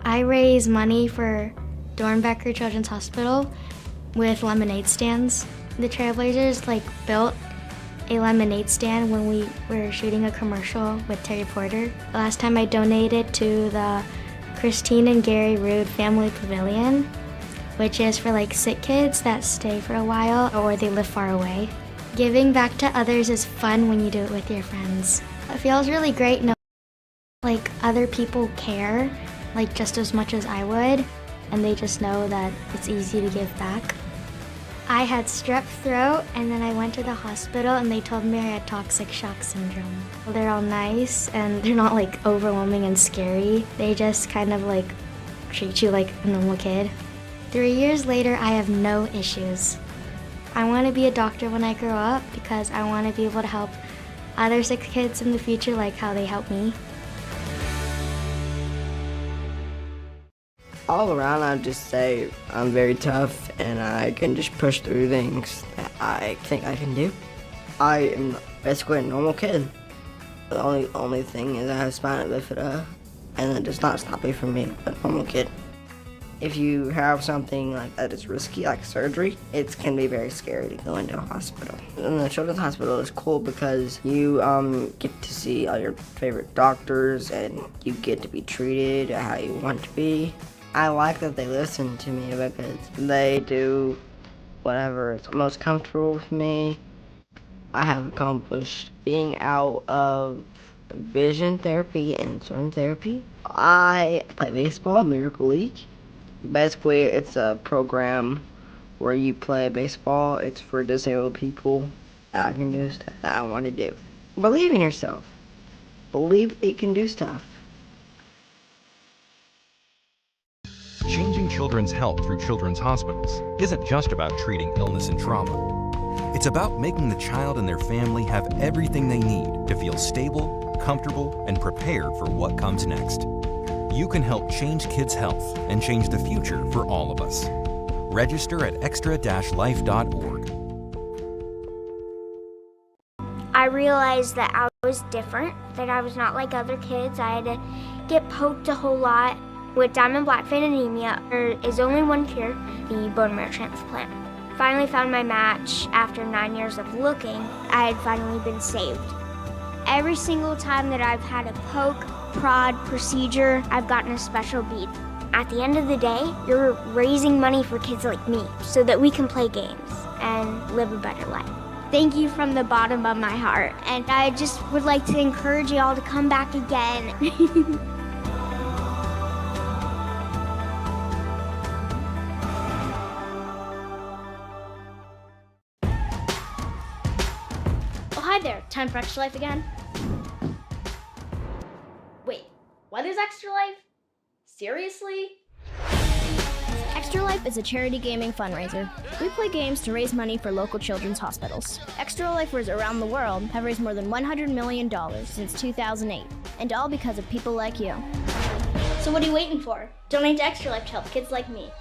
I raise money for Dornbecker Children's Hospital with lemonade stands. The Trailblazers built a lemonade stand when we were shooting a commercial with Terry Porter. The last time I donated to the Christine and Gary Rude Family Pavilion, which is for sick kids that stay for a while or they live far away. Giving back to others is fun when you do it with your friends. It feels really great knowing other people care just as much as I would, and they just know that it's easy to give back. I had strep throat, and then I went to the hospital and they told me I had toxic shock syndrome. They're all nice and they're not overwhelming and scary. They just kind of treat you like a normal kid. 3 years later, I have no issues. I want to be a doctor when I grow up because I want to be able to help other sick kids in the future like how they help me. All around, I'd just say I'm very tough and I can just push through things that I think I can do. I am basically a normal kid. The only thing is I have spina bifida, and that does not stop me from being a normal kid. If you have something that is risky, like surgery, it can be very scary to go into a hospital. And the children's hospital is cool because you get to see all your favorite doctors and you get to be treated how you want to be. I like that they listen to me because they do whatever is most comfortable with me. I have accomplished being out of vision therapy and swim therapy. I play baseball, Miracle League. Basically, it's a program where you play baseball. It's for disabled people. I can do stuff that I want to do. Believe in yourself. Believe that you can do stuff. Changing children's health through children's hospitals isn't just about treating illness and trauma. It's about making the child and their family have everything they need to feel stable, comfortable, and prepared for what comes next. You can help change kids' health and change the future for all of us. Register at extra-life.org. I realized that I was different, that I was not like other kids. I had to get poked a whole lot. With diamond black vein anemia, there is only one cure, the bone marrow transplant. Finally found my match after 9 years of looking. I had finally been saved. Every single time that I've had a poke, prod, procedure, I've gotten a special bead. At the end of the day, you're raising money for kids like me so that we can play games and live a better life. Thank you from the bottom of my heart, and I just would like to encourage y'all to come back again. Hi there, time for Extra Life again? Wait, what is Extra Life? Seriously? Extra Life is a charity gaming fundraiser. We play games to raise money for local children's hospitals. Extra Lifers around the world have raised more than $100 million since 2008, and all because of people like you. So what are you waiting for? Donate to Extra Life to help kids like me.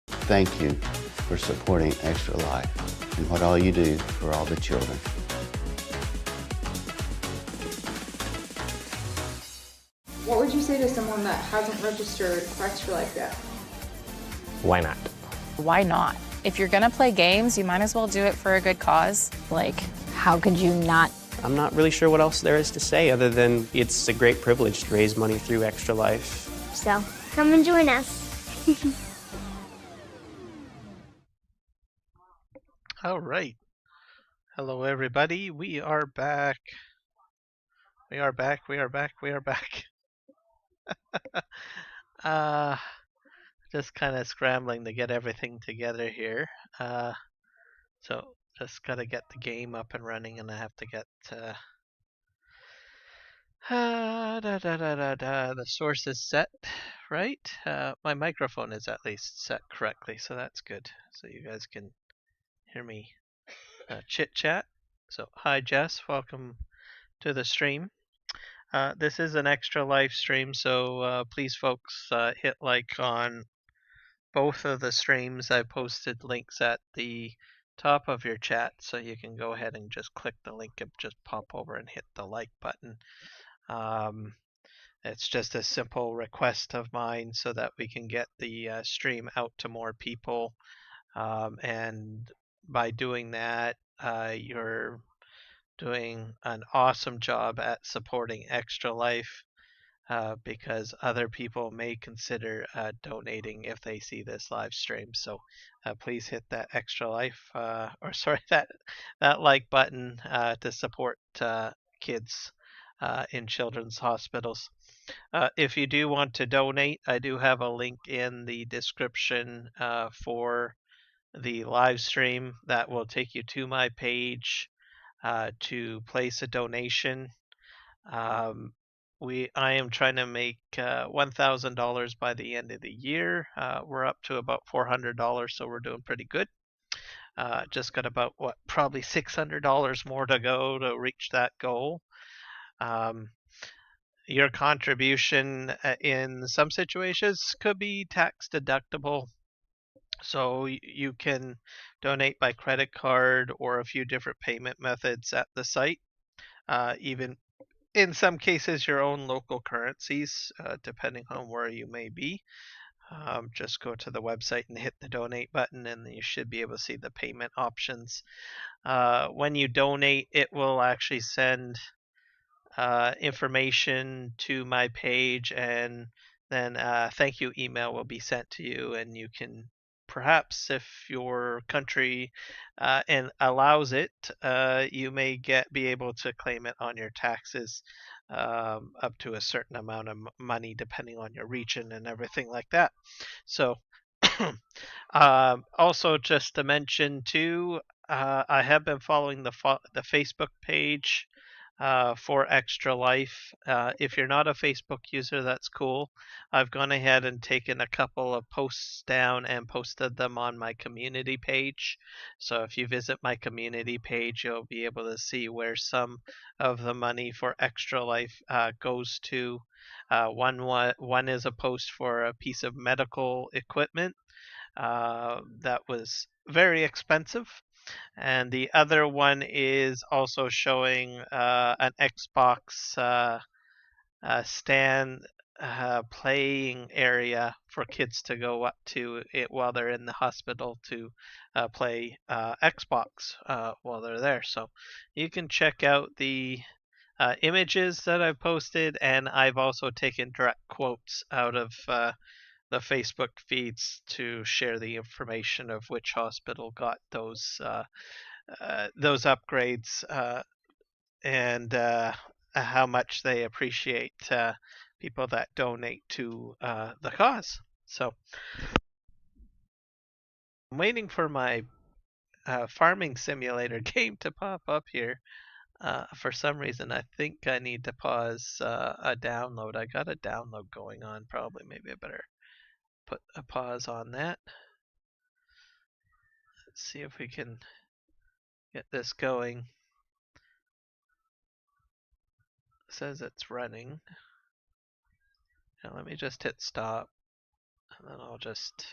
Thank you for supporting Extra Life and what all you do for all the children. What would you say to someone that hasn't registered for Extra Life yet? Why not? Why not? If you're gonna play games, you might as well do it for a good cause. How could you not? I'm not really sure what else there is to say other than it's a great privilege to raise money through Extra Life. So, come and join us. All right. Hello, everybody. We are back. We are back. Just kind of scrambling to get everything together here. So just gotta get the game up and running, and I have to get the sources set, right? My microphone is at least set correctly, so that's good. So you guys can hear me chit chat. So hi Jess, welcome to the stream. This is an Extra Life stream, so please folks hit like on both of the streams. I posted links at the top of your chat, so you can go ahead and just click the link and just pop over and hit the like button. Um, it's just a simple request of mine so that we can get the stream out to more people. And by doing that, you're doing an awesome job at supporting Extra Life, because other people may consider donating if they see this live stream. So please hit that Extra Life, or sorry, that like button to support kids in children's hospitals. If you do want to donate, I do have a link in the description for the live stream that will take you to my page to place a donation. Um, I am trying to make $1,000 by the end of the year. We're up to about $400, so we're doing pretty good. Just got about probably $600 more to go to reach that goal. Your contribution in some situations could be tax deductible. So you can donate by credit card or a few different payment methods at the site. Even in some cases, your own local currencies, depending on where you may be. Just go to the website and hit the donate button, and you should be able to see the payment options. When you donate, it will actually send information to my page, and then thank you email will be sent to you, and you can perhaps, if your country and allows it, you may be able to claim it on your taxes, up to a certain amount of money depending on your region and everything like that. So also just to mention too, I have been following the Facebook page for Extra Life. If you're not a Facebook user, that's cool. I've gone ahead and taken a couple of posts down and posted them on my community page. So if you visit my community page, you'll be able to see where some of the money for Extra Life goes to. One is a post for a piece of medical equipment that was very expensive. And the other one is also showing an Xbox stand playing area for kids to go up to it while they're in the hospital to play Xbox while they're there. So you can check out the images that I've posted, and I've also taken direct quotes out of the Facebook feeds to share the information of which hospital got those upgrades, and how much they appreciate people that donate to the cause. So I'm waiting for my farming simulator game to pop up here. For some reason, I think I need to pause a download. I got a download going on. Probably, maybe I better put a pause on that. Let's see if we can get this going. It says it's running. Now let me just hit stop, and then I'll just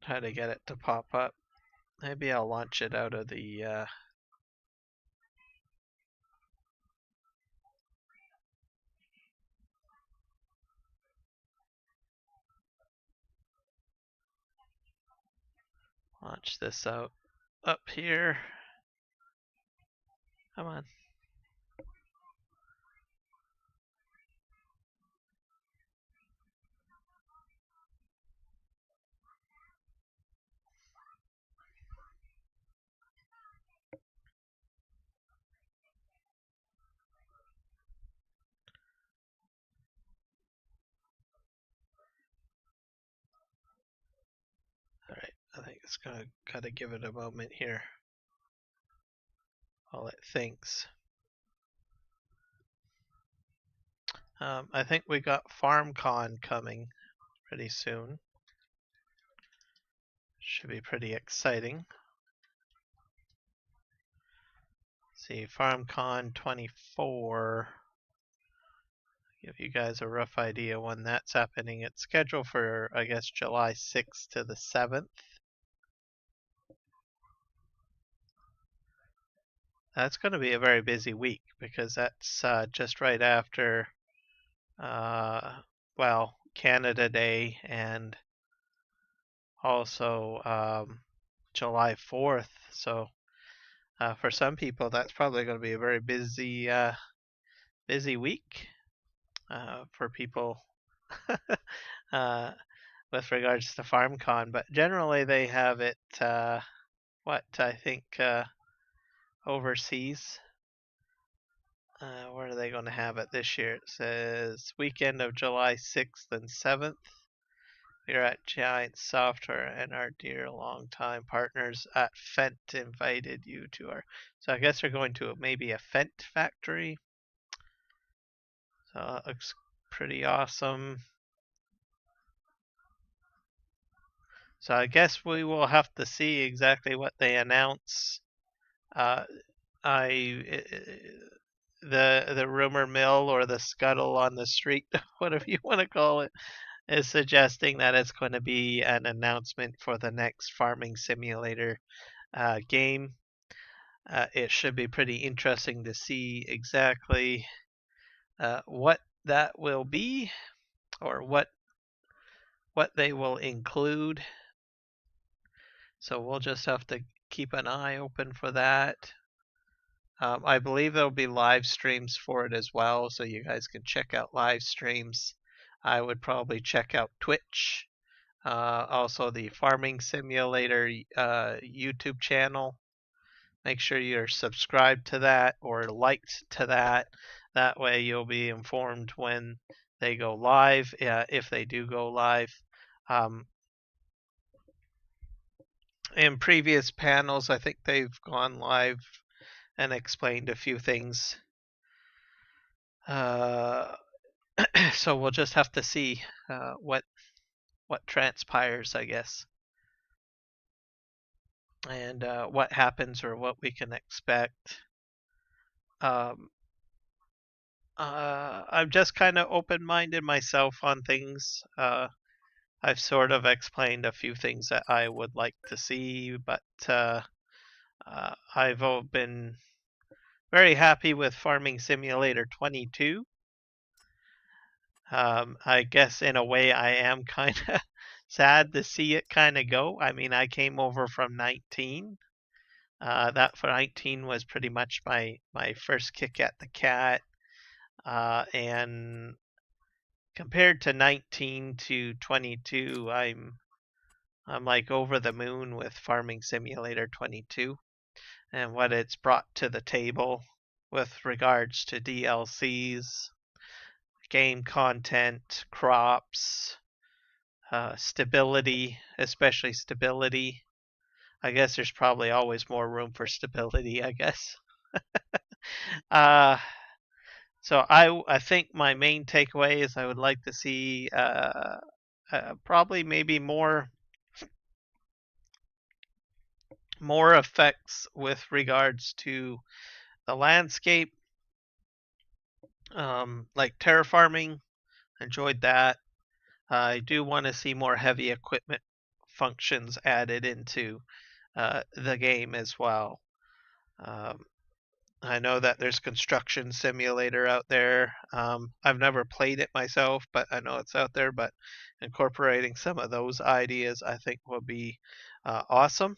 try to get it to pop up. Maybe I'll launch it out of the launch this out up here. Come on. Alright, I think it's gotta give it a moment here while it thinks. I think we got FarmCon coming pretty soon. Should be pretty exciting. See, FarmCon 24. Give you guys a rough idea when that's happening. It's scheduled for, I guess, July 6th to the 7th. that's going to be a very busy week because that's just right after, well, Canada Day and also July 4th. So for some people, that's probably going to be a very busy week for people uh, with regards to FarmCon. But generally, they have it. What I think overseas. Where are they going to have it this year? It says weekend of July 6th and 7th. We're at Giant Software and our dear longtime partners at Fent invited you to our. So I guess they're going to maybe a Fent factory. So it looks pretty awesome. So I guess we will have to see exactly what they announce. Uh, I the rumor mill or the scuttle on the street, whatever you want to call it, is suggesting that it's going to be an announcement for the next farming simulator game. It should be pretty interesting to see exactly what that will be or what they will include. So we'll just have to keep an eye open for that. I believe there'll be live streams for it as well, so you guys can check out live streams. I would probably check out Twitch, also the Farming Simulator YouTube channel. Make sure you're subscribed to that or liked to that. That way you'll be informed when they go live, if they do go live. In previous panels, I think they've gone live and explained a few things. So we'll just have to see what transpires, I guess, and what happens or what we can expect. I'm just kind of open-minded myself on things. I've sort of explained a few things that I would like to see, but I've been very happy with Farming Simulator 22. I guess in a way I am kind of sad to see it kind of go. I mean, I came over from 19. That for 19 was pretty much my first kick at the cat. And compared to 19 to 22, I'm like over the moon with Farming Simulator 22 and what it's brought to the table with regards to DLCs, game content, crops, stability, especially stability. I guess there's probably always more room for stability, I guess. So I think my main takeaway is I would like to see probably maybe more effects with regards to the landscape, like terraforming. Enjoyed that. I do want to see more heavy equipment functions added into the game as well. I know that there's construction simulator out there. I've never played it myself, but I know it's out there. But incorporating some of those ideas, I think, will be awesome.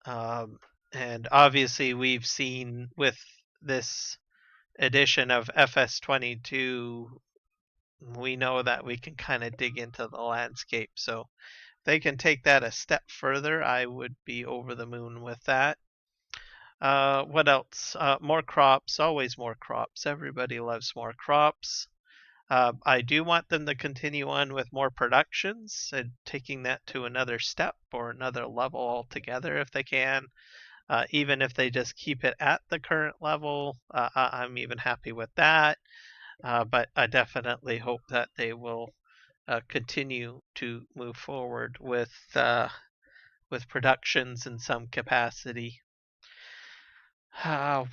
And obviously, we've seen with this edition of FS22, we know that we can kind of dig into the landscape. So if they can take that a step further, I would be over the moon with that. What else? More crops, always more crops. Everybody loves more crops. I do want them to continue on with more productions and taking that to another step or another level altogether if they can. Even if they just keep it at the current level, I'm even happy with that. But I definitely hope that they will continue to move forward with productions in some capacity.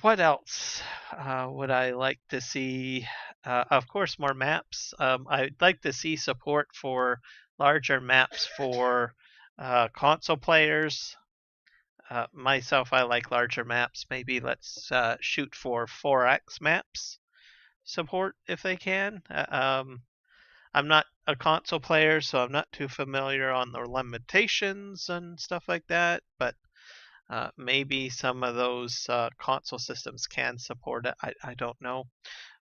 What else would I like to see? Of course, more maps. I'd like to see support for larger maps for console players. Myself, I like larger maps. Maybe let's shoot for 4x maps support if they can. I'm not a console player, so I'm not too familiar on the limitations and stuff like that, but maybe some of those console systems can support it. I don't know,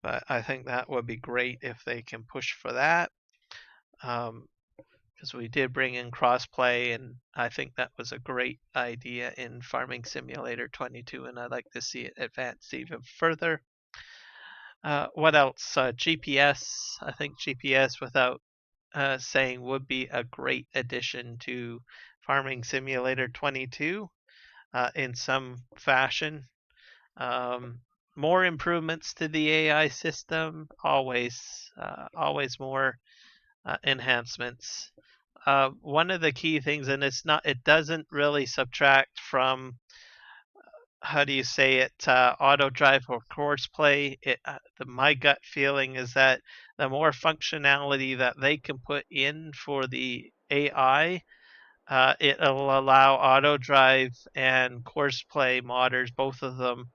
but I think that would be great if they can push for that. Because we did bring in crossplay, and I think that was a great idea in Farming Simulator 22, and I'd like to see it advance even further. What else? GPS. I think GPS, without saying, would be a great addition to Farming Simulator 22 in some fashion. More improvements to the AI system, always more enhancements. One of the key things, and it doesn't really subtract from, how do you say it, auto drive or course play. My gut feeling is that the more functionality that they can put in for the AI, it'll allow auto drive and course play modders, both of them,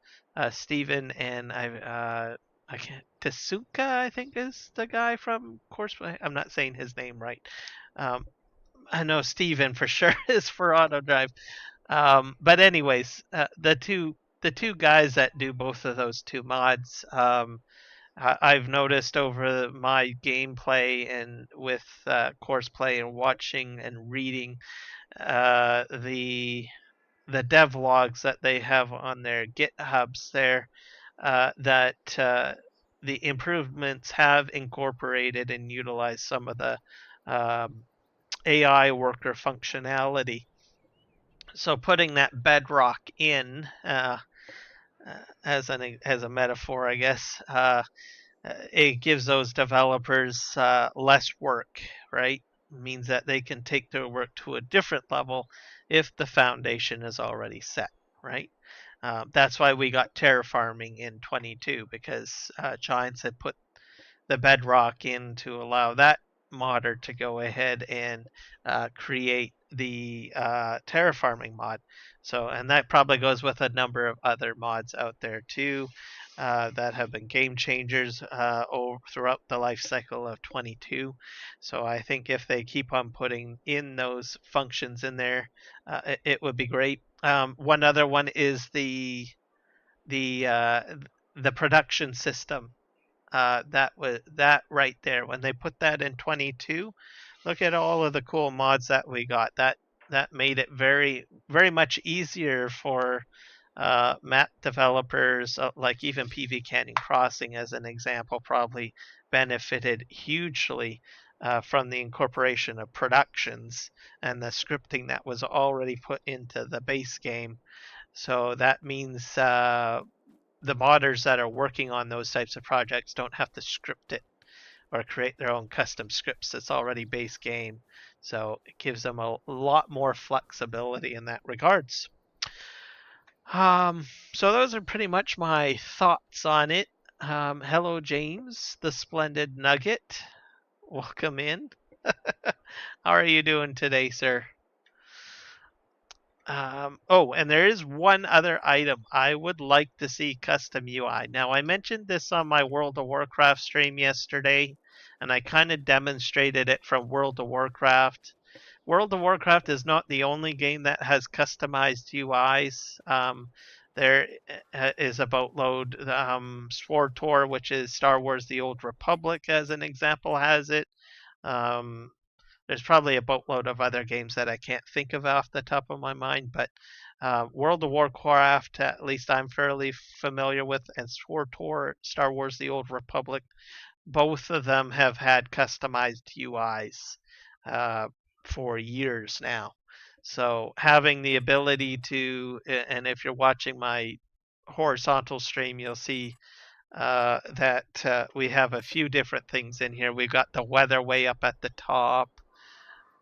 Steven and I can't, Tasuka, I think is the guy from course play. I'm not saying his name right. I know Steven for sure is for auto drive. But anyways, the two guys that do both of those two mods, I've noticed over my gameplay and with course play and watching and reading the dev logs that they have on their GitHubs there, that the improvements have incorporated and utilized some of the AI worker functionality. So putting that bedrock in, as a metaphor, I guess, it gives those developers less work, right? It means that they can take their work to a different level if the foundation is already set, right? That's why we got terraforming in 22, because Giants had put the bedrock in to allow that modder to go ahead and create the terraforming mod. So, and that probably goes with a number of other mods out there too, that have been game changers throughout the life cycle of 22. So I think if they keep on putting in those functions in there, it would be great. One other one is the the production system. That right there. When they put that in 22, look at all of the cool mods that we got. That made it very very much easier for map developers, like even PV Canyon Crossing as an example, probably benefited hugely from the incorporation of productions and the scripting that was already put into the base game. So that means the modders that are working on those types of projects don't have to script it or create their own custom scripts. It's already base game. So it gives them a lot more flexibility in that regards. So those are pretty much my thoughts on it. Hello, James, the splendid Nugget. Welcome in. How are you doing today, sir? Oh, and there is one other item. I would like to see custom UI. Now, I mentioned this on my World of Warcraft stream yesterday, and I kind of demonstrated it from World of Warcraft. World of Warcraft is not the only game that has customized UIs. There is a boatload. SWORDTOR, which is Star Wars The Old Republic, as an example, has it. There's probably a boatload of other games that I can't think of off the top of my mind, but World of Warcraft, at least I'm fairly familiar with, and SWORDTOR, Star Wars The Old Republic, both of them have had customized UIs for years now. So having the ability to, and if you're watching my horizontal stream, you'll see that we have a few different things in here. We've got the weather way up at the top.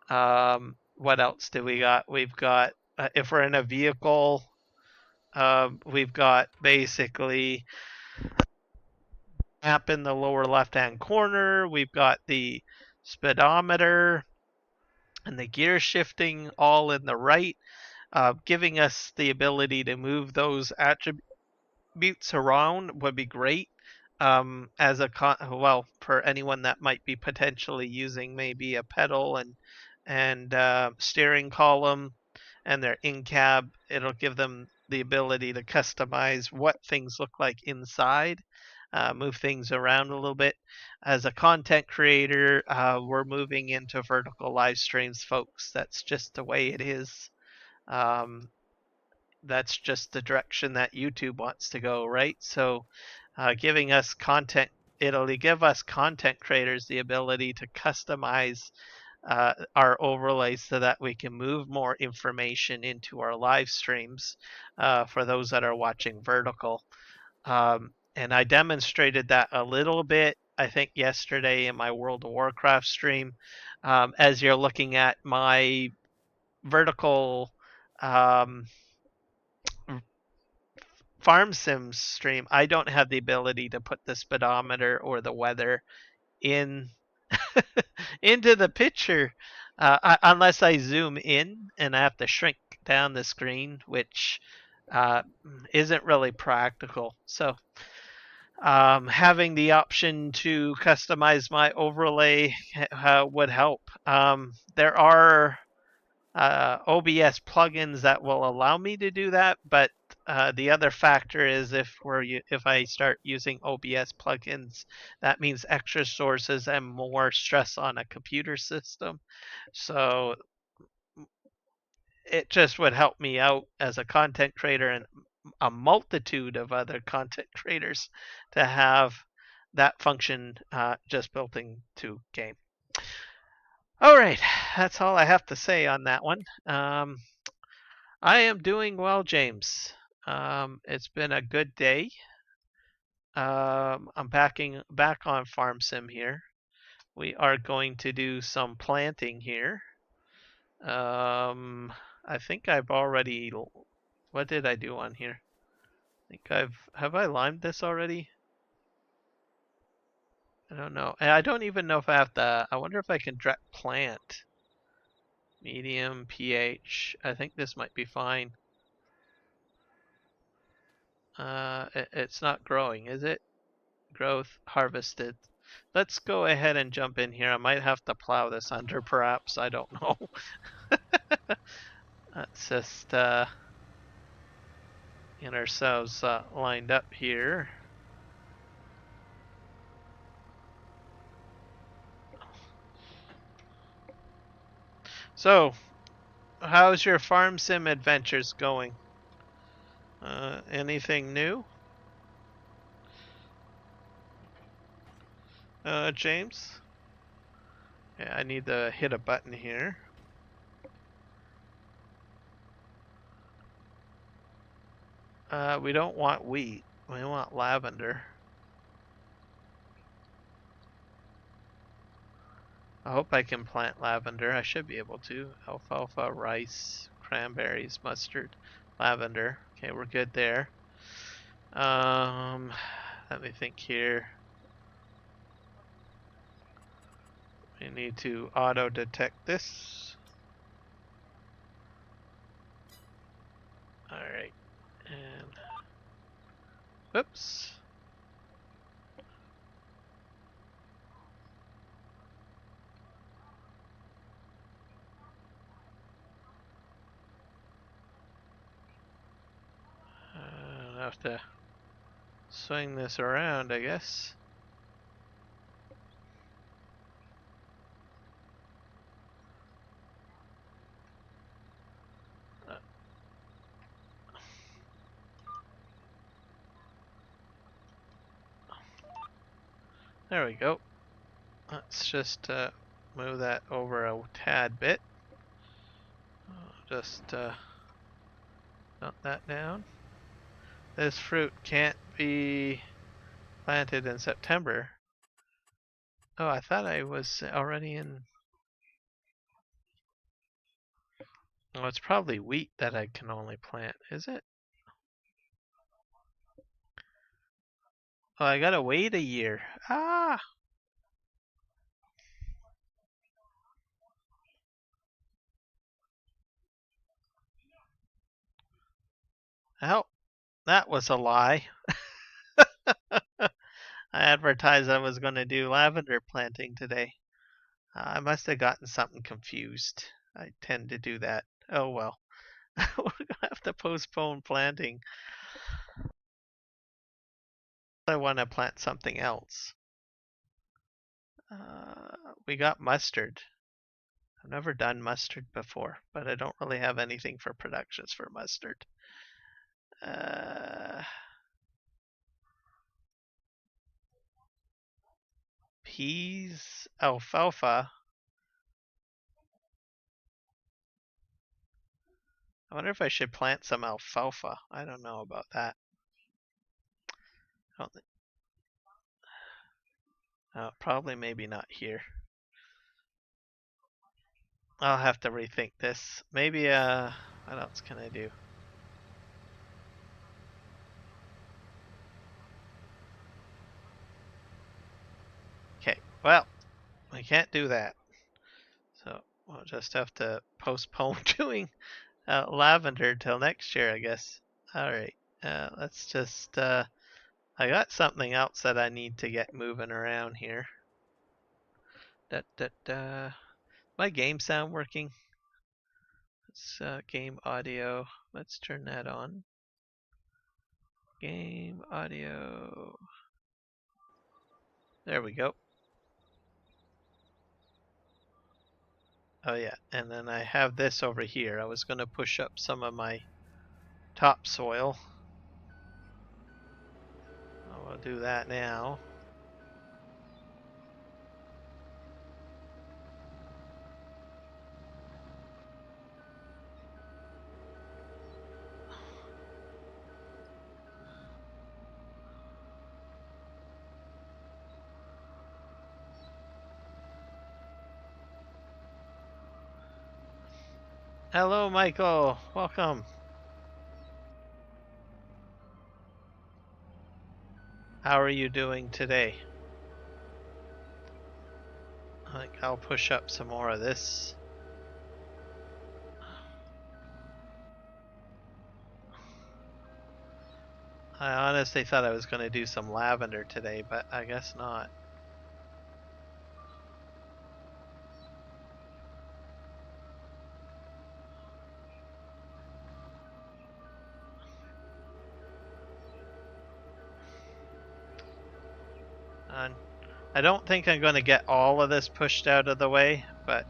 What else do we got? We've got, if we're in a vehicle, we've got basically map in the lower left-hand corner. We've got the speedometer and the gear shifting all in the right. giving us the ability to move those attributes around would be great. As a well, for anyone that might be potentially using maybe a pedal and steering column and their in cab, it'll give them the ability to customize what things look like inside, move things around a little bit. As a content creator, we're moving into vertical live streams, folks. That's just the way it is. Um, that's just the direction that YouTube wants to go, right? So, giving us content, it'll give us content creators the ability to customize our overlays so that we can move more information into our live streams for those that are watching vertical. And I demonstrated that a little bit, I think, yesterday in my World of Warcraft stream. As you're looking at my vertical um, farm sims stream, I don't have the ability to put the speedometer or the weather in into the picture unless I zoom in and I have to shrink down the screen, which isn't really practical. So having the option to customize my overlay would help. There are OBS plugins that will allow me to do that, but the other factor is if I start using OBS plugins, that means extra sources and more stress on a computer system. So it just would help me out as a content creator and a multitude of other content creators to have that function just built into game. All right, that's all I have to say on that one. I am doing well, James. It's been a good day. I'm back on Farm Sim here. We are going to do some planting here. I think I've already. What did I do on here? I think have I limed this already? I don't know. And I don't even know if I have to. I wonder if I can direct plant. Medium pH. I think this might be fine. It's not growing, is it? Growth harvested. Let's go ahead and jump in here. I might have to plow this under, perhaps. I don't know. Let's just get ourselves lined up here. So, how's your farm sim adventures going? Anything new? James? Yeah, I need to hit a button here. We don't want wheat. We want lavender. I hope I can plant lavender. I should be able to. Alfalfa, rice, cranberries, mustard, lavender. Okay, we're good there. Let me think here. We need to auto detect this. Alright. And oops. I'll have to swing this around, I guess. There we go. Let's just move that over a tad bit. Just melt that down. This fruit can't be planted in September. Oh, I thought I was already in. Oh, it's probably wheat that I can only plant, is it? Oh, I gotta wait a year. Ah! Oh, that was a lie. I advertised I was going to do lavender planting today. I must have gotten something confused. I tend to do that. Oh well. We're going to have to postpone planting. I want to plant something else. We got mustard. I've never done mustard before, but I don't really have anything for productions for mustard. Peas, alfalfa. I wonder if I should plant some alfalfa. I don't know about that. Probably maybe not here. I'll have to rethink this. Maybe, what else can I do? Okay, well, we can't do that. So we'll just have to postpone doing lavender till next year, I guess. Alright, let's just, I got something else that I need to get moving around here. My game sound working? It's game audio. Let's turn that on. Game audio. There we go. Oh yeah, and then I have this over here. I was going to push up some of my topsoil. I will do that now. Hello, Michael. Welcome. How are you doing today? I think I'll push up some more of this. I honestly thought I was going to do some lavender today, but I guess not. I don't think I'm going to get all of this pushed out of the way, but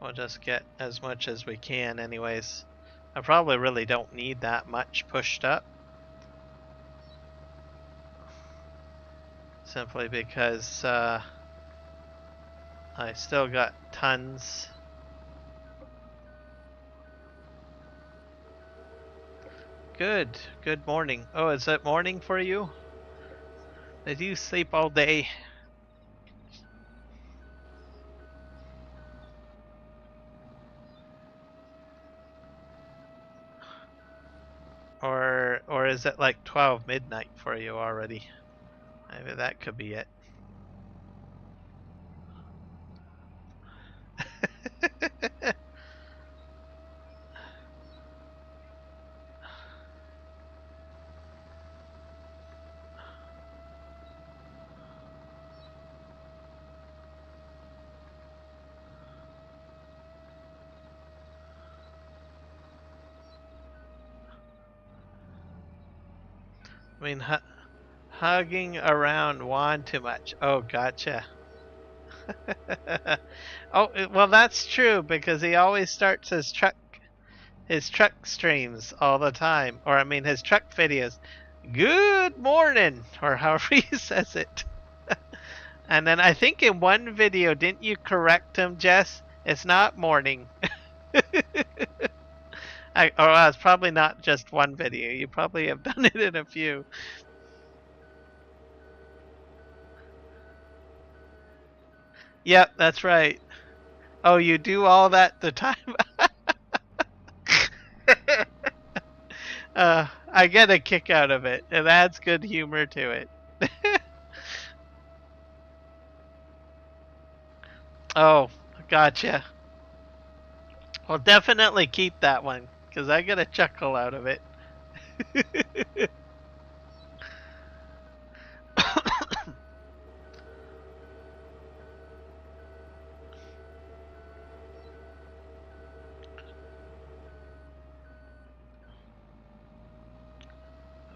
we'll just get as much as we can anyways. I probably really don't need that much pushed up. Simply because I still got tons. Good morning. Oh, is it morning for you? Did you sleep all day? Or is it like 12 midnight for you already? Maybe that could be it. I mean, hugging around Juan too much. Oh, gotcha. Oh, well, that's true because he always starts his truck streams all the time, or I mean his truck videos. Good morning, or however he says it. And then I think in one video, didn't you correct him, Jess? It's not morning. Well, it's probably not just one video. You probably have done it in a few. Yep, that's right. Oh, you do all that the time? I get a kick out of it. It adds good humor to it. Oh, gotcha. Well, definitely keep that one, because I get a chuckle out of it.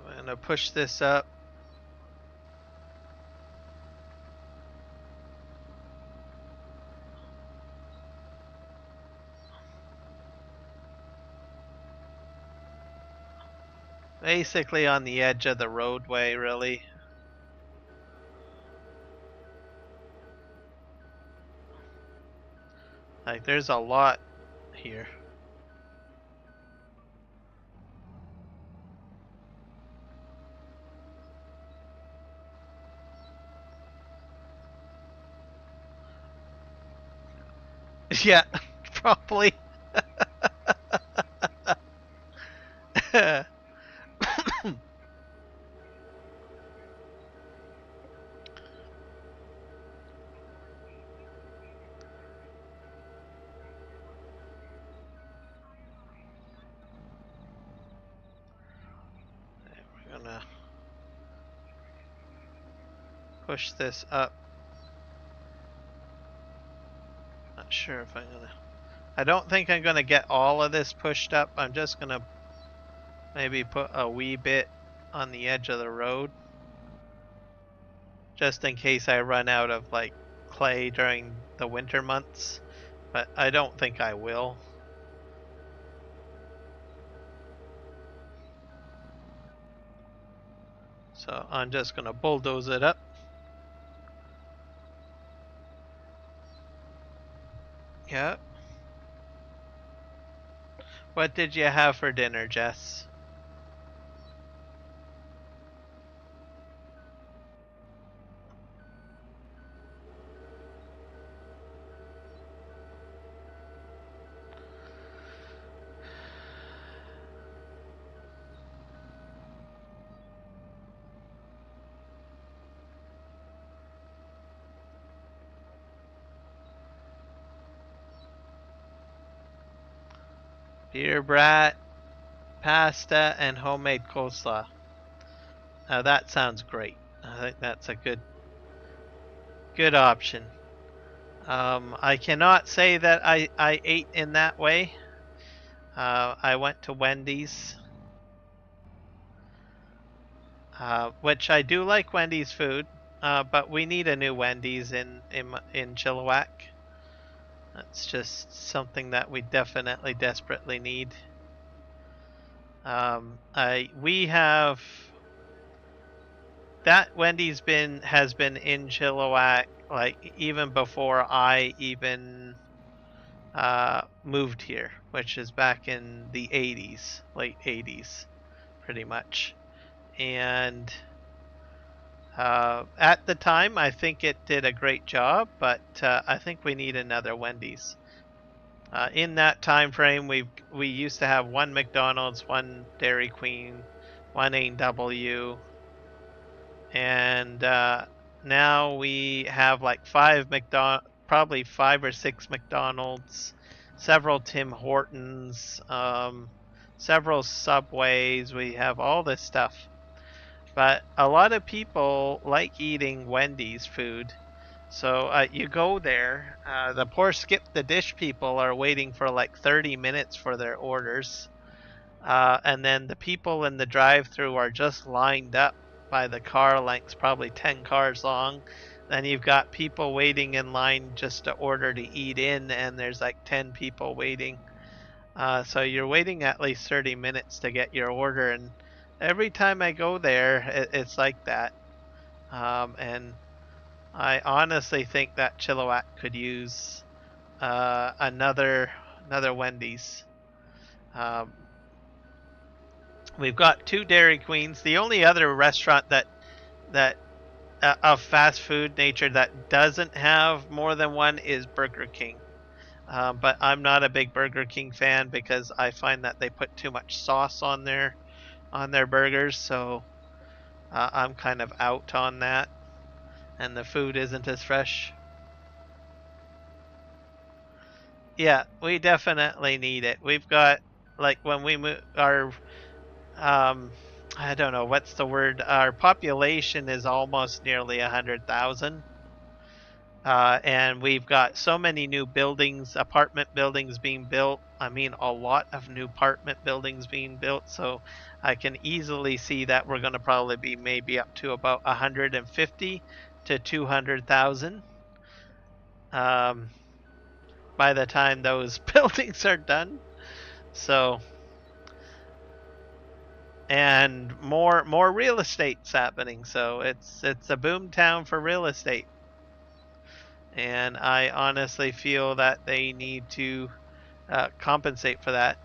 I'm gonna push this up. Basically on the edge of the roadway, really. Like, there's a lot here. Yeah, probably. We're gonna push this up. Not sure if I'm gonna. I don't think I'm gonna get all of this pushed up. I'm just gonna maybe put a wee bit on the edge of the road, just in case I run out of like clay during the winter months. But I don't think I will. So I'm just gonna bulldoze it up. Yeah. What did you have for dinner, Jess? Beer brat, pasta, and homemade coleslaw. Now that sounds great. I think that's a good option. I cannot say that I ate in that way. I went to Wendy's, which I do like Wendy's food, but we need a new Wendy's in Chilliwack. That's just something that we definitely desperately need. We have that Wendy's has been in Chilliwack like even before I even moved here, which is back in the 80s, late 80s, pretty much. And at the time, I think it did a great job, but I think we need another Wendy's. In that time frame, we used to have one McDonald's, one Dairy Queen, one A&W, and now we have like probably 5 or 6 McDonald's, several Tim Hortons, several Subways. We have all this stuff. But a lot of people like eating Wendy's food. So you go there, the poor skip the dish people are waiting for like 30 minutes for their orders. And then the people in the drive-thru are just lined up by the car lengths, probably 10 cars long. Then you've got people waiting in line just to order to eat in, and there's like 10 people waiting. So you're waiting at least 30 minutes to get your order, and every time I go there, it's like that. And I honestly think that Chilliwack could use another Wendy's. We've got 2 Dairy Queens. The only other restaurant that of fast food nature that doesn't have more than one is Burger King. But I'm not a big Burger King fan because I find that they put too much sauce on their burgers, so I'm kind of out on that, and the food isn't as fresh. Yeah, we definitely need it. We've got, like, when we move, I don't know what's the word. Our population is almost nearly 100,000. And we've got so many new buildings, apartment buildings being built. I mean, a lot of new apartment buildings being built. So I can easily see that we're going to probably be maybe up to about 150 to 200,000 by the time those buildings are done. So, and more real estate's happening. So it's a boom town for real estate. And I honestly feel that they need to compensate for that.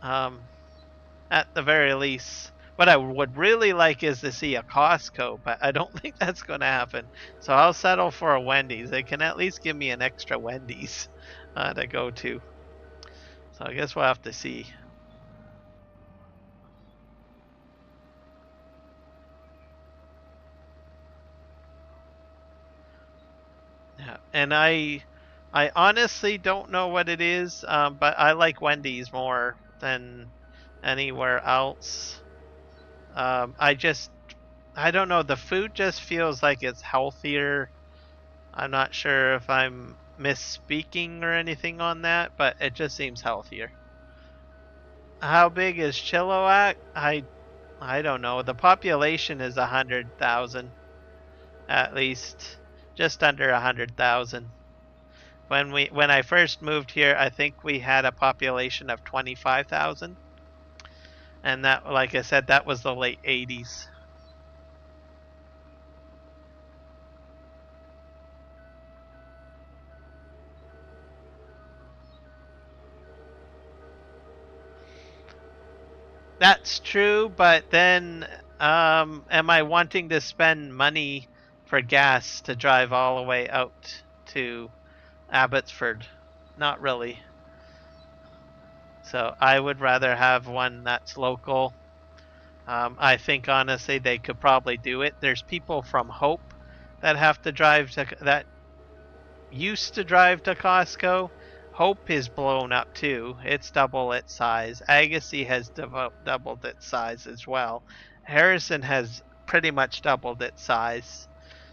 At the very least, what I would really like is to see a Costco, but I don't think that's going to happen. So I'll settle for a Wendy's. They can at least give me an extra Wendy's to go to. So I guess we'll have to see. Yeah, and I honestly don't know what it is, but I like Wendy's more than anywhere else. I don't know. The food just feels like it's healthier. I'm not sure if I'm misspeaking or anything on that, but it just seems healthier. How big is Chilliwack? I don't know. The population is 100,000 at least, just under 100,000. When I first moved here, I think we had a population of 25,000, and that, like I said, that was the late 80s. That's true, but then am I wanting to spend money for gas to drive all the way out to Abbotsford? Not really. So I would rather have one that's local. I think honestly they could probably do it. There's people from Hope that have to drive to that used to drive to Costco. Hope is blown up too. It's double its size. Agassiz has doubled its size as well. Harrison has pretty much doubled its size.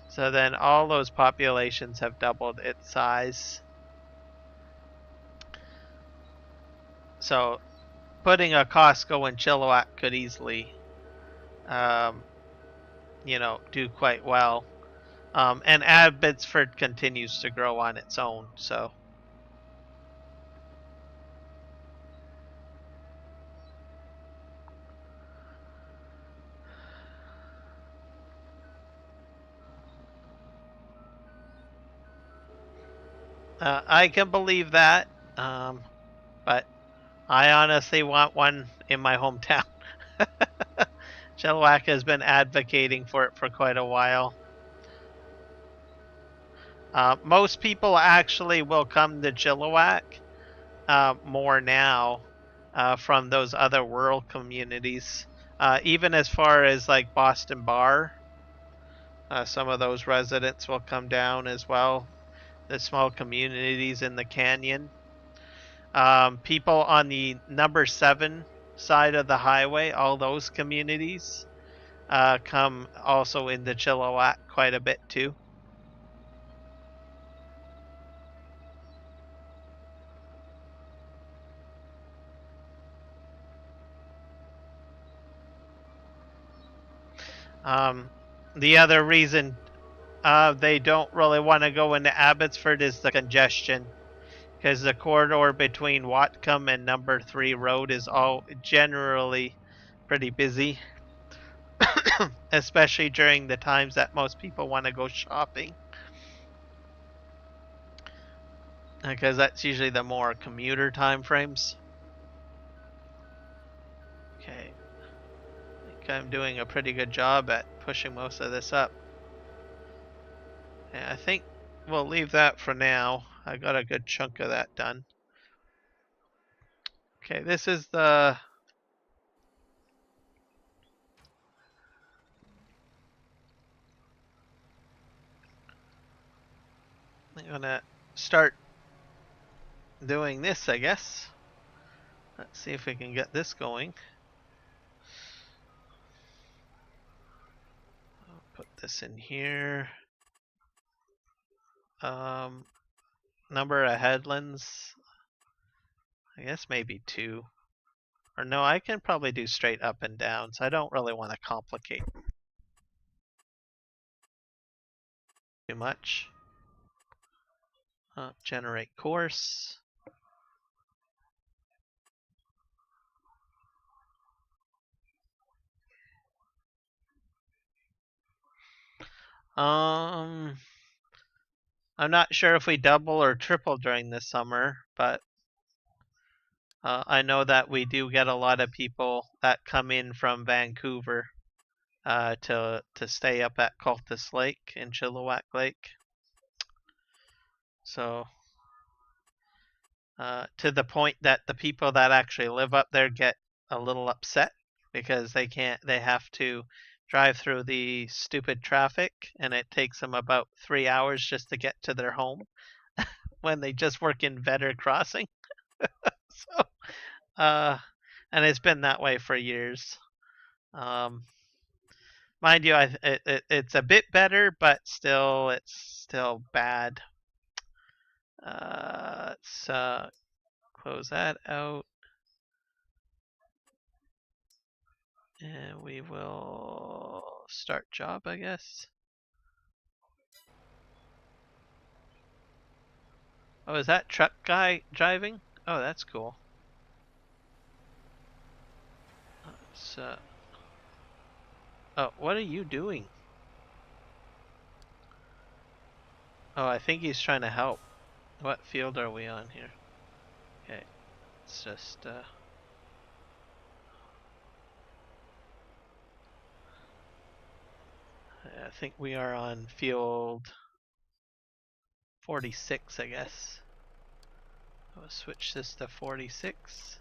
So then all those populations have doubled its size. So putting a Costco in Chilliwack could easily, do quite well. And Abbotsford continues to grow on its own. So. I can believe that, but I honestly want one in my hometown. Chilliwack has been advocating for it for quite a while. Most people actually will come to Chilliwack more now from those other rural communities, even as far as like Boston Bar. Some of those residents will come down as well. The small communities in the canyon. People on the number 7 side of the highway, all those communities come also into Chilliwack quite a bit too. The other reason they don't really want to go into Abbotsford is the congestion, because the corridor between Watcombe and number 3 road is all generally pretty busy, especially during the times that most people want to go shopping, because that's usually the more commuter time frames. Okay, I think I'm doing a pretty good job at pushing most of this up. And I think we'll leave that for now. I got a good chunk of that done. Okay, this is the I'm gonna start doing this, I guess. Let's see if we can get this going. put this in here. Number of headlands. I guess maybe 2. Or no, I can probably do straight up and down, so I don't really want to complicate too much. Generate course. I'm not sure if we double or triple during the summer, but I know that we do get a lot of people that come in from Vancouver to stay up at Cultus Lake and Chilliwack Lake. So to the point that the people that actually live up there get a little upset because they have to drive through the stupid traffic, and it takes them about 3 hours just to get to their home when they just work in Vedder Crossing. So and it's been that way for years. Mind you, it's a bit better, but it's still bad. Let's close that out. And we will start job, I guess. Oh, is that truck guy driving? Oh, that's cool. Oh, what are you doing? Oh, I think he's trying to help. What field are we on here? Okay, it's just I think we are on field 46, I guess. I'll switch this to 46.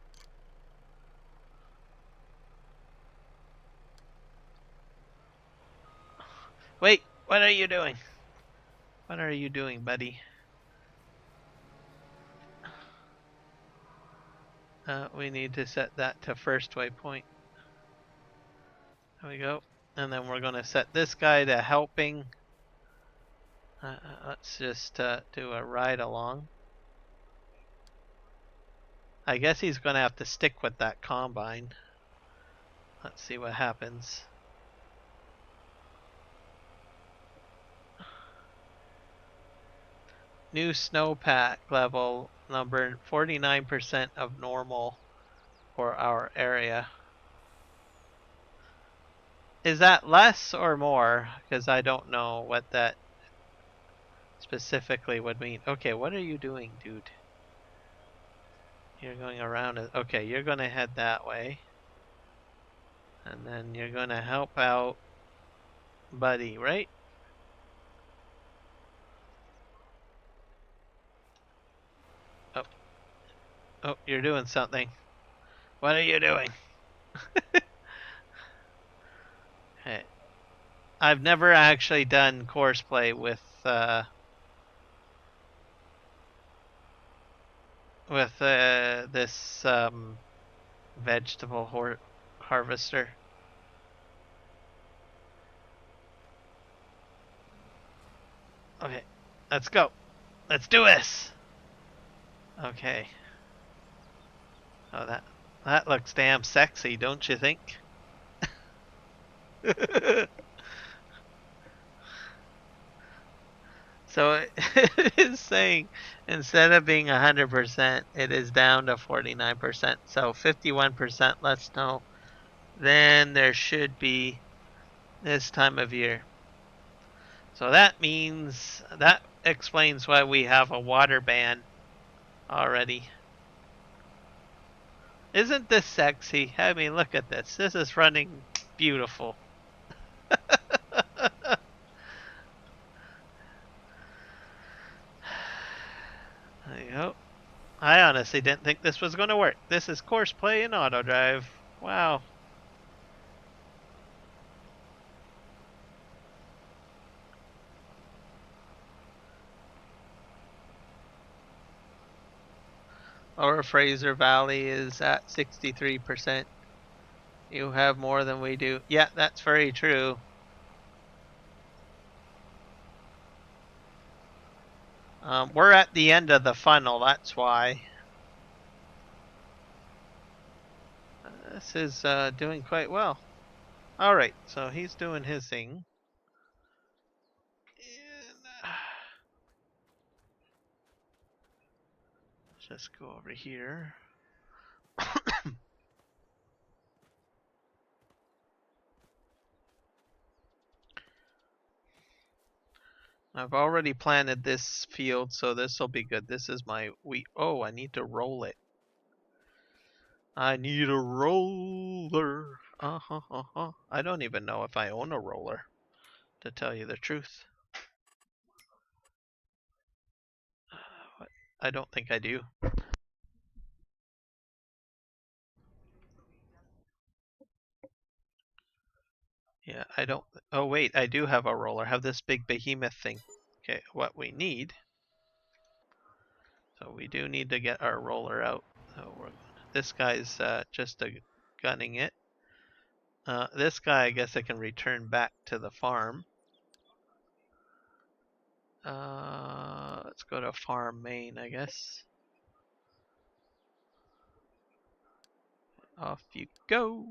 Wait, what are you doing? What are you doing, buddy? We need to set that to first waypoint. There we go. And then we're going to set this guy to helping. Let's just do a ride along. I guess he's going to have to stick with that combine. Let's see what happens. New snowpack level number 49% of normal for our area. Is that less or more? Because I don't know what that specifically would mean. Okay, what are you doing, dude? You're going around it. Okay, you're going to head that way. And then you're going to help out Buddy, right? Oh. Oh, you're doing something. What are you doing? Okay. I've never actually done course play with this vegetable harvester. Okay, let's go. Let's do this. Okay. Oh, that looks damn sexy, don't you think? So it is saying instead of being 100%, it is down to 49%. So 51% less snow than there should be this time of year. So that means, that explains why we have a water ban already. Isn't this sexy? I mean, look at this. This is running beautiful. There you go. I honestly didn't think this was going to work. This is course play in auto drive. Wow. Our Fraser Valley is at 63%. You have more than we do. Yeah, that's very true. We're at the end of the funnel, that's why. This is doing quite well. Alright, so he's doing his thing. And, just go over here. I've already planted this field, so this will be good. This is my wheat. Oh, I need to roll it. I need a roller. I don't even know if I own a roller, to tell you the truth. What? I don't think I do. Yeah, I don't. Oh, wait, I do have a roller. I have this big behemoth thing. Okay, what we need. So we do need to get our roller out. So this guy's just gunning it. This guy, I guess I can return back to the farm. Let's go to farm main, I guess. Off you go.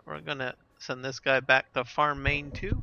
We're gonna send this guy back to farm main too.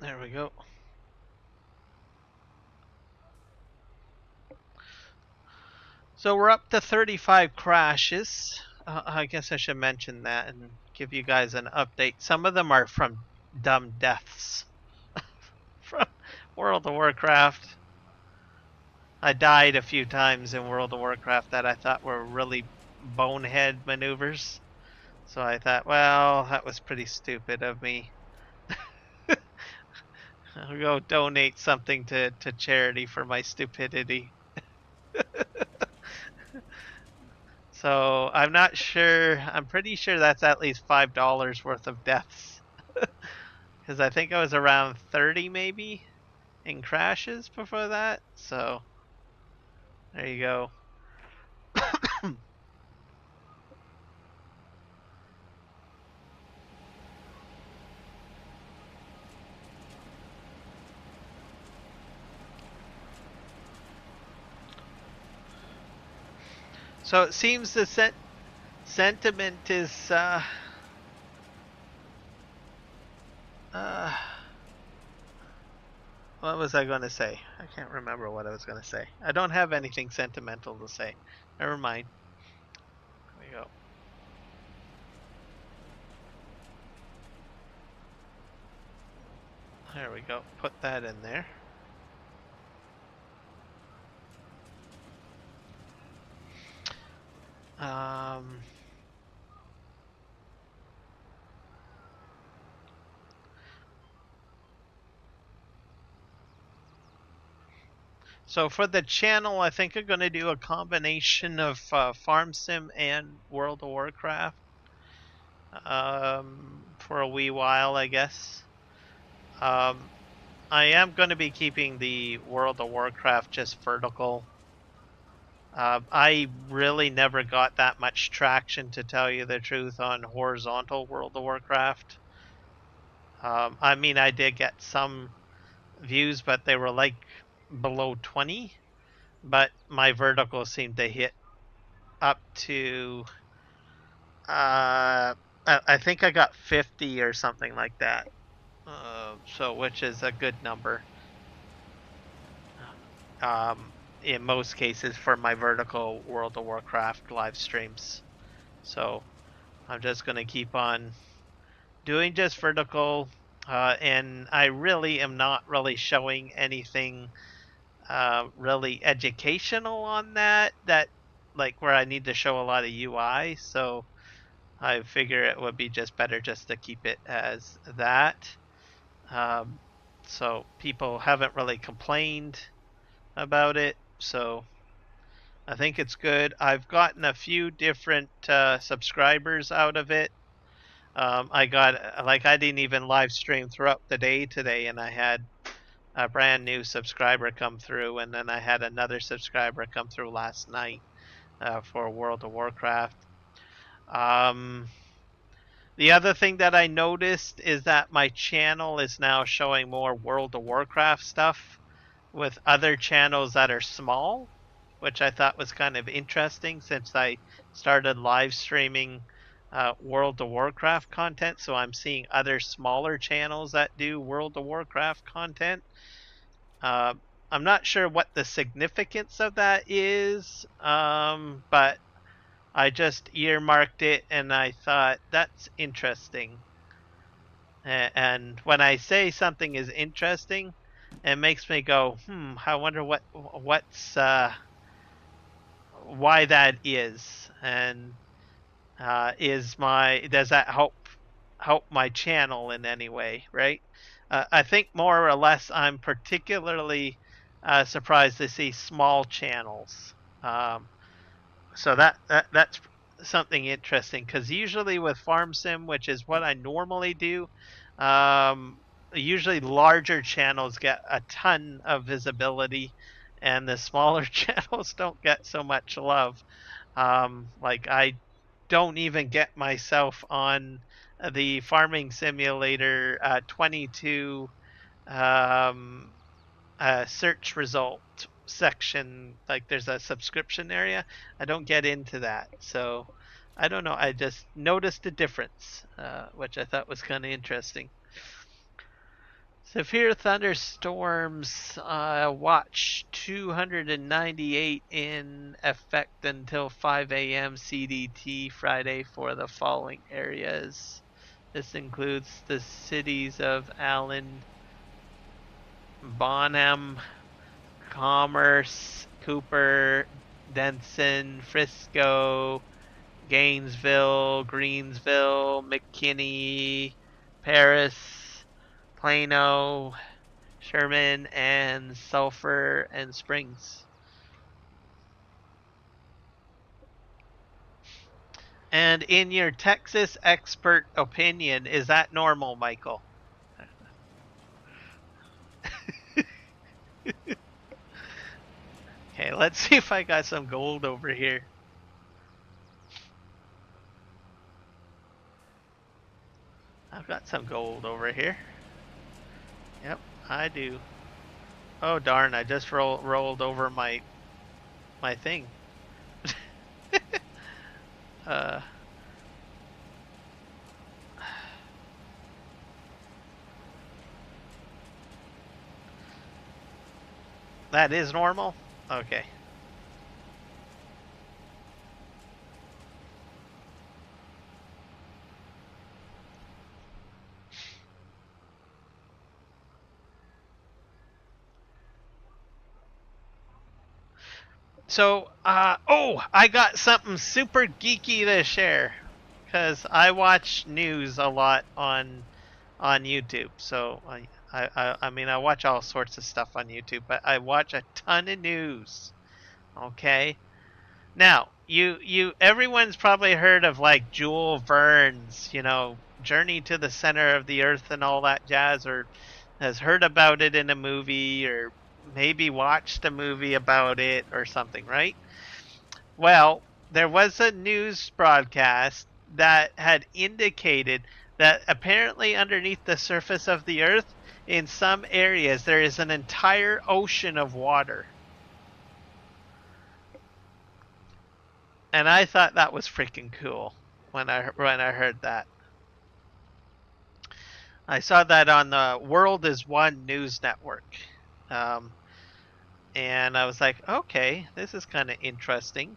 There we go. So we're up to 35 crashes. I guess I should mention that and give you guys an update. Some of them are from dumb deaths from World of Warcraft. I died a few times in World of Warcraft that I thought were really bonehead maneuvers. So I thought, well, that was pretty stupid of me. I'll go donate something to charity for my stupidity. So I'm not sure. I'm pretty sure that's at least $5 worth of deaths. Because I think I was around 30 maybe in crashes before that. So there you go. So it seems the sentiment is what was I going to say? I can't remember what I was going to say. I don't have anything sentimental to say. Never mind. There we go. There we go. Put that in there. Um, so for the channel, I think I'm going to do a combination of Farm Sim and World of Warcraft for a wee while, I guess. I am going to be keeping the World of Warcraft just vertical. I really never got that much traction, to tell you the truth, on horizontal World of Warcraft. I mean, I did get some views, but they were like below 20. But my vertical seemed to hit up to, I think I got 50 or something like that. So which is a good number. In most cases for my vertical World of Warcraft live streams. So I'm just going to keep on doing just vertical. And I really am not really showing anything really educational on that, like where I need to show a lot of UI. So I figure it would be just better just to keep it as that. So people haven't really complained about it. So I think it's good. I've gotten a few different subscribers out of it. I got, like, I didn't even live stream throughout the day today, and I had a brand new subscriber come through, and then I had another subscriber come through last night for World of Warcraft. The other thing that I noticed is that my channel is now showing more World of Warcraft stuff with other channels that are small, which I thought was kind of interesting since I started live streaming World of Warcraft content. So I'm seeing other smaller channels that do World of Warcraft content. I'm not sure what the significance of that is, but I just earmarked it and I thought that's interesting. And when I say something is interesting, it makes me go, I wonder what's why that is, and does that help my channel in any way, right? I think more or less I'm particularly surprised to see small channels. So that's something interesting, because usually with Farm Sim, which is what I normally do, usually larger channels get a ton of visibility, and the smaller channels don't get so much love. Like I don't even get myself on the Farming Simulator 22 um, search result section. Like there's a subscription area. I don't get into that, so I don't know. I just noticed a difference, which I thought was kind of interesting. Severe thunderstorms watch 298 in effect until 5 a.m. CDT Friday for the following areas. This includes the cities of Allen, Bonham, Commerce, Cooper, Denson, Frisco, Gainesville, Greensville, McKinney, Paris, Plano, Sherman, and Sulphur and Springs. And in your Texas expert opinion, is that normal, Michael? Okay, let's see if I got some gold over here. I've got some gold over here. Yep, I do. Oh darn, I just rolled over my thing. uh that is normal? Okay. So, I got something super geeky to share because I watch news a lot on YouTube. So I mean, I watch all sorts of stuff on YouTube, but I watch a ton of news. Okay. Now, everyone's probably heard of like Jules Verne's, Journey to the Center of the Earth and all that jazz, or has heard about it in a movie, or maybe watched a movie about it or something, right? Well, there was a news broadcast that had indicated that apparently underneath the surface of the earth, in some areas, there is an entire ocean of water. And I thought that was freaking cool when I heard that. I saw that on the World is One news network. Um, and I was like, okay, this is kind of interesting.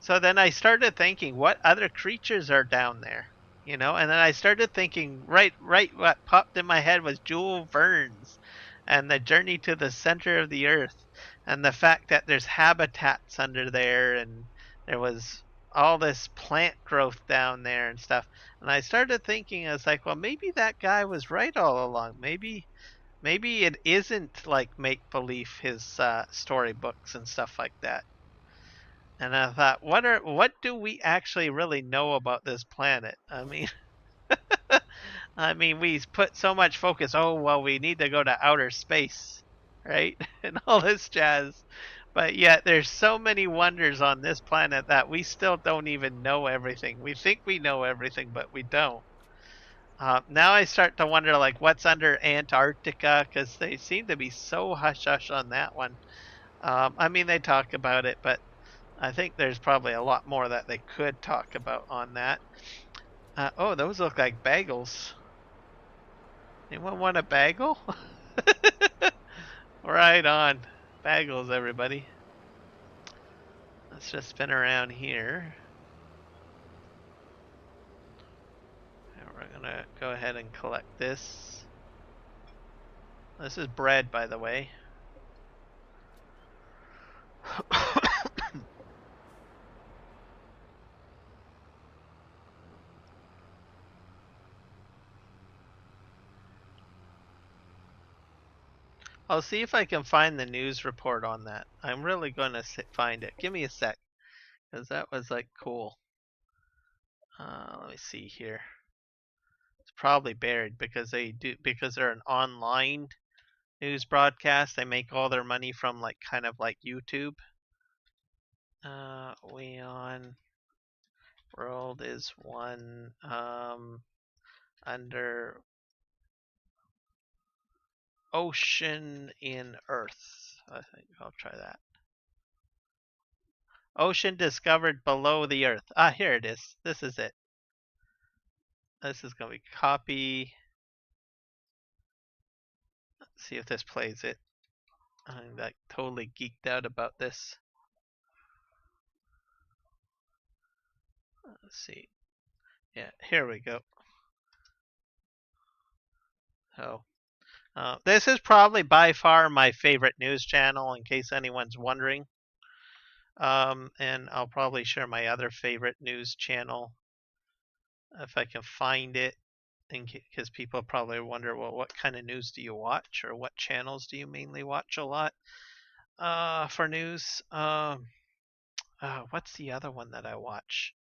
So then I started thinking, what other creatures are down there? And then I started thinking, right, what popped in my head was Jules Verne's and the journey to the center of the earth and the fact that there's habitats under there and there was all this plant growth down there and stuff. And I started thinking, I was like, well, maybe that guy was right all along. Maybe it isn't like make believe his storybooks and stuff like that. And I thought, what do we actually really know about this planet? I mean, we put so much focus. Oh well, we need to go to outer space, right, and all this jazz. But yet, there's so many wonders on this planet that we still don't even know everything. We think we know everything, but we don't. Now I start to wonder, like, what's under Antarctica, because they seem to be so hush hush on that one. They talk about it, but I think there's probably a lot more that they could talk about on that. Oh, those look like bagels. Anyone want a bagel? Right on. Bagels, everybody. Let's just spin around here. And we're gonna go ahead and collect this. This is bread, by the way. I'll see if I can find the news report on that. I'm really gonna find it. Give me a sec, because that was like cool. Let me see here. It's probably buried because they're an online news broadcast. They make all their money from like kind of like YouTube. We on World is One under Ocean in Earth. I think I'll try that. Ocean discovered below the Earth. Ah, here it is. This is it. This is gonna be copy. Let's see if this plays it. I'm like totally geeked out about this. Let's see. Yeah, here we go. So, this is probably by far my favorite news channel, in case anyone's wondering. And I'll probably share my other favorite news channel if I can find it, because people probably wonder, well, what kind of news do you watch, or what channels do you mainly watch a lot for news? What's the other one that I watch?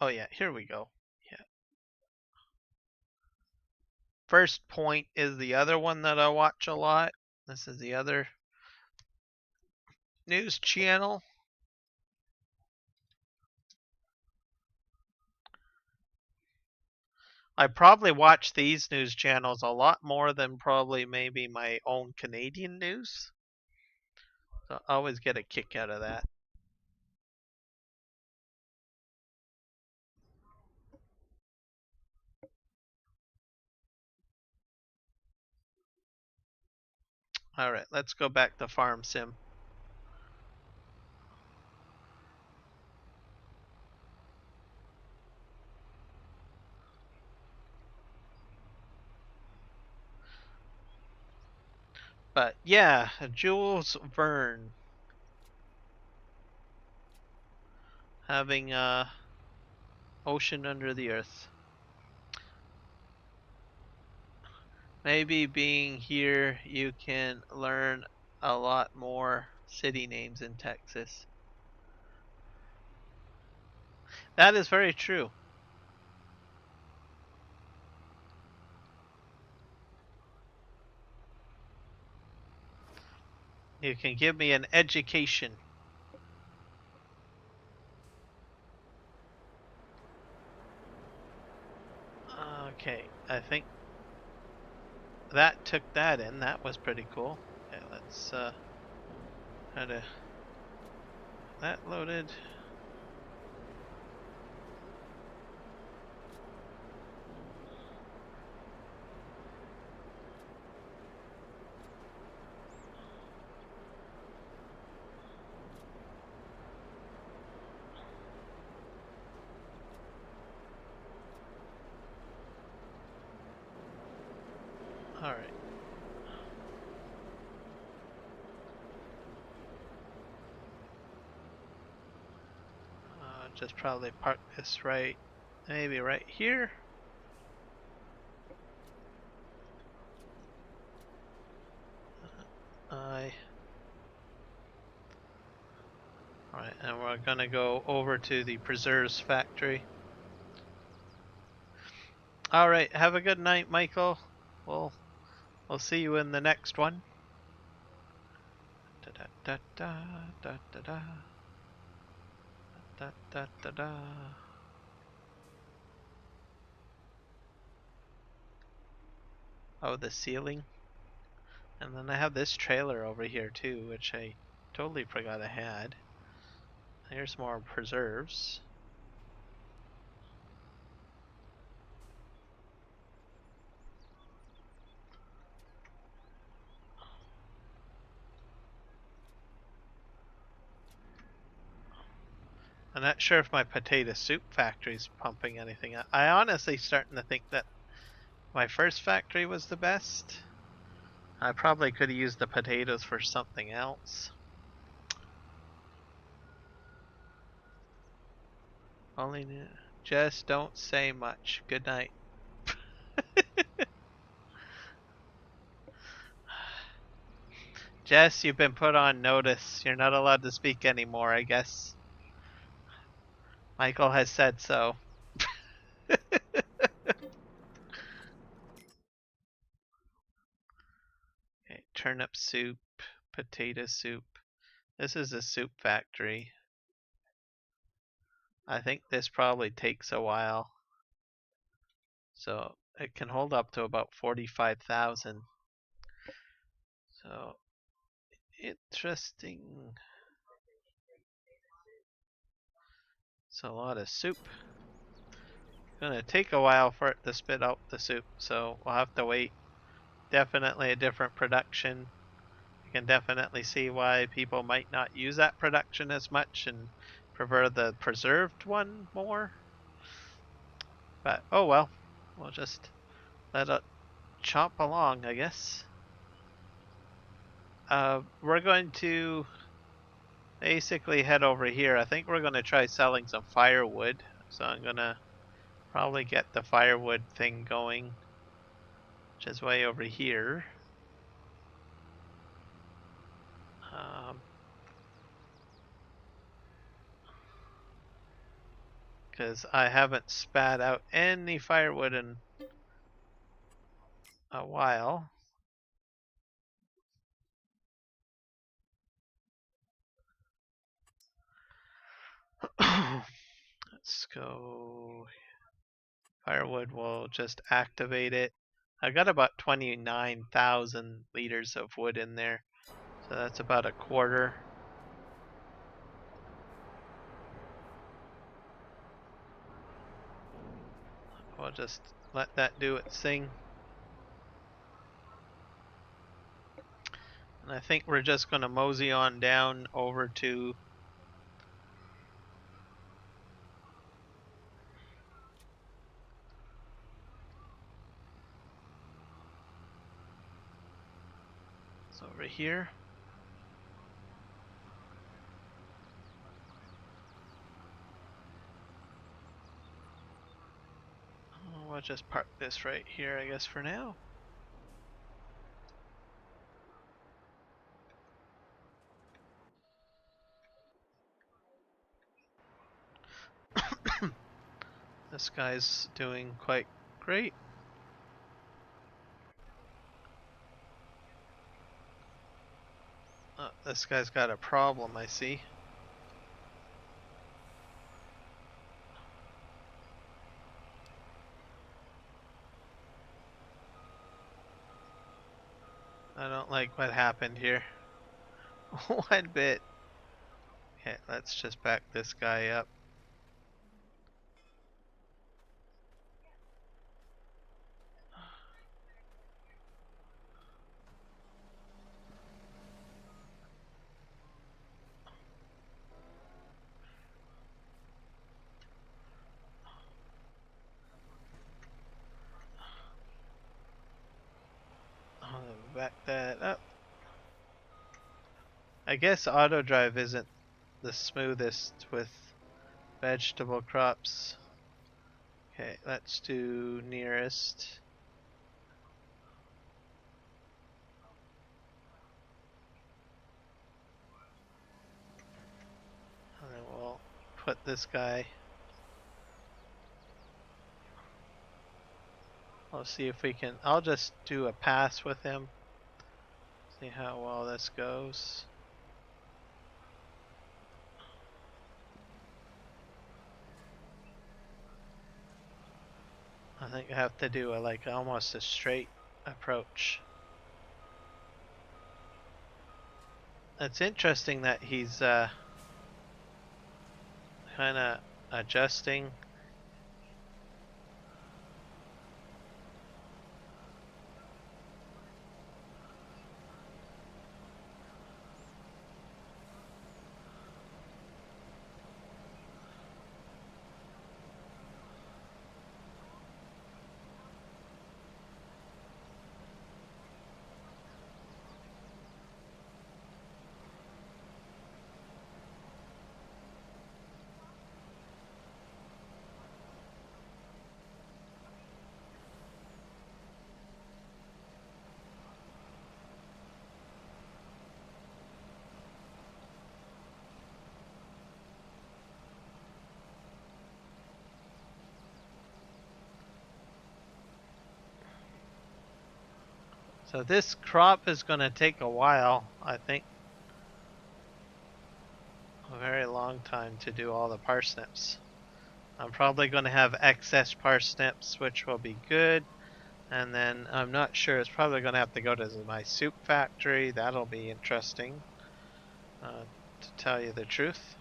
Oh yeah, here we go. Yeah. First Point is the other one that I watch a lot. This is the other news channel. I probably watch these news channels a lot more than probably maybe my own Canadian news. So I always get a kick out of that. All right, let's go back to Farm Sim. But yeah, Jules Verne having Ocean Under the Earth. Maybe being here, you can learn a lot more city names in Texas. That is very true. You can give me an education. Okay, I think that took that in. That was pretty cool. Okay, let's try to that loaded. All right. Just probably park this right, maybe right here. Alright, and we're gonna go over to the preserves factory. Alright, have a good night, Michael. We'll see you in the next one. Da da da da da da da da da da. Oh, the ceiling. And then I have this trailer over here too, which I totally forgot I had. Here's more preserves. I'm not sure if my potato soup factory's pumping anything. I honestly starting to think that my first factory was the best. I probably could have used the potatoes for something else. Only just don't say much. Good night. Jess, you've been put on notice. You're not allowed to speak anymore, I guess. Michael has said so. Okay, turnip soup, potato soup. This is a soup factory. I think this probably takes a while. So it can hold up to about 45,000. So interesting. It's a lot of soup. It's gonna take a while for it to spit out the soup, so we'll have to wait. Definitely a different production. You can definitely see why people might not use that production as much and prefer the preserved one more. But oh well, we'll just let it chomp along, I guess. We're going to basically head over here. I think we're going to try selling some firewood. So I'm going to probably get the firewood thing going, which is way over here. because I haven't spat out any firewood in a while. Let's go. Firewood will just activate it. I got about 29,000 liters of wood in there, so that's about a quarter. We'll just let that do its thing. And I think we're just going to mosey on down over to over here. We'll just park this right here, I guess, for now. This guy's doing quite great. This guy's got a problem, I see. I don't like what happened here. One bit. Okay, let's just back this guy up. I'll back that up. I guess auto drive isn't the smoothest with vegetable crops. Okay, let's do nearest. And then we'll put this guy. I'll see if we can. I'll just do a pass with him. See how well this goes. I think I have to do like almost a straight approach. It's interesting that he's kind of adjusting. So this crop is going to take a while, I think. A very long time to do all the parsnips. I'm probably going to have excess parsnips, which will be good. And then I'm not sure, it's probably going to have to go to my soup factory. That'll be interesting, to tell you the truth.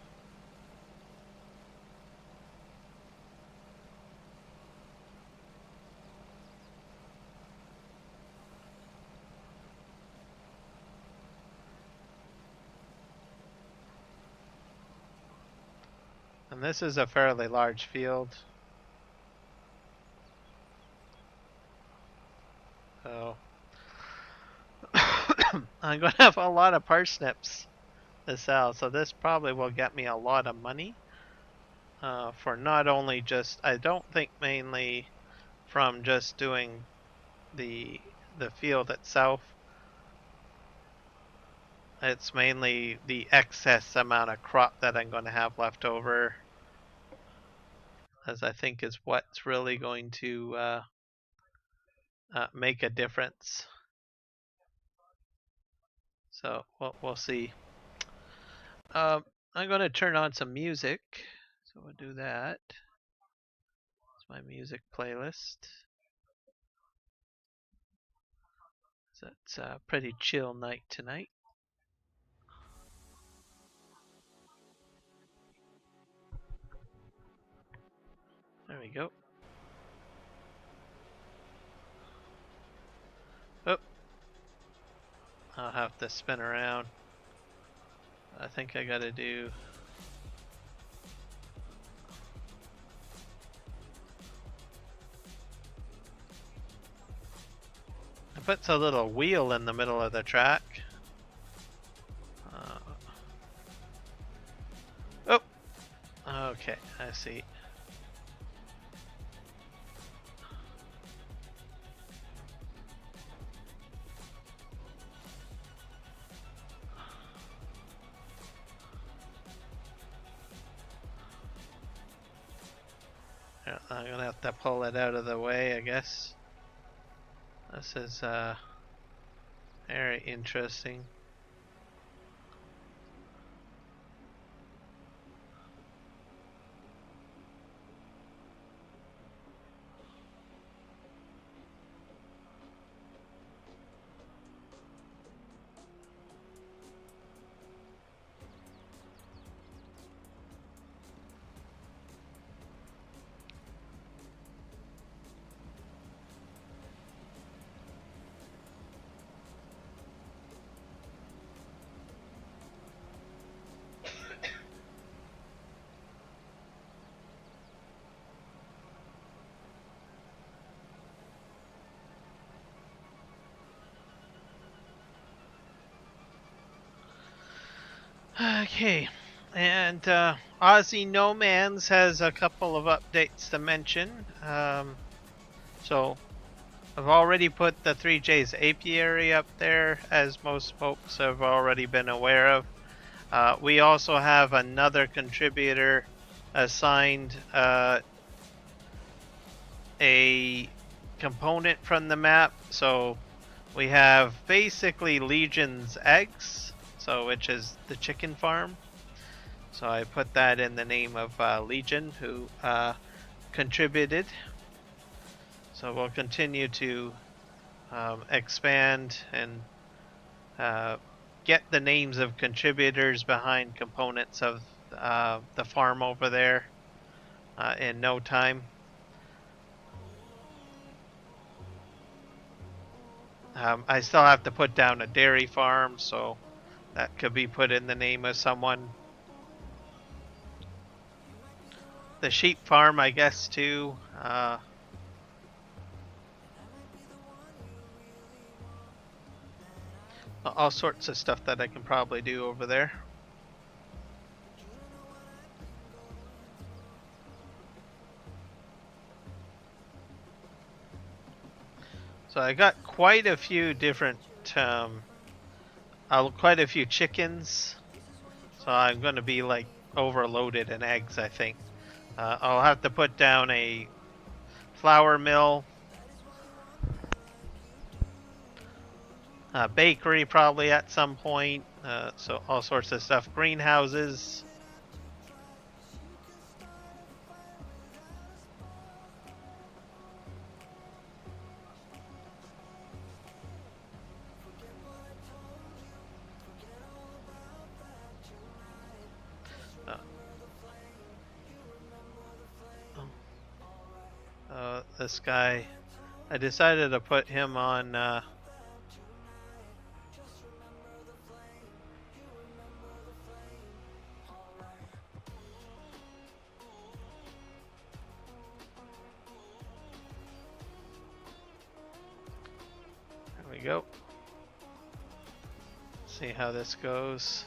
And this is a fairly large field. So I'm going to have a lot of parsnips to sell. So this probably will get me a lot of money for not only just, I don't think mainly from just doing the field itself. It's mainly the excess amount of crop that I'm going to have left over. as I think is what's really going to make a difference. So we'll see. I'm going to turn on some music, so we'll do that. It's my music playlist. So it's a pretty chill night tonight. There we go. Oh, I'll have to spin around. I think I gotta do. It puts a little wheel in the middle of the track. Oh, okay, I see. I'm gonna have to pull it out of the way, I guess. This is very interesting. Okay, and Aussie No Man's has a couple of updates to mention. So I've already put the 3J's apiary up there, as most folks have already been aware of. We also have another contributor assigned a component from the map. So we have basically Legion's eggs, so which is the chicken farm. So I put that in the name of Legion, who contributed. So we'll continue to expand and get the names of contributors behind components of the farm over there in no time. I still have to put down a dairy farm, so that could be put in the name of someone. The sheep farm, I guess, too. All sorts of stuff that I can probably do over there. So I got quite a few different, quite a few chickens. So I'm going to be like overloaded in eggs, I think. I'll have to put down a flour mill, a bakery probably at some point. So all sorts of stuff. Greenhouses. This guy, I decided to put him on there we go. See how this goes.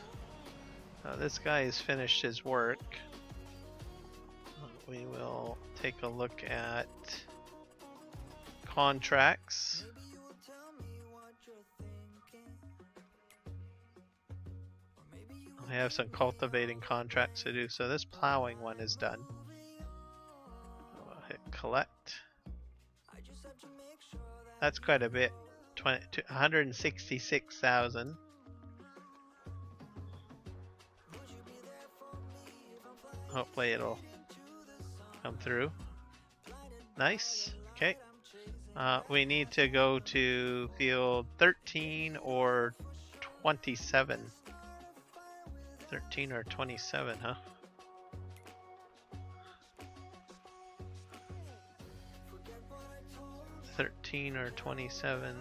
This guy has finished his work. We will take a look at contracts. I have some cultivating contracts to do, so this plowing one is done. collect. That's quite a bit. 166,000. Hopefully it'll come through. Nice. Okay. We need to go to field 13 or 27. 13 or 27, huh? Or 27.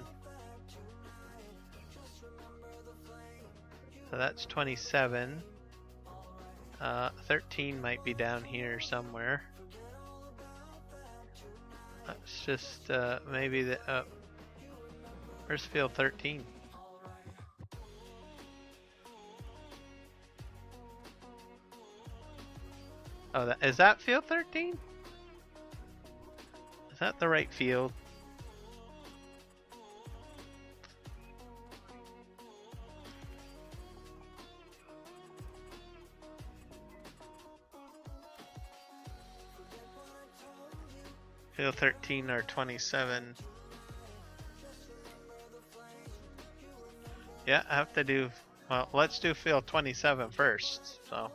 So that's 27. 13 might be down here somewhere. Let's just maybe the where's field 13? Oh, is that field 13? Is that the right field? Field 13 or 27. Yeah, I have to do, well, let's do field 27 first, so.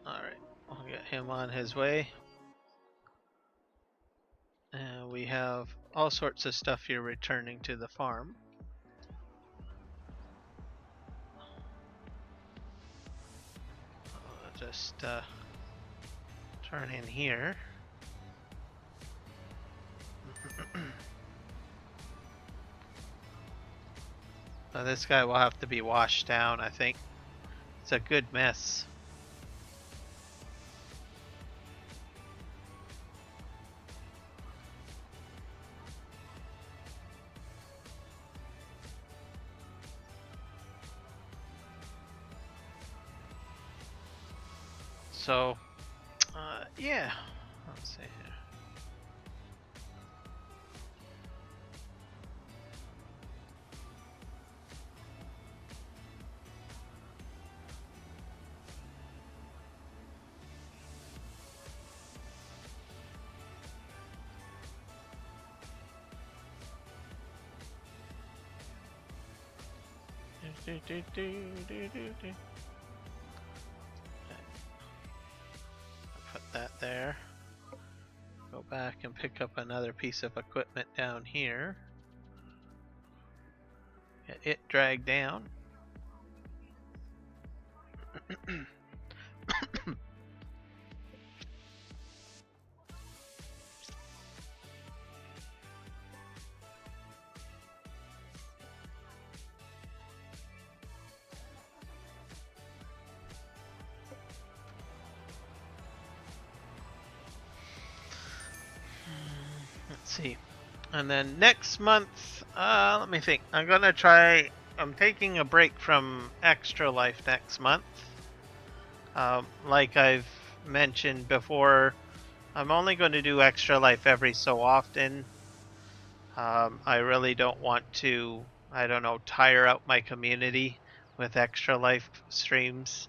Alright, we'll get him on his way. We have all sorts of stuff here returning to the farm. I'll just turn in here. Now this guy will have to be washed down, I think. It's a good mess. So, yeah, let's see here. Put that there. Go back and pick up another piece of equipment down here. Get it dragged down. See, and then next month, let me think. I'm taking a break from Extra Life next month. Like I've mentioned before, I'm only going to do Extra Life every so often. I really don't want to, tire out my community with Extra Life streams.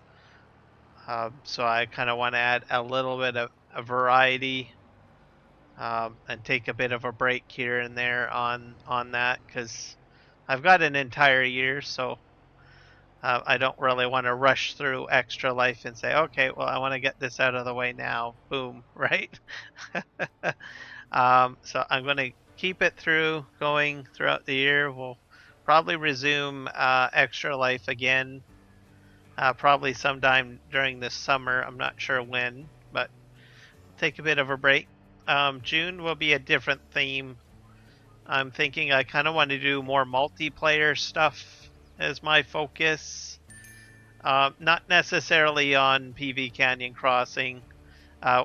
So I kind of want to add a little bit of a variety. And take a bit of a break here and there on that, because I've got an entire year, so I don't really want to rush through Extra Life and say, okay, well, I want to get this out of the way now. Boom, right? So I'm going to keep it going throughout the year. We'll probably resume Extra Life again, probably sometime during this summer. I'm not sure when, but take a bit of a break. June will be a different theme. I'm thinking I kind of want to do more multiplayer stuff as my focus. Not necessarily on PV Canyon Crossing.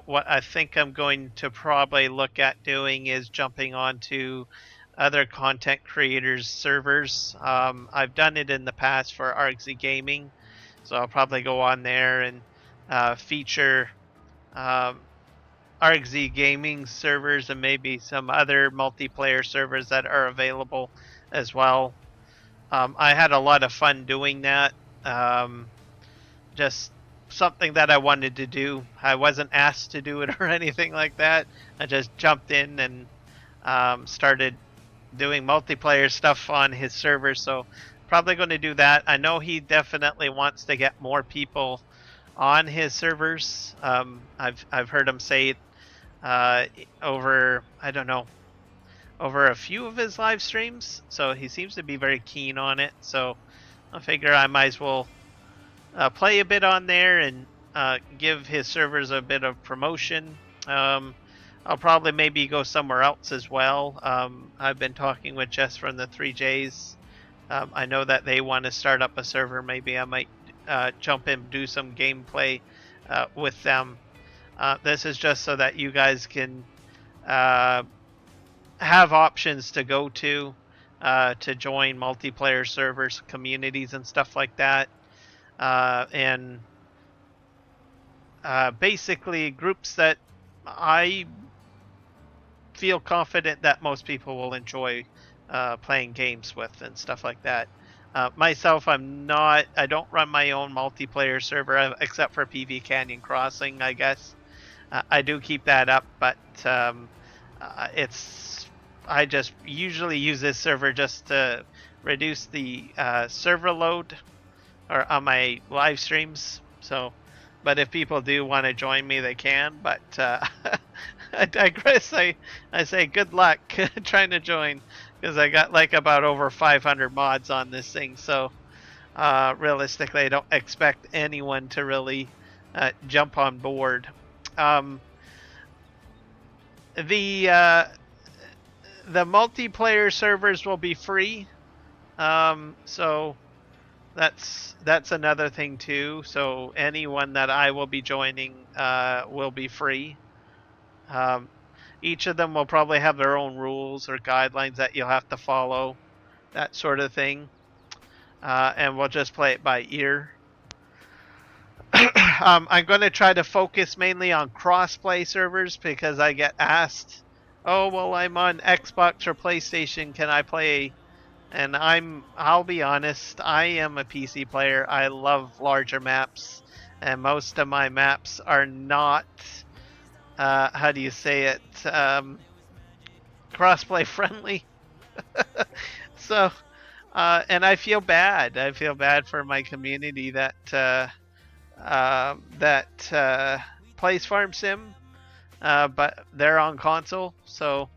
What I think I'm going to probably look at doing is jumping onto other content creators' servers. I've done it in the past for Argsy Gaming, so I'll probably go on there and feature ArcZ Gaming servers and maybe some other multiplayer servers that are available as well. I had a lot of fun doing that. Just something that I wanted to do. I wasn't asked to do it or anything like that. I just jumped in and started doing multiplayer stuff on his server. So probably going to do that. I know he definitely wants to get more people on his servers. I've heard him say it over, I don't know, over a few of his live streams. So he seems to be very keen on it. So I figure I might as well play a bit on there and give his servers a bit of promotion. I'll probably maybe go somewhere else as well. I've been talking with Jess from the 3Js. I know that they want to start up a server. Maybe I might jump in and do some gameplay with them. This is just so that you guys can have options to go to join multiplayer servers, communities, and stuff like that. And basically groups that I feel confident that most people will enjoy playing games with and stuff like that. Myself, I don't run my own multiplayer server except for PV Canyon Crossing, I guess. I do keep that up, but I just usually use this server just to reduce the server load or on my live streams. So, but if people do want to join me, they can. But I digress. I say good luck trying to join, because I got like about over 500 mods on this thing. So realistically, I don't expect anyone to really jump on board. The multiplayer servers will be free. So that's another thing too. So anyone that I will be joining will be free. Each of them will probably have their own rules or guidelines that you'll have to follow, that sort of thing. And we'll just play it by ear. I'm going to try to focus mainly on cross-play servers, because I get asked, oh, well, I'm on Xbox or PlayStation, can I play? And I'll be honest, I am a PC player. I love larger maps, and most of my maps are not, how do you say it, crossplay friendly. So, and I feel bad. I feel bad for my community that plays Farm Sim, but they're on console. So,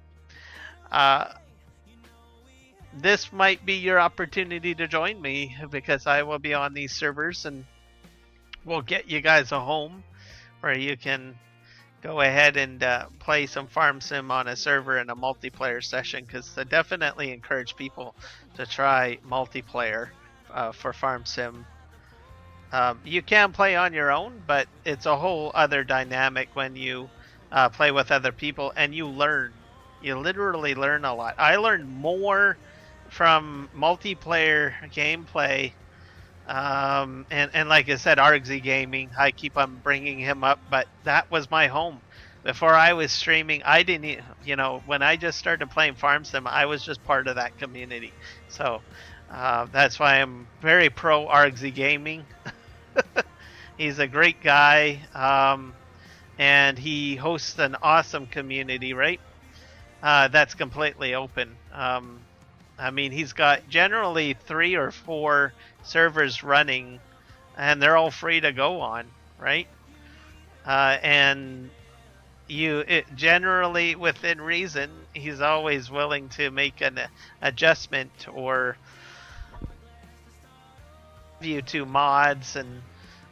this might be your opportunity to join me, because I will be on these servers, and we'll get you guys a home where you can go ahead and play some Farm Sim on a server in a multiplayer session, because I definitely encourage people to try multiplayer for Farm Sim. You can play on your own, but it's a whole other dynamic when you play with other people, and you learn. You literally learn a lot. I learned more from multiplayer gameplay, and like I said, ArcZ Gaming, I keep on bringing him up, but that was my home. Before I was streaming, I didn't, when I just started playing Farm Sim, I was just part of that community. So that's why I'm very pro ArcZ Gaming. He's a great guy, and he hosts an awesome community, right? That's completely open. I mean, he's got generally 3 or 4 servers running, and they're all free to go on, right? And generally within reason, he's always willing to make an adjustment or view to mods and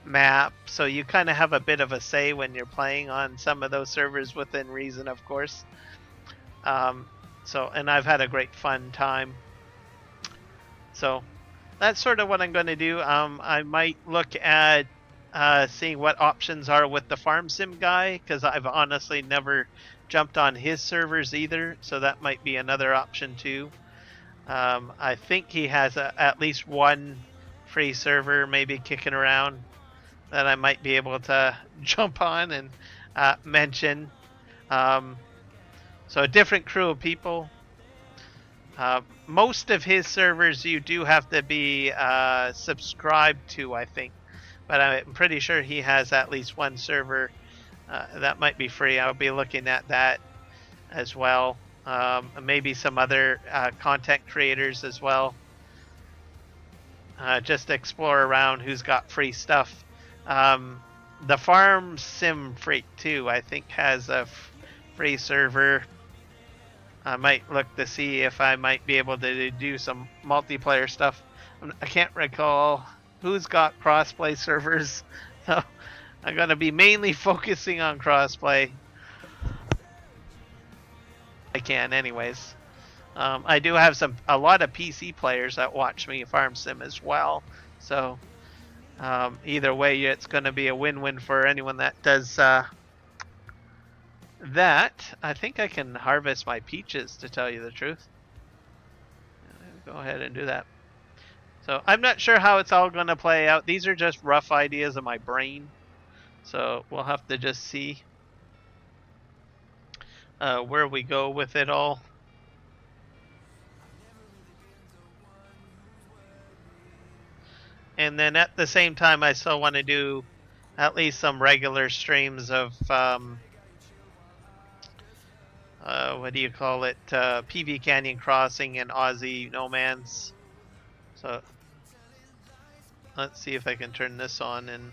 map, so you kind of have a bit of a say when you're playing on some of those servers within reason, of course. And I've had a great fun time. So that's sort of what I'm going to do. I might look at seeing what options are with the Farm Sim guy, because I've honestly never jumped on his servers either, so that might be another option too. I think he has at least one free server maybe kicking around that I might be able to jump on and mention. So a different crew of people. Most of his servers you do have to be subscribed to, I think. But I'm pretty sure he has at least one server that might be free. I'll be looking at that as well. Maybe some other content creators as well. Just explore around who's got free stuff. The Farm Sim Freak too, I think, has a free server. I might look to see if I might be able to do some multiplayer stuff. I can't recall who's got crossplay servers, so I'm going to be mainly focusing on crossplay. I can, anyways. I do have a lot of PC players that watch me farm sim as well, so either way, it's going to be a win-win for anyone that does that. I think I can harvest my peaches, to tell you the truth. Go ahead and do that. So I'm not sure how it's all going to play out. These are just rough ideas of my brain, so we'll have to just see where we go with it all. And then at the same time, I still want to do at least some regular streams of what do you call it? PV Canyon Crossing and Aussie No Man's. So let's see if I can turn this on. And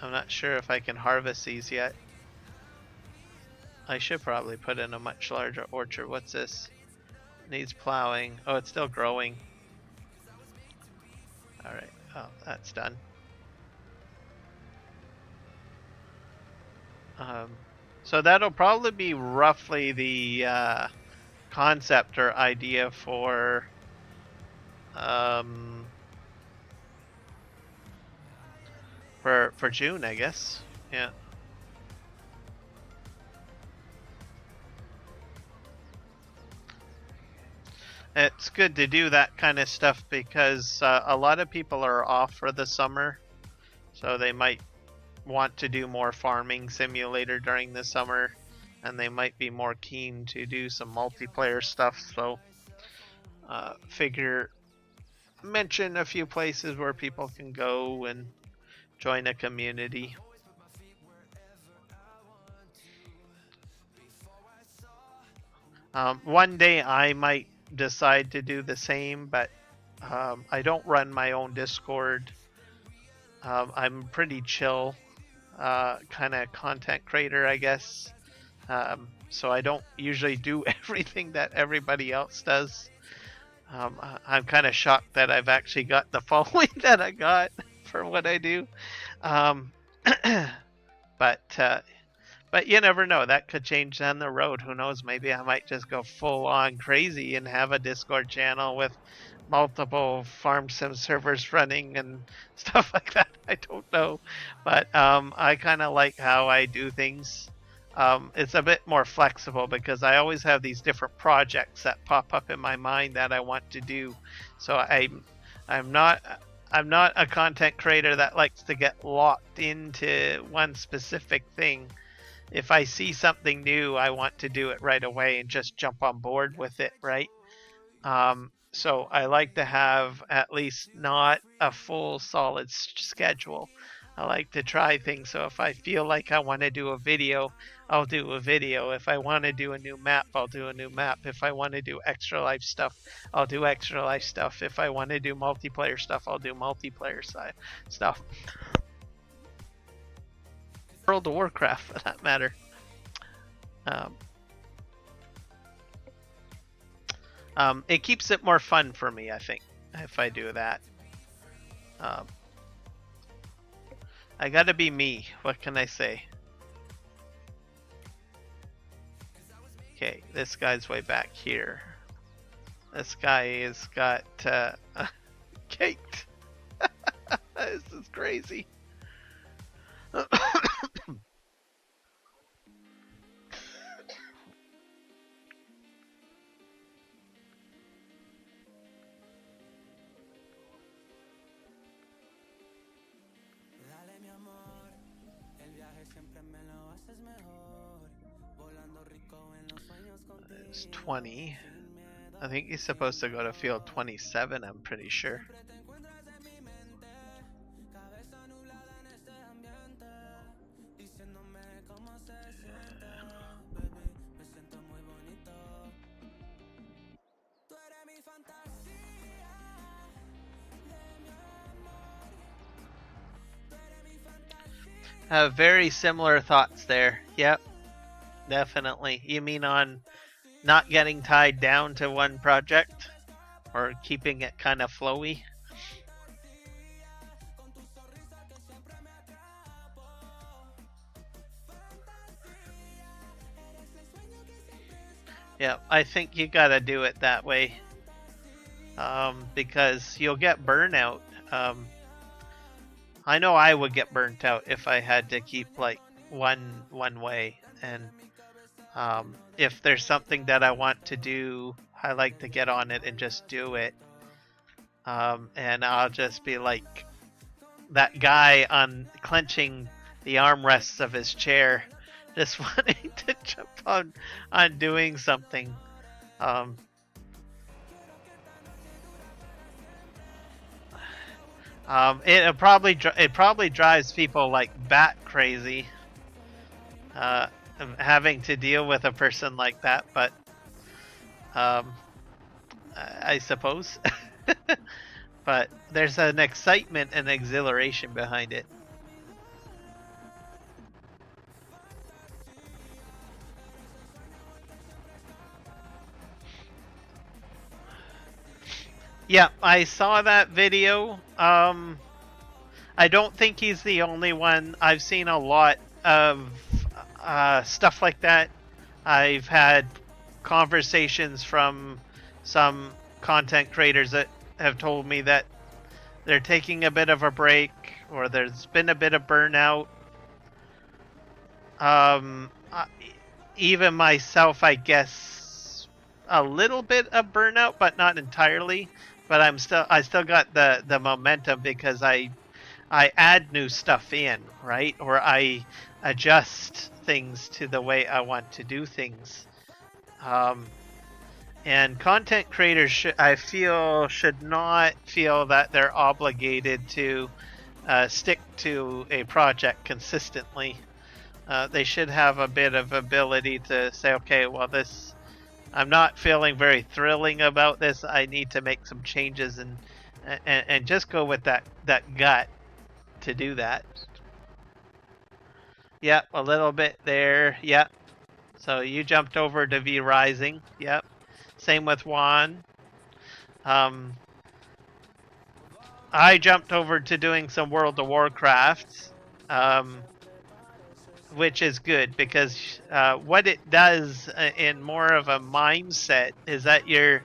I'm not sure if I can harvest these yet. I should probably put in a much larger orchard. What's this? Needs plowing. Oh, it's still growing. Alright, oh, that's done. So that'll probably be roughly the concept or idea for June, I guess. Yeah. It's good to do that kind of stuff because a lot of people are off for the summer, so they might want to do more farming simulator during the summer, and they might be more keen to do some multiplayer stuff. So mention a few places where people can go and join a community. One day I might decide to do the same, but I don't run my own Discord. I'm pretty chill kind of content creator, I guess. So I don't usually do everything that everybody else does. I'm kind of shocked that I've actually got the following that I got for what I do. But you never know. That could change down the road. Who knows? Maybe I might just go full on crazy and have a Discord channel with multiple farm sim servers running and stuff like that. I don't know. But I kind of like how I do things. It's a bit more flexible because I always have these different projects that pop up in my mind that I want to do. So I'm not a content creator that likes to get locked into one specific thing. If I see something new, I want to do it right away and just jump on board with it, right? So I like to have at least not a full solid schedule. I like to try things. So if I feel like I want to do a video, I'll do a video. If I want to do a new map, I'll do a new map. If I want to do extra life stuff, I'll do extra life stuff. If I want to do multiplayer stuff, I'll do multiplayer stuff. World of Warcraft, for that matter. It keeps it more fun for me, I think, if I do that. I gotta be me. What can I say? Okay, this guy's way back here. This guy has got caked. This is crazy. It's 20. I think he's supposed to go to field 27, I'm pretty sure. Very similar thoughts there. Yep, definitely. You mean on not getting tied down to one project or keeping it kind of flowy? Yeah, I think you gotta do it that way, because you'll get burnout. I know I would get burnt out if I had to keep like one way, and if there's something that I want to do, I like to get on it and just do it. And I'll just be like that guy on clenching the armrests of his chair, just wanting to jump on doing something. It probably drives people like bat crazy, having to deal with a person like that. But I suppose. But there's an excitement and exhilaration behind it. Yeah, I saw that video. I don't think he's the only one. I've seen a lot of stuff like that. I've had conversations from some content creators that have told me that they're taking a bit of a break, or there's been a bit of burnout. Even myself, I guess, a little bit of burnout, but not entirely. But I still got the momentum because I add new stuff in, right? Or I adjust things to the way I want to do things. And content creators, should not feel that they're obligated to stick to a project consistently. They should have a bit of ability to say, okay, well, I'm not feeling very thrilling about this. I need to make some changes and just go with that gut to do that. Yep, a little bit there. Yep. So you jumped over to V Rising. Yep. Same with Juan. I jumped over to doing some World of Warcraft, which is good because what it does in more of a mindset is that you're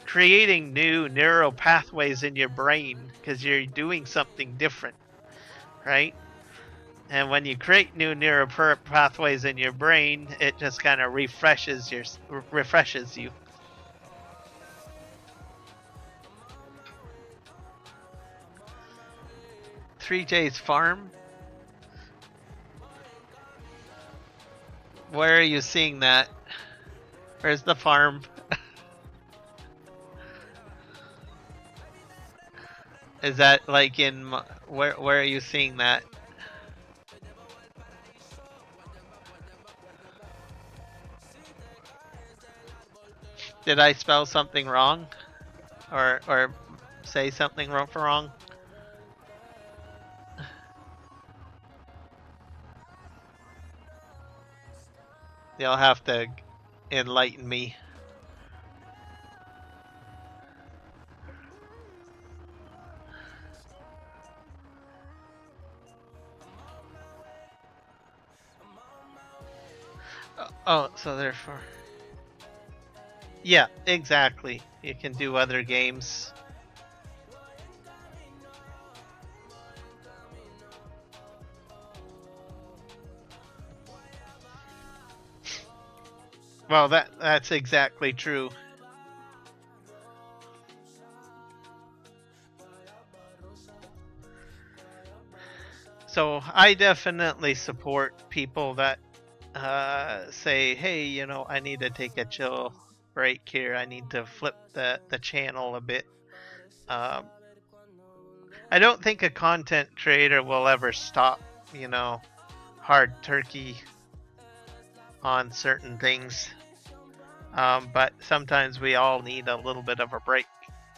creating new neural pathways in your brain because you're doing something different, right? And when you create new neural pathways in your brain, it just kind of refreshes you. 3J's farm? Where are you seeing that? Where's the farm? Is that like in where are you seeing that? Did I spell something wrong? Or say something wrong? You'll have to enlighten me. Oh, so therefore... Yeah, exactly. You can do other games. Well, that's exactly true. So I definitely support people that say, hey, you know, I need to take a chill break here. I need to flip the channel a bit. I don't think a content creator will ever stop, you know, hard turkey on certain things. But sometimes we all need a little bit of a break,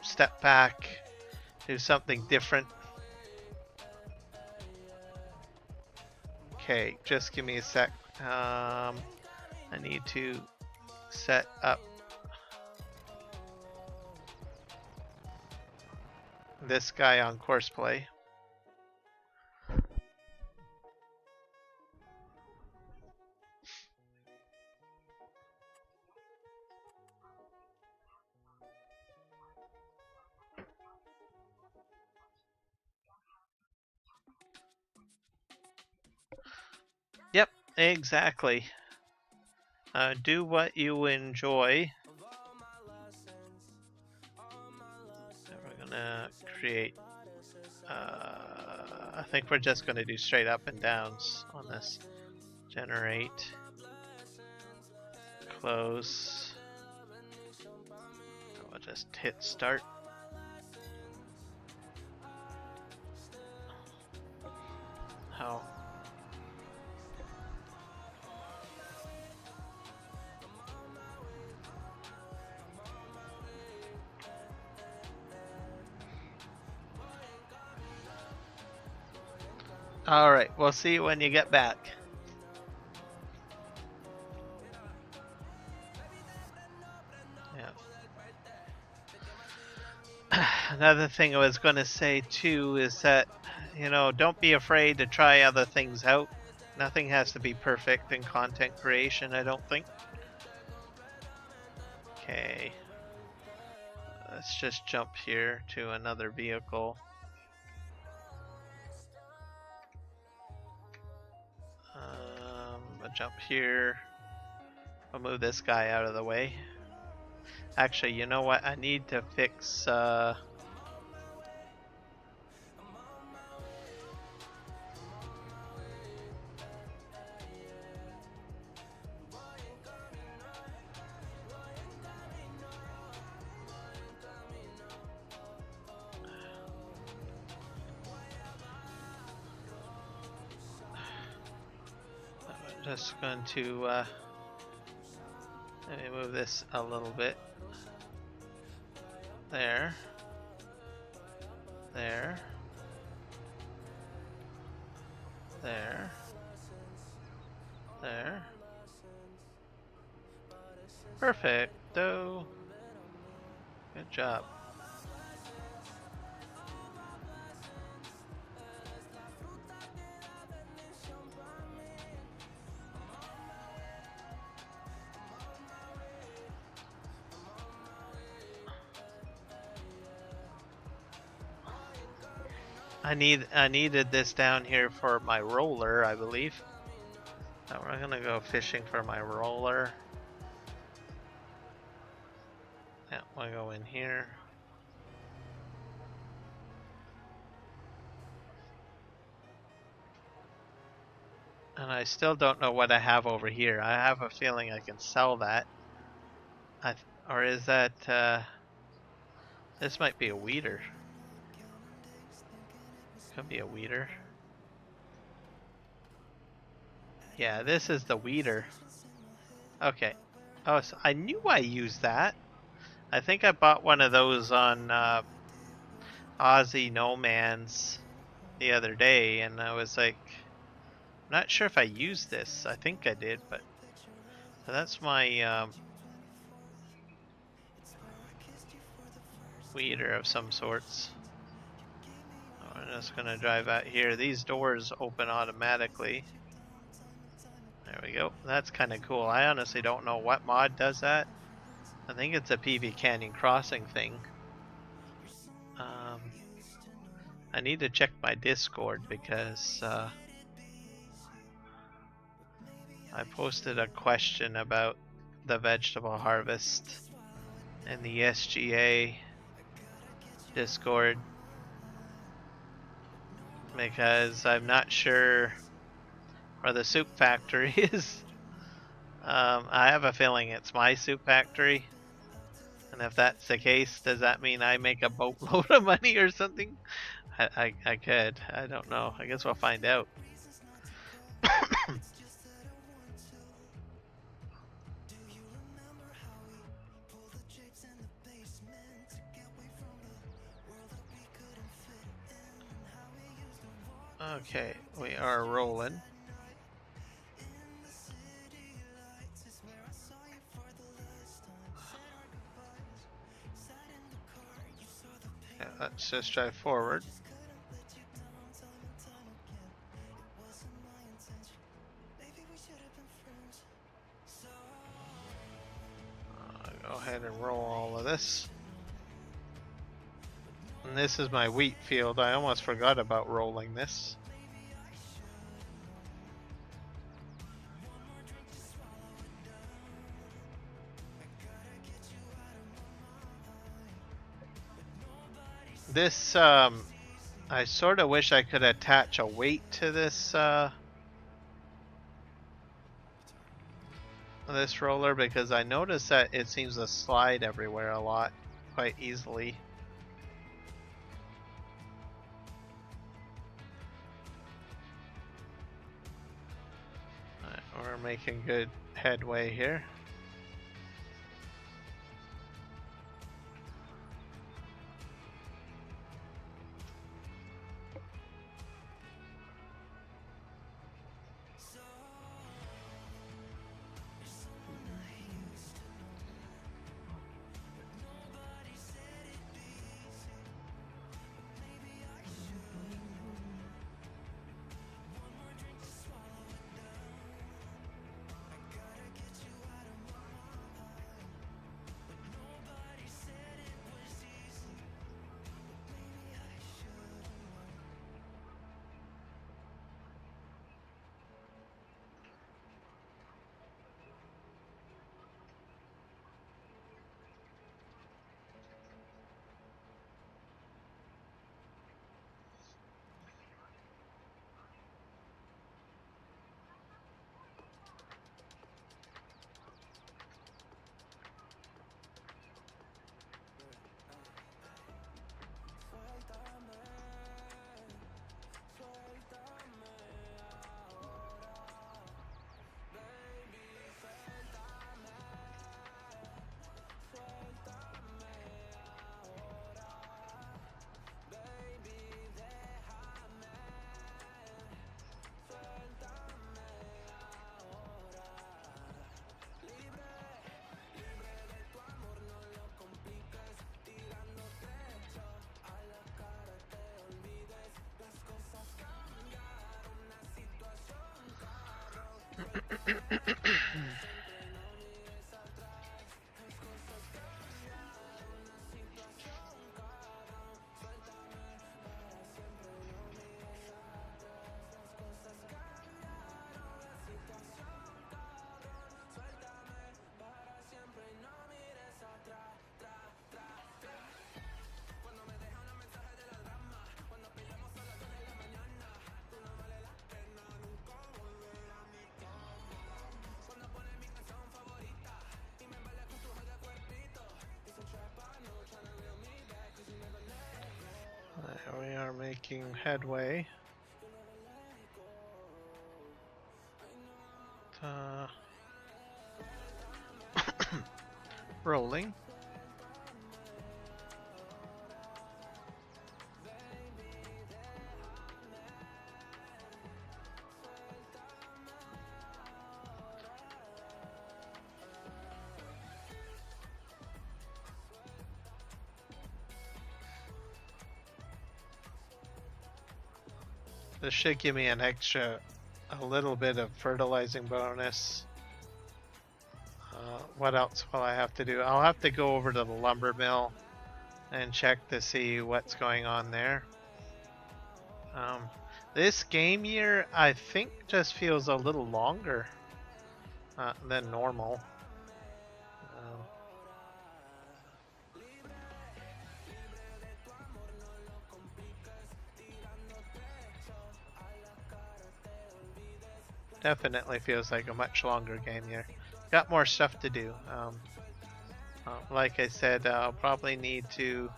step back, do something different. Okay, just give me a sec. I need to set up this guy on course play. Yep, exactly. Do what you enjoy. We're gonna create. I think we're just gonna do straight up and downs on this. Generate. Close. I'll just hit start. How? All right, we'll see you when you get back. Yeah. Another thing I was going to say too is that, you know, don't be afraid to try other things out. Nothing has to be perfect in content creation, I don't think. Okay. Let's just jump here to another vehicle. I'll jump here. I'll move this guy out of the way. Actually, you know what? I need to fix just going to let me move this a little bit. There. There. There. There. Perfecto. Good job. I needed this down here for my roller, I believe. Now we're gonna go fishing for my roller. Yeah, we'll go in here. And I still don't know what I have over here. I have a feeling I can sell that. Or is that this might be a weeder. Could be a weeder. Yeah, this is the weeder. Okay. Oh, so I knew I used that. I think I bought one of those on Aussie No Man's the other day, and I was like, I'm not sure if I used this. I think I did, but so that's my weeder of some sorts. I'm just gonna drive out here. These doors open automatically. There we go. That's kind of cool. I honestly don't know what mod does that. I think it's a PV Canyon Crossing thing. I need to check my Discord because I posted a question about the vegetable harvest in the SGA Discord because I'm not sure where the soup factory is. I have a feeling it's my soup factory. And if that's the case, does that mean I make a boatload of money or something? I could. I don't know. I guess we'll find out. Okay, we are rolling. Yeah, let's just drive forward. Go ahead and roll all of this. And this is my wheat field. I almost forgot about rolling this. This, I sort of wish I could attach a weight to this, this roller, because I noticed that it seems to slide everywhere a lot, quite easily. Alright, we're making good headway here. We are making headway. Rolling. This should give me an extra, a little bit of fertilizing bonus. What else will I have to do? I'll have to go over to the lumber mill and check to see what's going on there. This game year, I think, just feels a little longer than normal. Definitely feels like a much longer game year. got more stuff to do. Like I said, I'll probably need to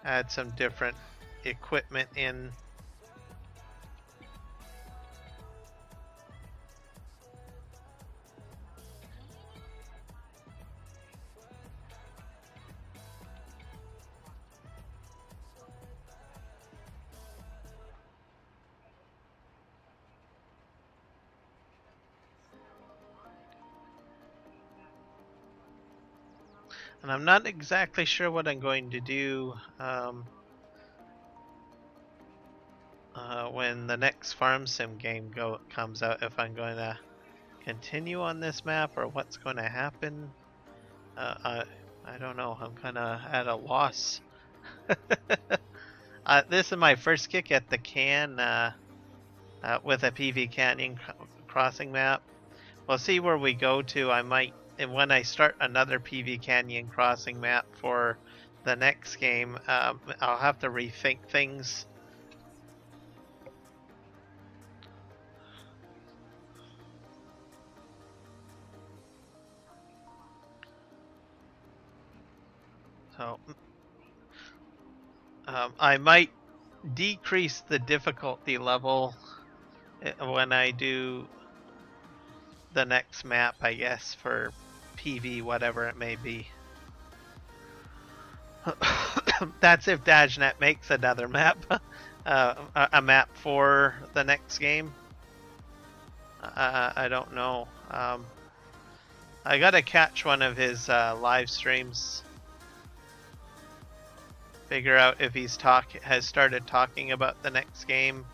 add some different equipment in. And I'm not exactly sure what I'm going to do when the next farm sim game comes out, if I'm going to continue on this map or what's going to happen. I don't know. I'm kind of at a loss. This is my first kick at the can with a PV Canyon crossing map. We'll see where we go to. I might, and when I start another PV Canyon crossing map for the next game, I'll have to rethink things. So I might decrease the difficulty level when I do the next map, I guess, for PV, whatever it may be. That's if Dajnet makes another map, a map for the next game. I don't know. I gotta catch one of his live streams. Figure out if he's has started talking about the next game.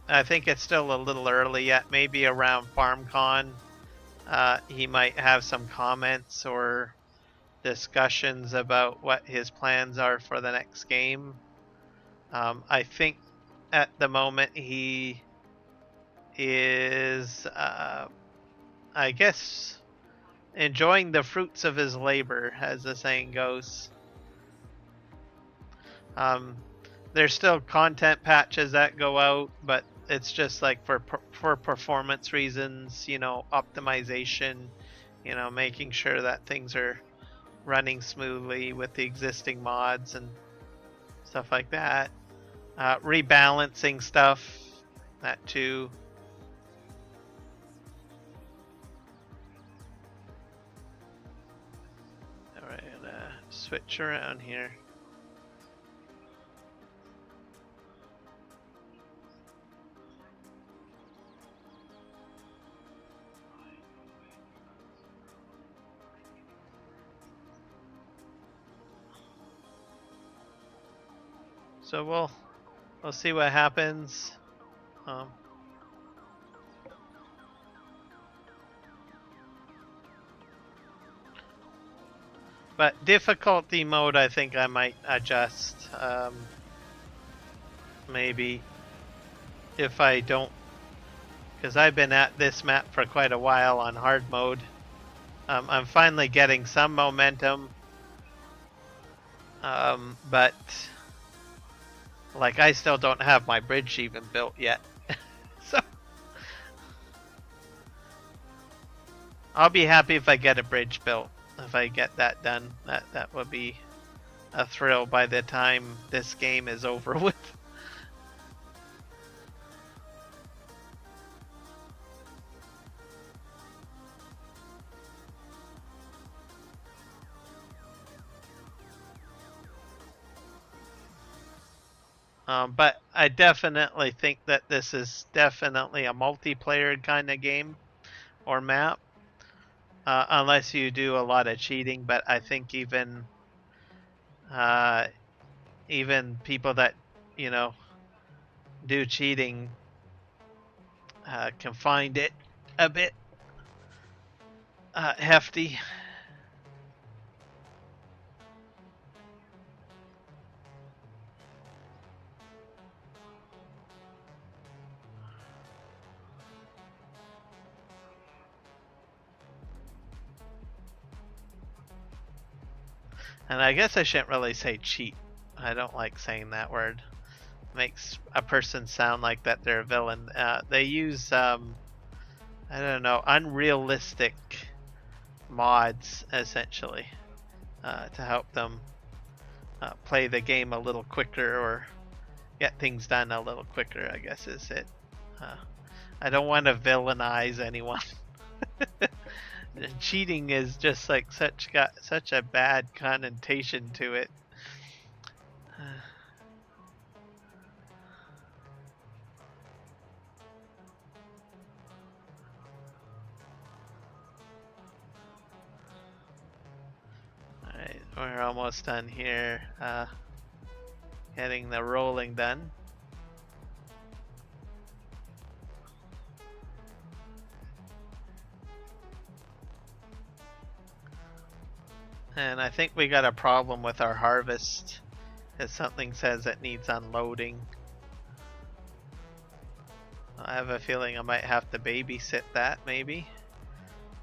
I think it's still a little early yet. Maybe around FarmCon, he might have some comments or discussions about what his plans are for the next game. I think at the moment he is, I guess, enjoying the fruits of his labor, as the saying goes. There's still content patches that go out, but it's just like for performance reasons, you know, optimization, you know, making sure that things are running smoothly with the existing mods and stuff like that. Rebalancing stuff, that too. Alright, I'm gonna switch around here. So we'll see what happens. But difficulty mode, I think I might adjust. Maybe if I don't, because I've been at this map for quite a while on hard mode. I'm finally getting some momentum, but like I still don't have my bridge even built yet. So I'll be happy if I get a bridge built. If I get that done, that would be a thrill by the time this game is over with. But I definitely think that this is definitely a multiplayer kind of game or map, unless you do a lot of cheating. But I think even people that, you know, do cheating can find it a bit hefty. And I guess I shouldn't really say cheat. I don't like saying that word. It makes a person sound like that they're a villain. They use I don't know, unrealistic mods essentially to help them play the game a little quicker or get things done a little quicker, I guess is it. I don't want to villainize anyone. Cheating is just like got such a bad connotation to it. Alright, we're almost done here. Getting the rolling done. And I think we got a problem with our harvest, as something says it needs unloading. I have a feeling I might have to babysit that maybe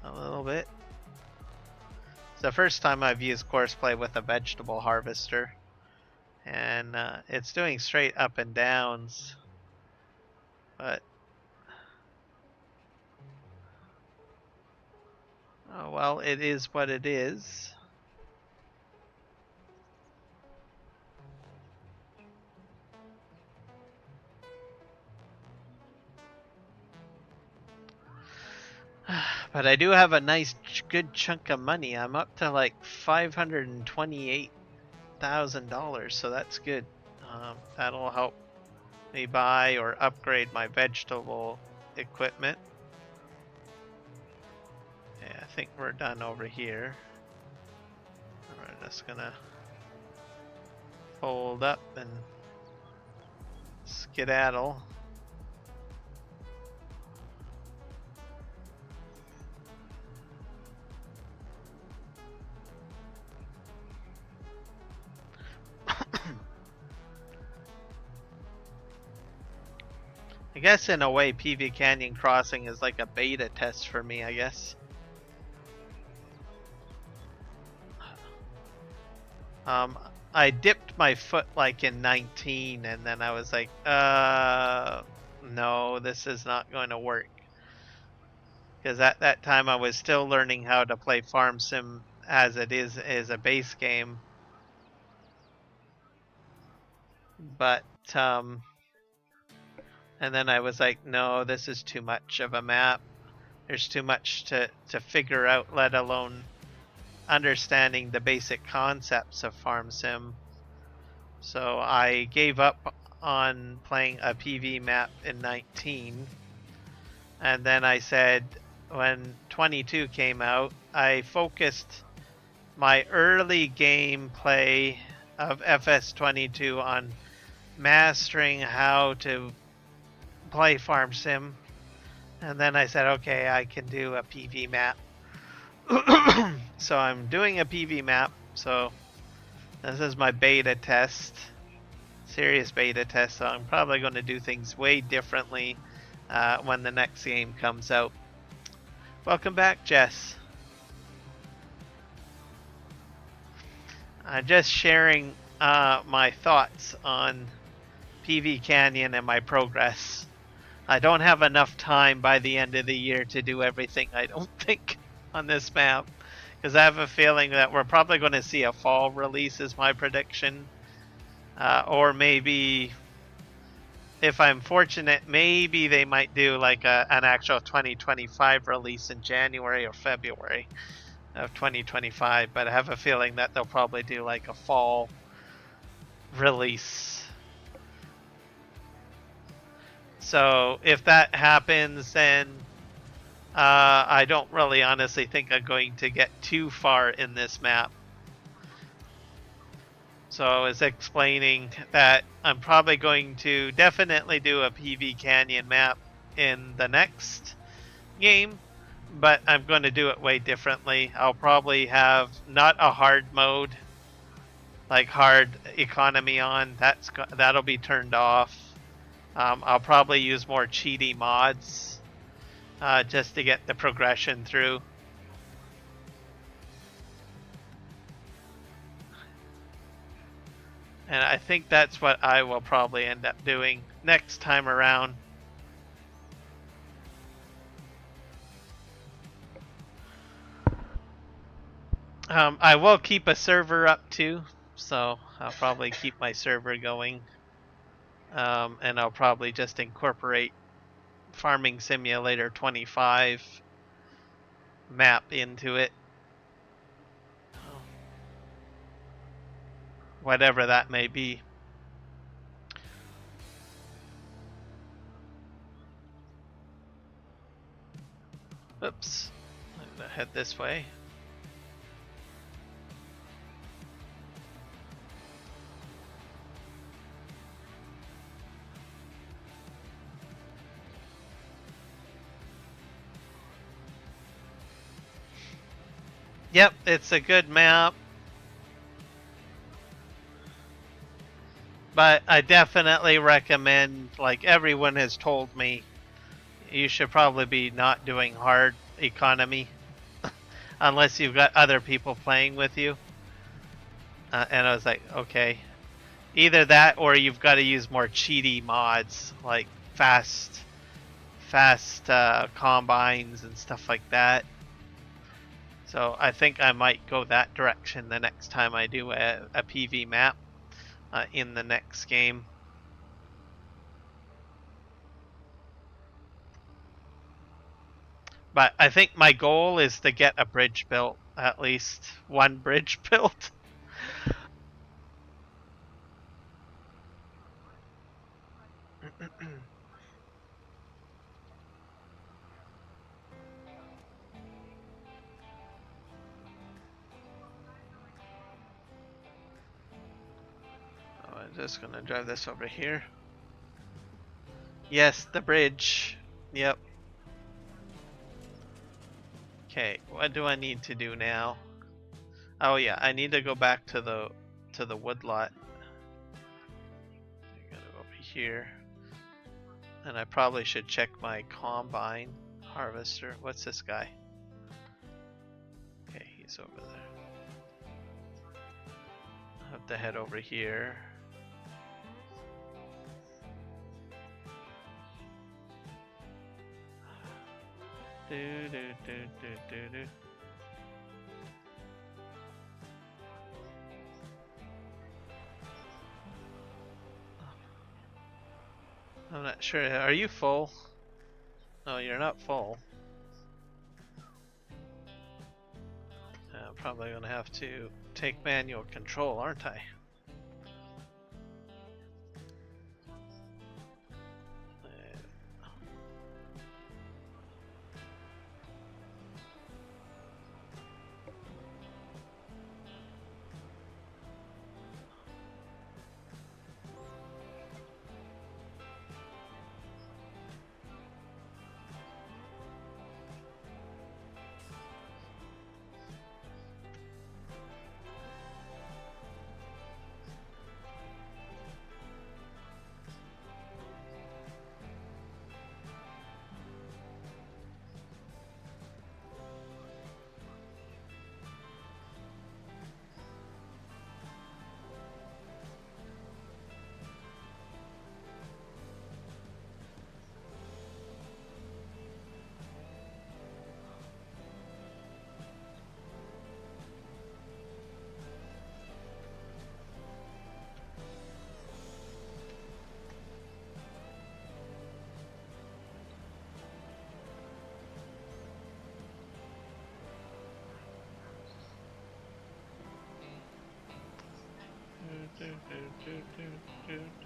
a little bit. It's the first time I've used Courseplay with a vegetable harvester, and it's doing straight up and downs, but oh well, it is what it is. But I do have a nice good chunk of money. I'm up to like $528,000, so that's good. That'll help me buy or upgrade my vegetable equipment. Okay, I think we're done over here. We're just gonna fold up and skedaddle. I guess in a way PV Canyon Crossing is like a beta test for me, I guess. I dipped my foot like in 19 and then I was like, no, this is not going to work. Because at that time I was still learning how to play Farm Sim as it is a base game. But and then I was like, no, this is too much of a map. There's too much to figure out, let alone understanding the basic concepts of Farm Sim. So I gave up on playing a PV map in 19. And then I said, when 22 came out, I focused my early gameplay of FS22 on mastering how to play Farm Sim, and then I said, okay, I can do a PV map. So I'm doing a PV map. So this is my beta test, serious beta test. So I'm probably going to do things way differently when the next game comes out. Welcome back, Jess. I'm just sharing my thoughts on PV Canyon and my progress. I don't have enough time by the end of the year to do everything, I don't think, on this map. Because I have a feeling that we're probably going to see a fall release is my prediction. Or maybe, if I'm fortunate, maybe they might do like an actual 2025 release in January or February of 2025. But I have a feeling that they'll probably do like a fall release. So if that happens, then I don't really honestly think I'm going to get too far in this map. So I was explaining that I'm probably going to definitely do a PV Canyon map in the next game, but I'm going to do it way differently. I'll probably have not a hard mode, like hard economy on. That'll be turned off. I'll probably use more cheaty mods just to get the progression through. And I think that's what I will probably end up doing next time around. I will keep a server up too, so I'll probably keep my server going. And I'll probably just incorporate Farming Simulator 25 map into it. Whatever that may be. Oops. I'm gonna head this way. Yep, it's a good map. But I definitely recommend, like everyone has told me, you should probably be not doing hard economy unless you've got other people playing with you. And I was like, okay, either that or you've got to use more cheaty mods like fast combines and stuff like that. So I think I might go that direction the next time I do a PV map in the next game. But I think my goal is to get a bridge built, at least one bridge built. I'm just gonna drive this over here. Yes, the bridge. Yep. Okay, what do I need to do now? Oh yeah, I need to go back to the woodlot. I gotta go over here. And I probably should check my combine harvester. What's this guy? Okay, he's over there. I have to head over here. Do. I'm not sure. Are you full? No, you're not full. I'm probably gonna have to take manual control, aren't I?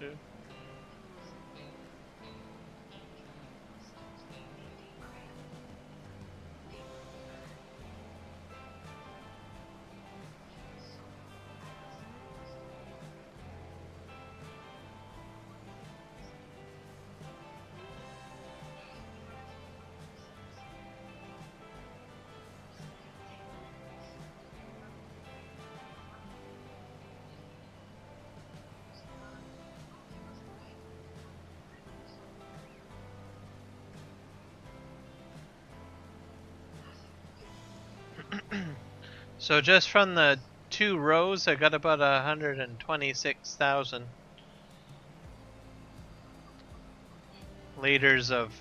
Do. So just from the 2 rows, I got about 126,000 liters of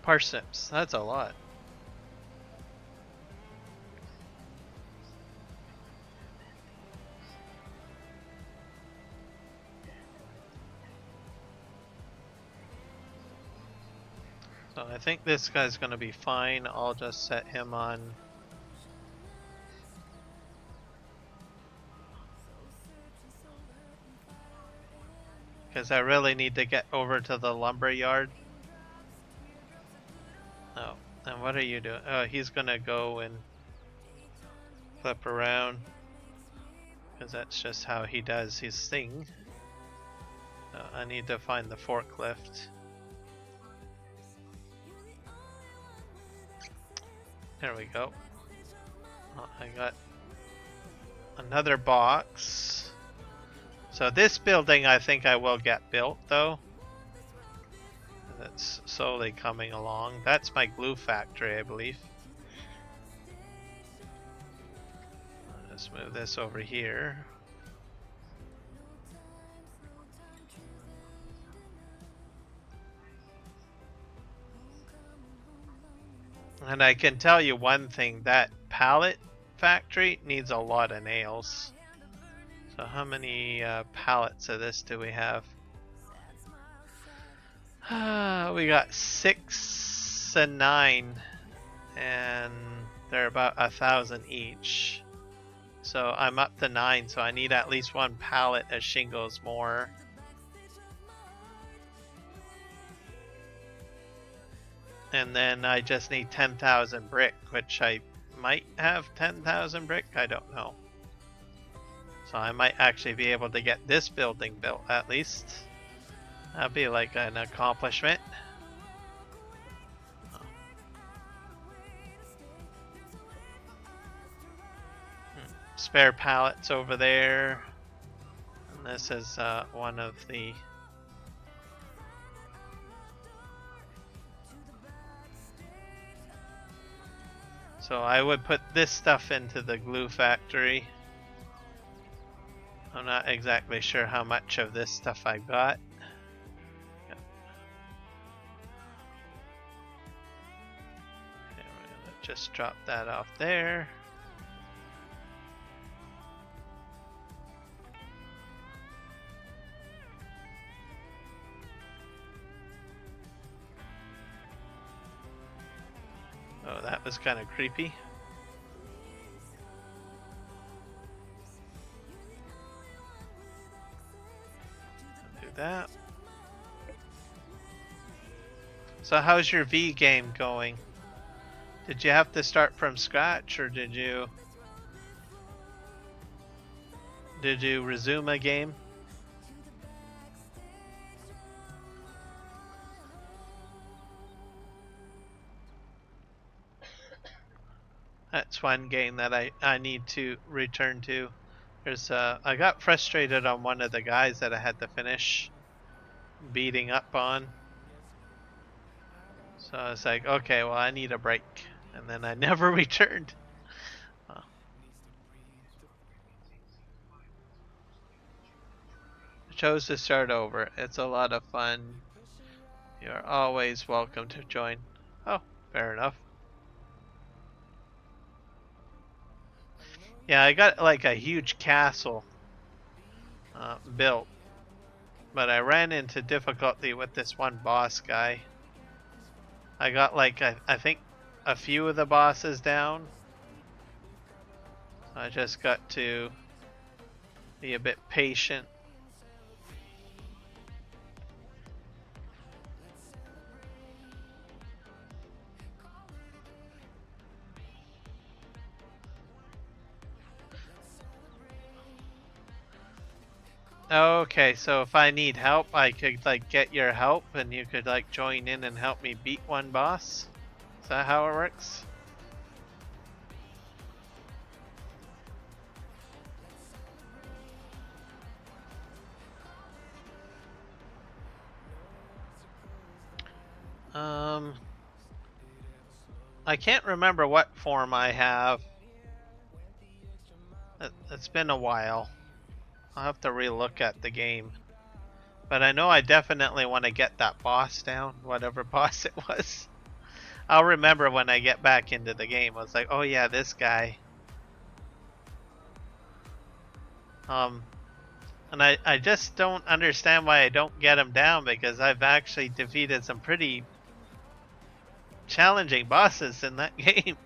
parsnips. That's a lot. So I think this guy's gonna be fine. I'll just set him on. Because I really need to get over to the lumber yard. Oh, and what are you doing? Oh, he's gonna go and flip around. Because that's just how he does his thing. I need to find the forklift. There we go. Oh, I got another box. So this building I think I will get built though. That's slowly coming along. That's my glue factory, I believe. Let's move this over here. And I can tell you one thing, that pallet factory needs a lot of nails. So how many pallets of this do we have? We got 6 and 9, and they're about 1,000 each. So I'm up to 9, so I need at least 1 pallet of shingles more. And then I just need 10,000 brick, which I might have 10,000 brick, I don't know. So I might actually be able to get this building built at least. That'd be like an accomplishment. Spare pallets over there. And this is one of the... So I would put this stuff into the glue factory. I'm not exactly sure how much of this stuff I got. Yep. Okay, we're gonna just drop that off there. Oh, that was kind of creepy. Do that. So how's your V game going? Did you have to start from scratch, or did you resume a game? That's one game that I need to return to. There's I got frustrated on one of the guys that I had to finish beating up on. So I was like, okay, well I need a break. And then I never returned. Oh. I chose to start over. It's a lot of fun. You're always welcome to join. Oh, fair enough. Yeah, I got like a huge castle built, but I ran into difficulty with this one boss guy. I got like I think a few of the bosses down. I just got to be a bit patient. Okay, so if I need help, I could like get your help and you could like join in and help me beat one boss? Is that how it works? I can't remember what form I have. It's been a while. I'll have to relook at the game. But I know I definitely want to get that boss down, whatever boss it was. I'll remember when I get back into the game. I was like, oh yeah, this guy. And I just don't understand why I don't get him down, because I've actually defeated some pretty challenging bosses in that game.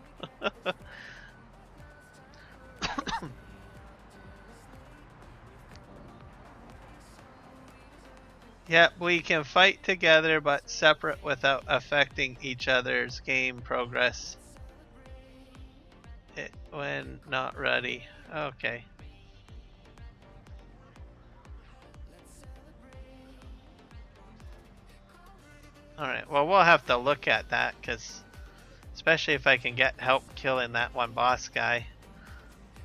Yep, we can fight together but separate without affecting each other's game progress. When not ready. Okay. Alright, well we'll have to look at that, because especially if I can get help killing that one boss guy.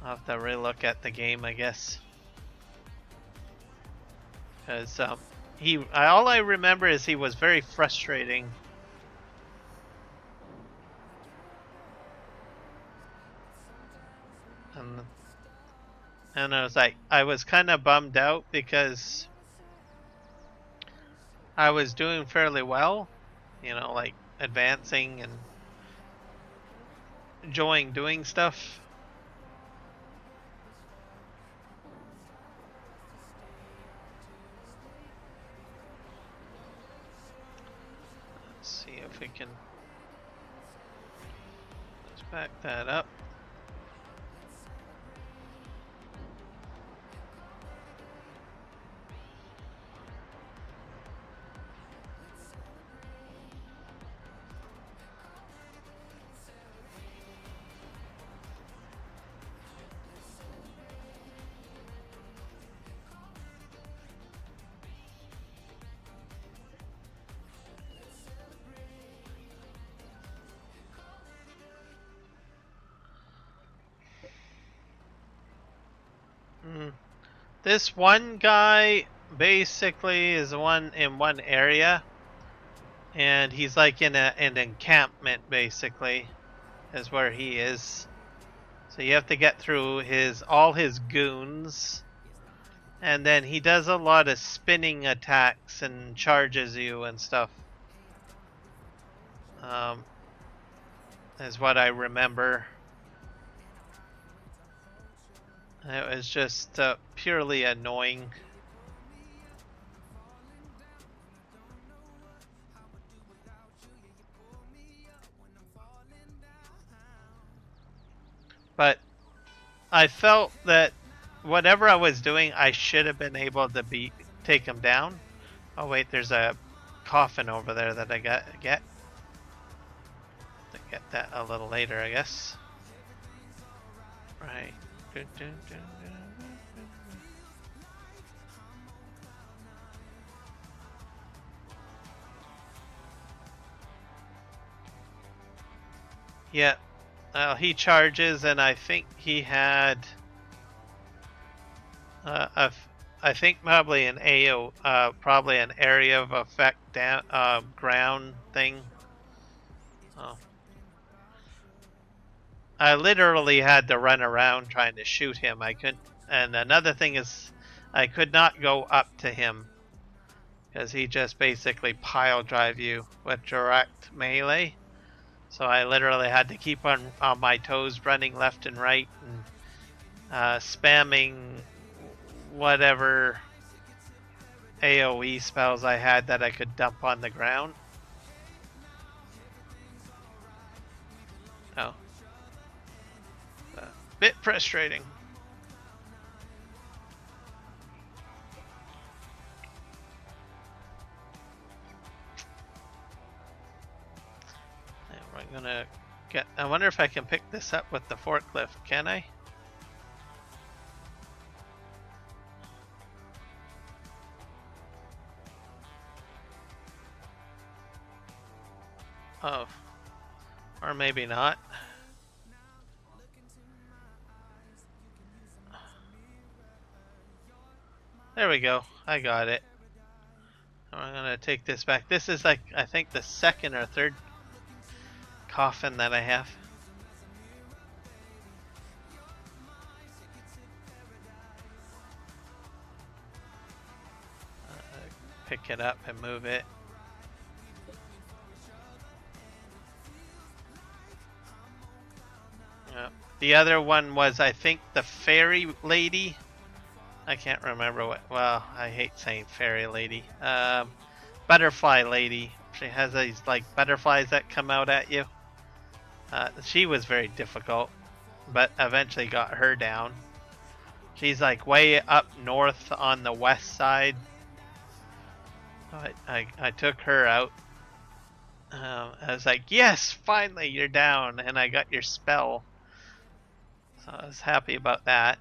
I'll have to relook at the game, I guess. Because all I remember is he was very frustrating. And I was kind of bummed out because I was doing fairly well, you know, like advancing and enjoying doing stuff. Let's see if we can let's back that up. This one guy basically is one in one area, and he's like in an encampment basically, is where he is. So you have to get through all his goons, and then he does a lot of spinning attacks and charges you and stuff. Is what I remember. It was just purely annoying. But I felt that whatever I was doing, I should have been able to take him down. Oh wait, there's a coffin over there that I get. To get that a little later, I guess. Right. Yeah, he charges, and I think he had, I think probably an AO, probably an area of effect down, ground thing. Oh. I literally had to run around trying to shoot him. I couldn't, and another thing is, I could not go up to him because he just basically pile drive you with direct melee. So I literally had to keep on my toes, running left and right, and spamming whatever AoE spells I had that I could dump on the ground. Oh. Bit frustrating. And we're gonna get, I wonder if I can pick this up with the forklift, can I? Oh. Or maybe not. There we go. I got it. I'm gonna take this back. This is like, I think, the second or third coffin that I have. Pick it up and move it. The other one was, I think, the fairy lady. I can't remember what, well, I hate saying fairy lady. Butterfly lady She has these like butterflies that come out at you. She was very difficult, but eventually got her down. She's like way up north on the west side. I took her out. I was like, yes, finally you're down, and I got your spell. So I was happy about that.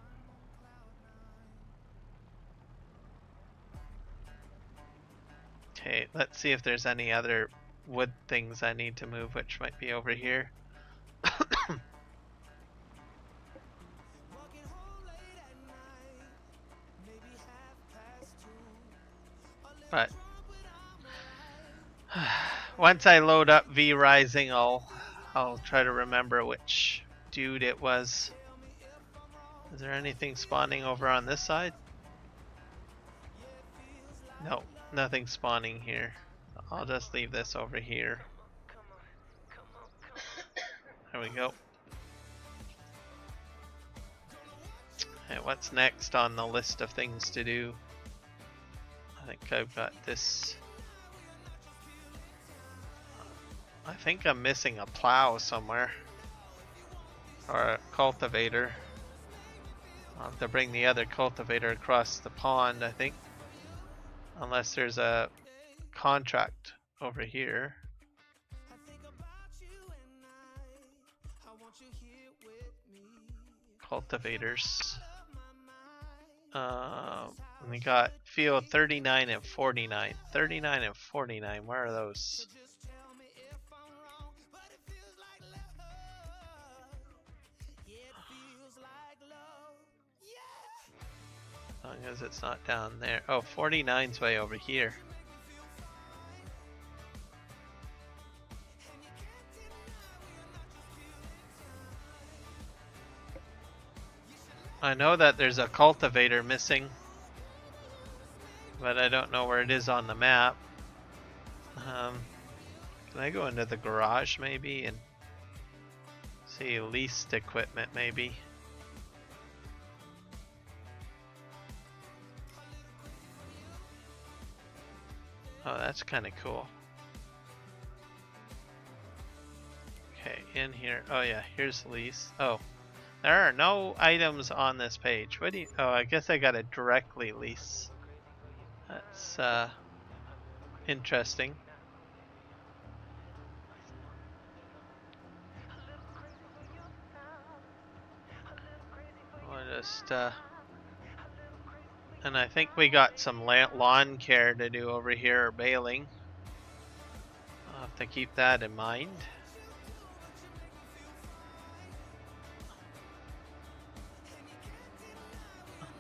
Okay, let's see if there's any other wood things I need to move, which might be over here. But once I load up V Rising, I'll try to remember which dude it was. Is there anything spawning over on this side? No, nothing spawning here. I'll just leave this over here. There we go. Okay, what's next on the list of things to do? I think I've got this. I think I'm missing a plow somewhere. Or a cultivator. I'll have to bring the other cultivator across the pond, I think. Unless there's a contract over here. Cultivators. We got field 39 and 49. 39 and 49, where are those? As long as it's not down there. Oh, 49's way over here. I know that there's a cultivator missing, but I don't know where it is on the map. Can I go into the garage maybe and see leased equipment maybe? Oh, that's kind of cool. Okay, in here. Oh yeah, here's lease. Oh, there are no items on this page. What do you? Oh, I guess I got to directly lease. That's interesting. I'll just and I think we got some lawn care to do over here, or baling. I'll have to keep that in mind.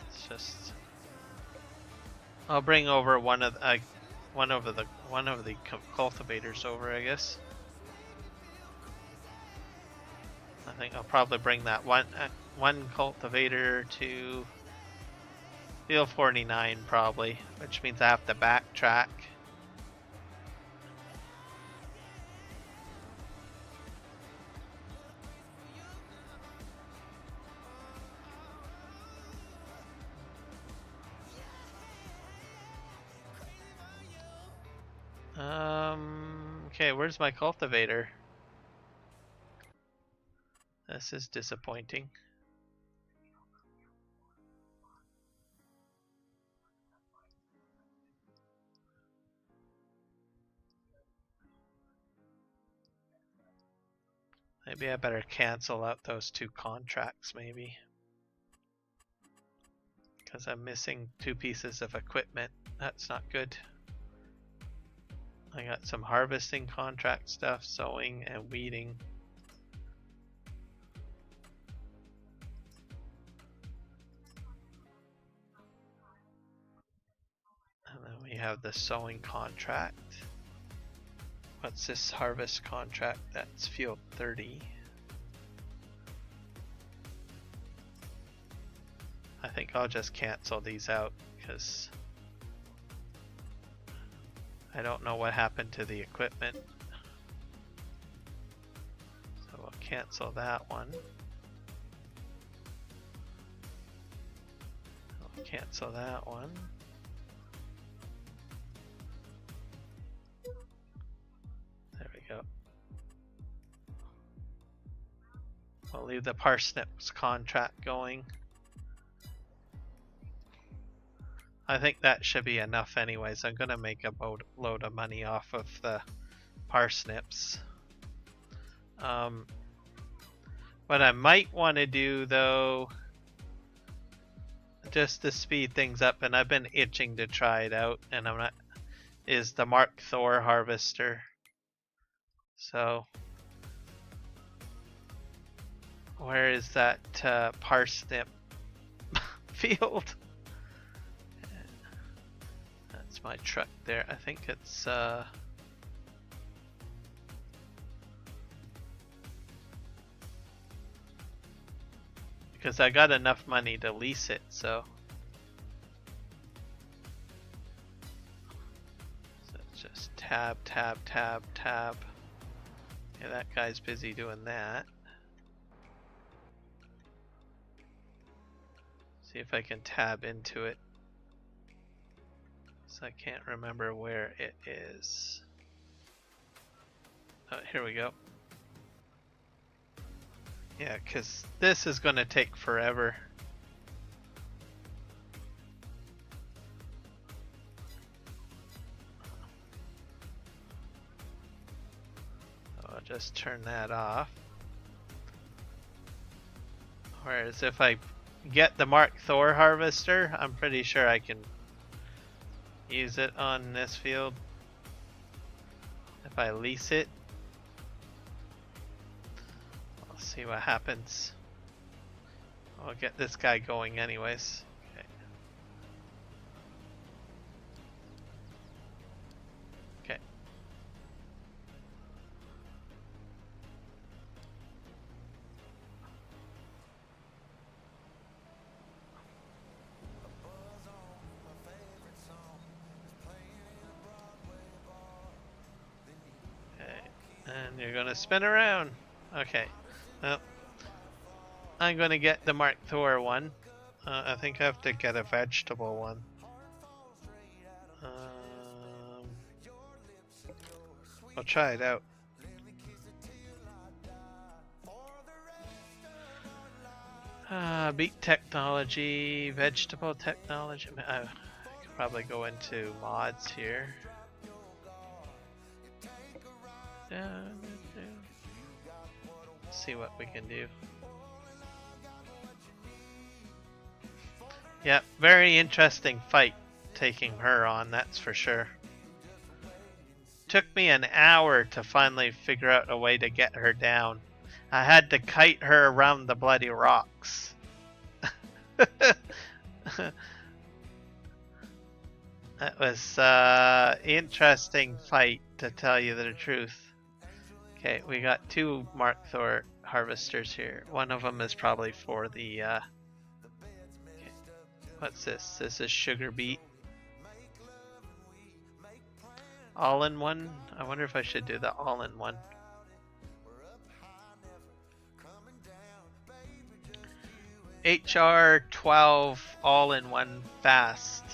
It's just I'll bring over one of the cultivators over, I guess. I think I'll probably bring that one cultivator to field 49 probably, which means I have to backtrack. Okay, where's my cultivator? This is disappointing. Maybe I better cancel out those two contracts maybe. Because I'm missing 2 pieces of equipment. That's not good. I got some harvesting contract stuff, sowing and weeding. And then we have the sowing contract. What's this harvest contract? That's field 30. I think I'll just cancel these out because I don't know what happened to the equipment. So we'll cancel that one. I'll cancel that one. do the parsnips contract going. I think that should be enough anyways. I'm gonna make a load of money off of the parsnips. What I might want to do though, just to speed things up, and I've been itching to try it out, and I'm not, is the Mark Thor harvester. So where is that parsnip field? That's my truck there. I think it's because I got enough money to lease it, so it's just tab. Yeah, that guy's busy doing that. See if I can tab into it. So I can't remember where it is. Oh, here we go. Yeah, because this is going to take forever. I'll just turn that off. Whereas if I get the Mark Thor harvester, I'm pretty sure I can use it on this field. If I lease it, I'll see what happens. I'll get this guy going anyways. Okay. Okay. And you're gonna spin around. Okay. Well, I'm gonna get the Mark Thor one. I think I have to get a vegetable one. I'll try it out. Beet technology, vegetable technology. I could probably go into mods here. See what we can do. Yeah, very interesting fight taking her on, that's for sure. Took me an hour to finally figure out a way to get her down. I had to kite her around the bloody rocks. That was interesting fight, to tell you the truth. Okay, we got two Mark Thor harvesters here. One of them is probably for the okay. What's this? This is sugar beet. All-in-one? I wonder if I should do the all-in-one. HR12 all-in-one fast.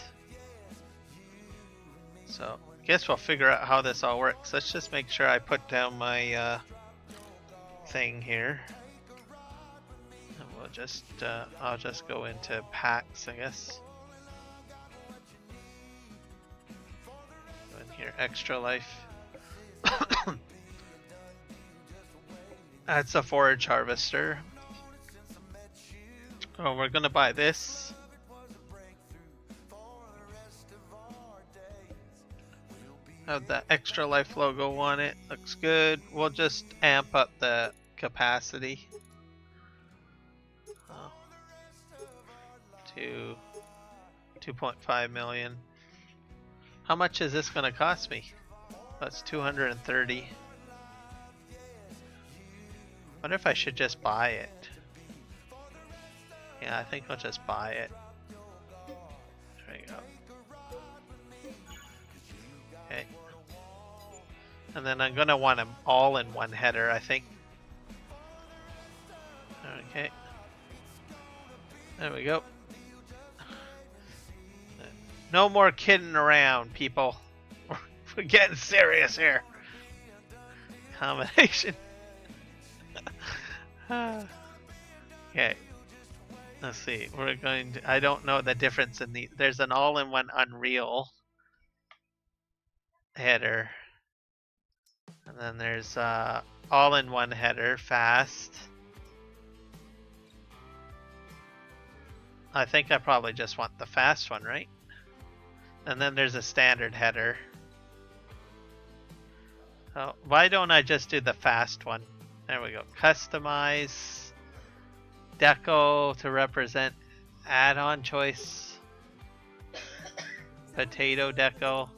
So, guess we'll figure out how this all works. Let's just make sure I put down my thing here. And we'll just, I'll just go into packs, I guess. Go in here, extra life. That's a forage harvester. Oh, we're gonna buy this. Have the extra life logo on it. Looks good. We'll just amp up the capacity to 2.5 million. How much is this going to cost me? That's 230. Wonder if I should just buy it. Yeah, I think I'll just buy it. There you go. Okay. And then I'm gonna want them all in one header, I think. Okay. There we go. No more kidding around, people. We're getting serious here. Combination. Okay. Let's see. We're going to. I don't know the difference in the. There's an all-in-one Unreal header, and then there's all-in-one header fast. I think I probably just want the fast one, right? And then there's a standard header. Oh, why don't I just do the fast one? There we go. Customize deco to represent add-on choice. Potato deco.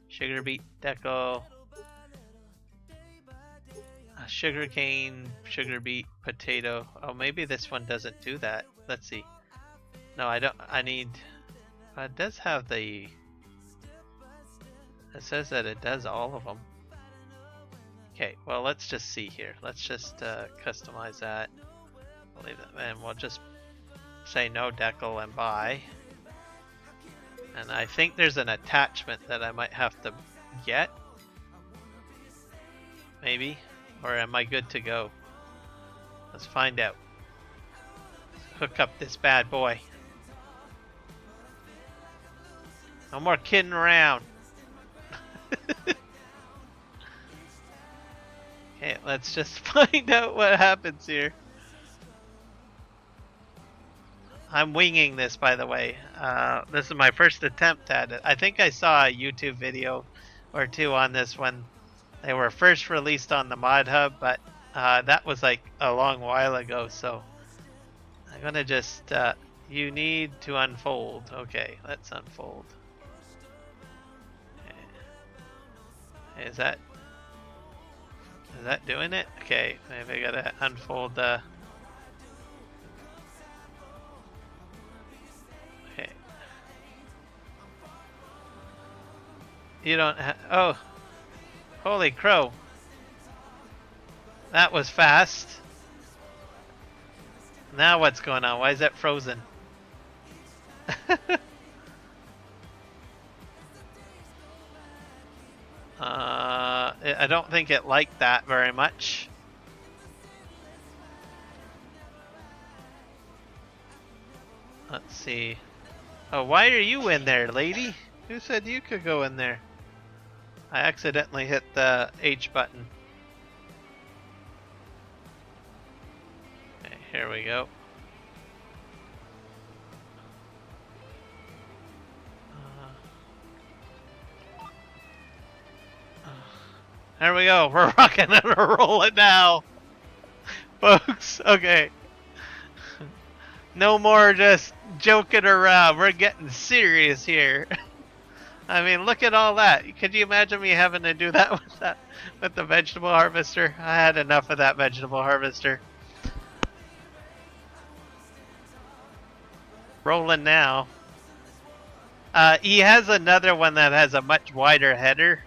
Sugar beet deco. Sugarcane, sugar beet, potato. Oh, maybe this one doesn't do that. Let's see. No, I don't. I need. It does have the. It says that it does all of them. Okay, well, let's just see here. Let's just customize that. We'll leave it, and we'll just say no decal and buy. And I think there's an attachment that I might have to get. Maybe. Or am I good to go? Let's find out. Let's hook up this bad boy. No more kidding around. Okay, let's just find out what happens here. I'm winging this, by the way. This is my first attempt at it. I think I saw a YouTube video or two on this when they were first released on the Mod Hub, but that was like a long while ago, so I'm gonna just, you need to unfold. Okay, let's unfold. Okay. Is that doing it? Okay, maybe I gotta unfold the... Okay. You don't have... Oh! Holy crow. That was fast. Now what's going on? Why is that frozen? I don't think it liked that very much. Let's see. Oh, why are you in there, lady? Who said you could go in there? I accidentally hit the H button. Okay, here we go. There we go. We're rocking and rolling now, folks. Okay. No more just joking around. We're getting serious here. I mean, look at all that. Could you imagine me having to do that with the vegetable harvester? I had enough of that vegetable harvester. Rolling now. He has another one that has a much wider header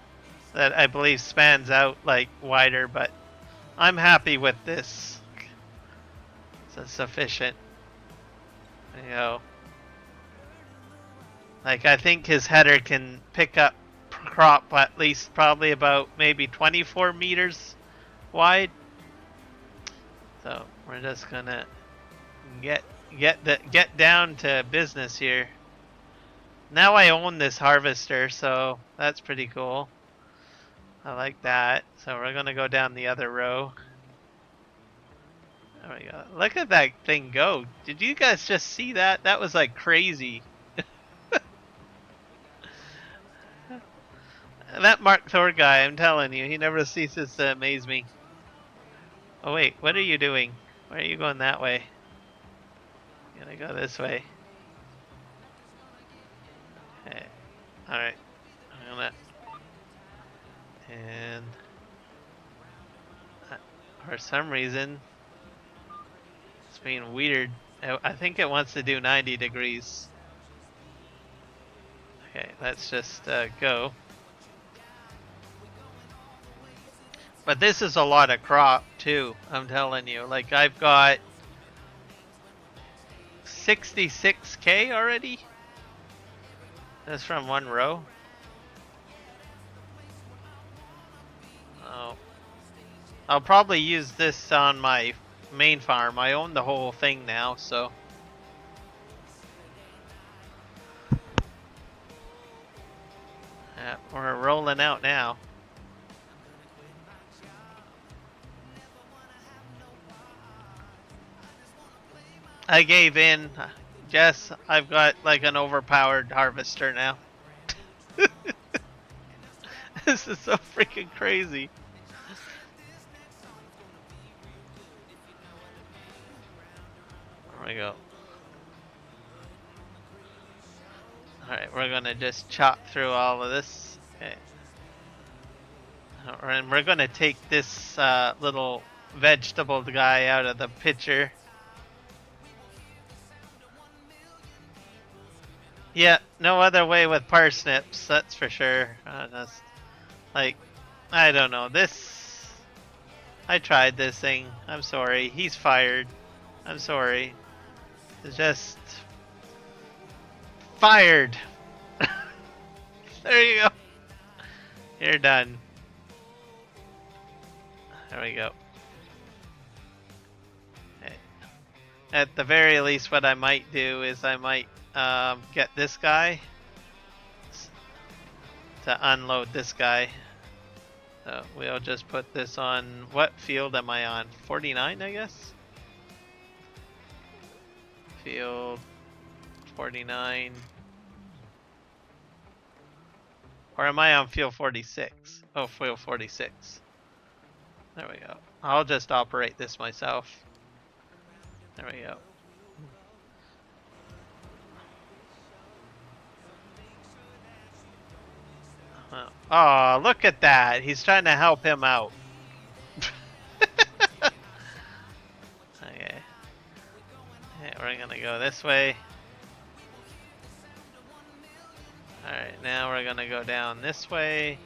that I believe spans out like wider, but I'm happy with this. It's sufficient. You know. Like, I think his header can pick up crop at least probably about maybe 24 meters wide. So we're just gonna get down to business here. Now I own this harvester, so that's pretty cool. I like that. So we're gonna go down the other row. There we go. Look at that thing go. Did you guys just see that? That was like crazy. That Mark Thor guy, I'm telling you, he never ceases to amaze me. Oh wait, what are you doing? Why are you going that way? I'm gonna go this way. Okay. Alright. I'm gonna... And... for some reason, it's being weird. I think it wants to do 90 degrees. Okay, let's just go. But this is a lot of crop too, I'm telling you. Like, I've got 66K already. That's from one row. Oh. I'll probably use this on my main farm. I own the whole thing now, so. We're rolling out now. I gave in. Jess, I've got like an overpowered harvester now. This is so freaking crazy. There we go. Alright, we're gonna just chop through all of this. Okay. And we're gonna take this little vegetable guy out of the picture. Yeah, no other way with parsnips, that's for sure. That's, like, I don't know. This, I tried this thing. I'm sorry. He's fired. I'm sorry. It's just fired. There you go. You're done. There we go. Okay. At the very least, what I might do is I might get this guy to unload this guy. So we'll just put this on, what field am I on? 49, I guess? Field 49. Or am I on field 46? Oh, field 46. There we go. I'll just operate this myself. There we go. Oh, look at that. He's trying to help him out. Okay. Okay, we're gonna go this way. Alright, now we're gonna go down this way.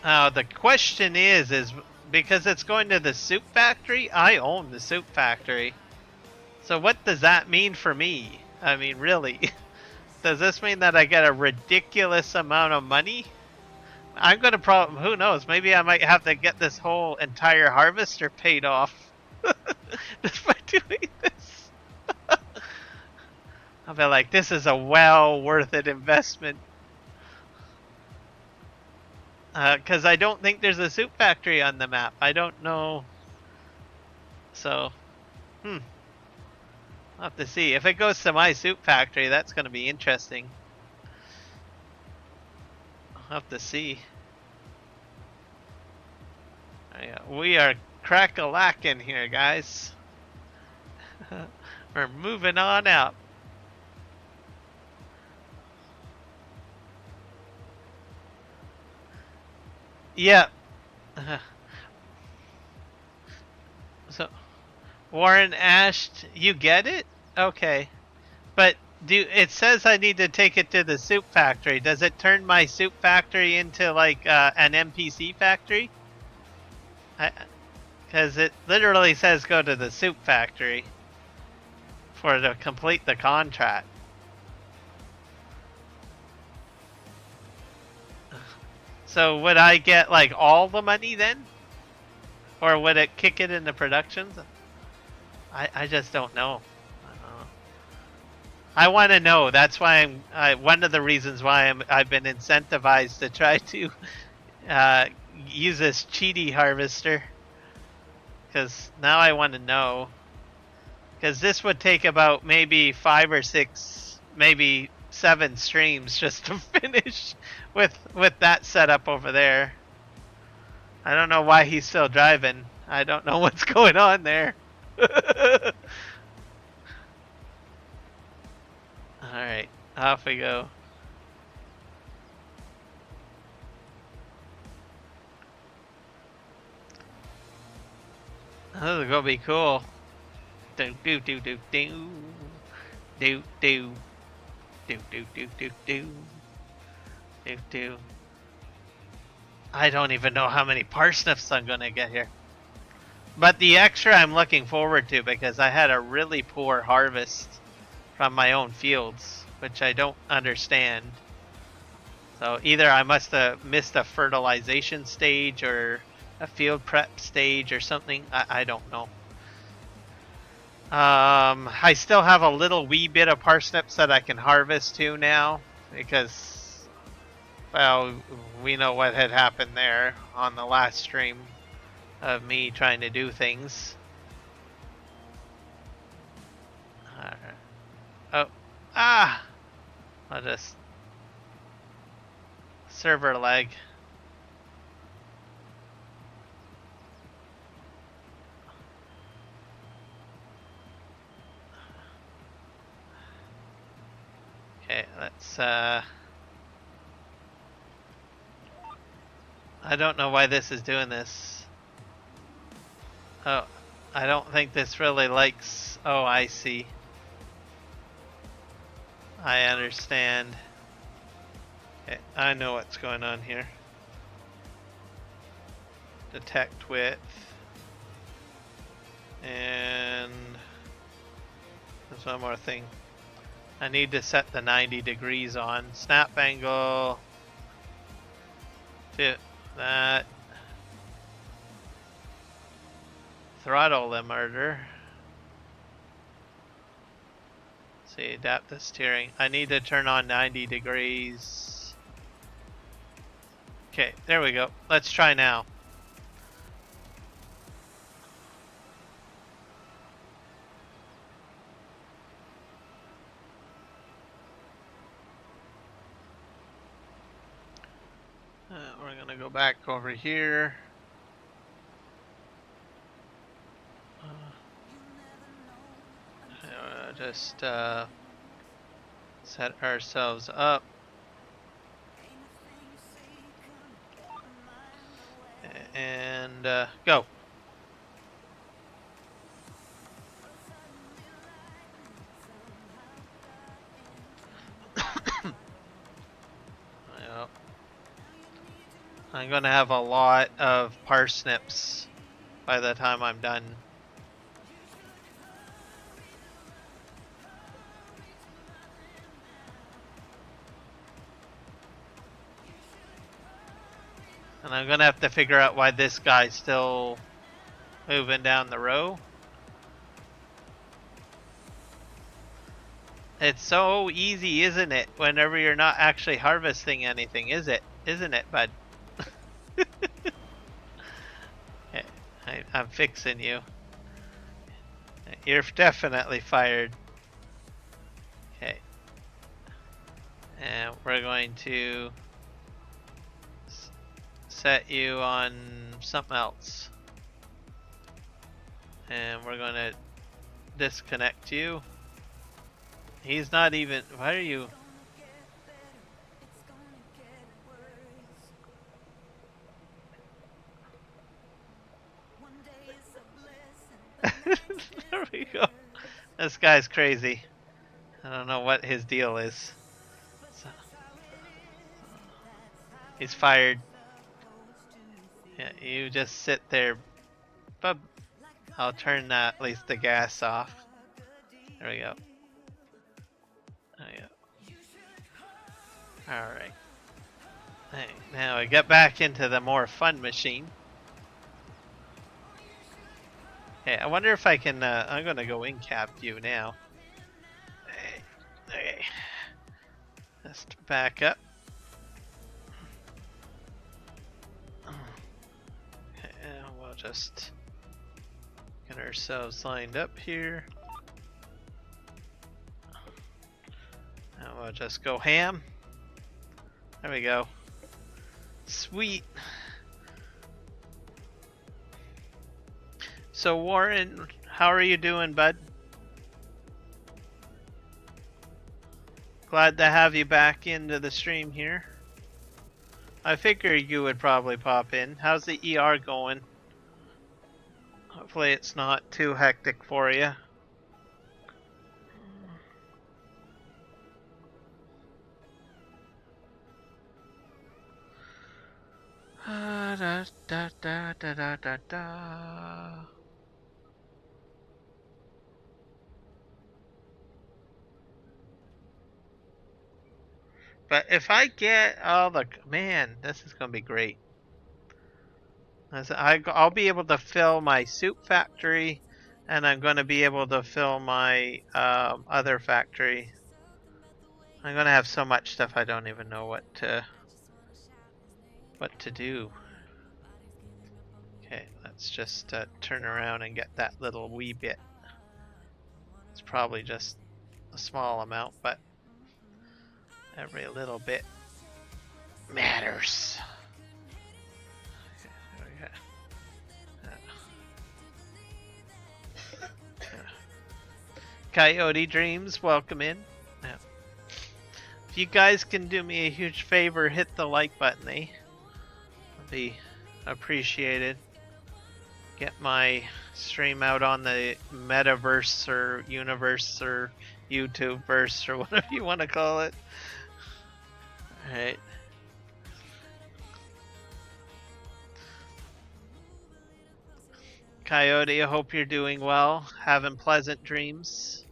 The question is because it's going to the soup factory? I own the soup factory. So what does that mean for me? I mean, really? Does this mean that I get a ridiculous amount of money? I'm gonna who knows, maybe I might have to get this whole entire harvester paid off just by doing this. I'll be like, this is a well worth it investment. Cause I don't think there's a soup factory on the map. I don't know. So, I'll have to see. If it goes to my soup factory, that's going to be interesting. I'll have to see. We are crack-a-lacking here, guys. We're moving on out. Yeah. So, Warren Ash, you get it? Okay. But it says I need to take it to the soup factory. Does it turn my soup factory into like an NPC factory? Because it literally says go to the soup factory to complete the contract. So would I get like all the money then? Or would it kick it into productions? I just don't know. I want to know. That's why one of the reasons why I've been incentivized to try to use this cheaty harvester. Because now I want to know. Because this would take about maybe 5 or 6, maybe 7 streams just to finish with that setup over there. I don't know why he's still driving. I don't know what's going on there. Alright, off we go. This is gonna be cool. Do do do do do do do do do do do do do do. I don't even know how many parsnips I'm gonna get here. But the extra I'm looking forward to because I had a really poor harvest from my own fields, which I don't understand. So either I must have missed a fertilization stage or a field prep stage or something. I don't know. I still have a little wee bit of parsnips that I can harvest too now because, well, we know what had happened there on the last stream of me trying to do things. Oh, I'll just server lag. Okay, let's I don't know why this is doing this. Oh, I don't think this really likes. Oh, I see. I understand. Okay, I know what's going on here. Detect width. And there's one more thing. I need to set the 90 degrees on. Snap angle. Fit that. Throttle limiter. See, adapt the steering. I need to turn on 90 degrees. Okay, there we go. Let's try now. We're gonna go back over here. Just set ourselves up. And go. Yep. I'm gonna have a lot of parsnips by the time I'm done. And I'm gonna have to figure out why this guy's still moving down the row. It's so easy, isn't it? Whenever you're not actually harvesting anything, isn't it, bud? Okay, I'm fixing you. You're definitely fired. Okay. And we're going to set you on something else. And we're going to disconnect you. He's not even. Why are you? There we go. This guy's crazy. I don't know what his deal is. So, he's fired. Yeah, you just sit there. Bub. I'll turn at least the gas off. There we go. There we go. Alright. Hey, now I get back into the more fun machine. Hey, I wonder if I can, I'm gonna go in cap view now. Okay. Just back up. Okay, and we'll just get ourselves lined up here. And we'll just go ham. There we go. Sweet. So Warren, how are you doing, bud? Glad to have you back into the stream here. I figured you would probably pop in. How's the ER going? Hopefully it's not too hectic for you. Da, da, da, da, da, da, da. But if I get all the man, this is gonna be great. I'll be able to fill my soup factory, and I'm gonna be able to fill my other factory. I'm gonna have so much stuff I don't even know what to do. Okay, let's just turn around and get that little wee bit. It's probably just a small amount, but every little bit matters. Okay, there we go. Coyote Dreams, welcome in. Yeah. If you guys can do me a huge favor, hit the like button, eh? It'll be appreciated. Get my stream out on the metaverse or universe or YouTube verse or whatever you want to call it. Alright. Coyote, I hope you're doing well, having pleasant dreams.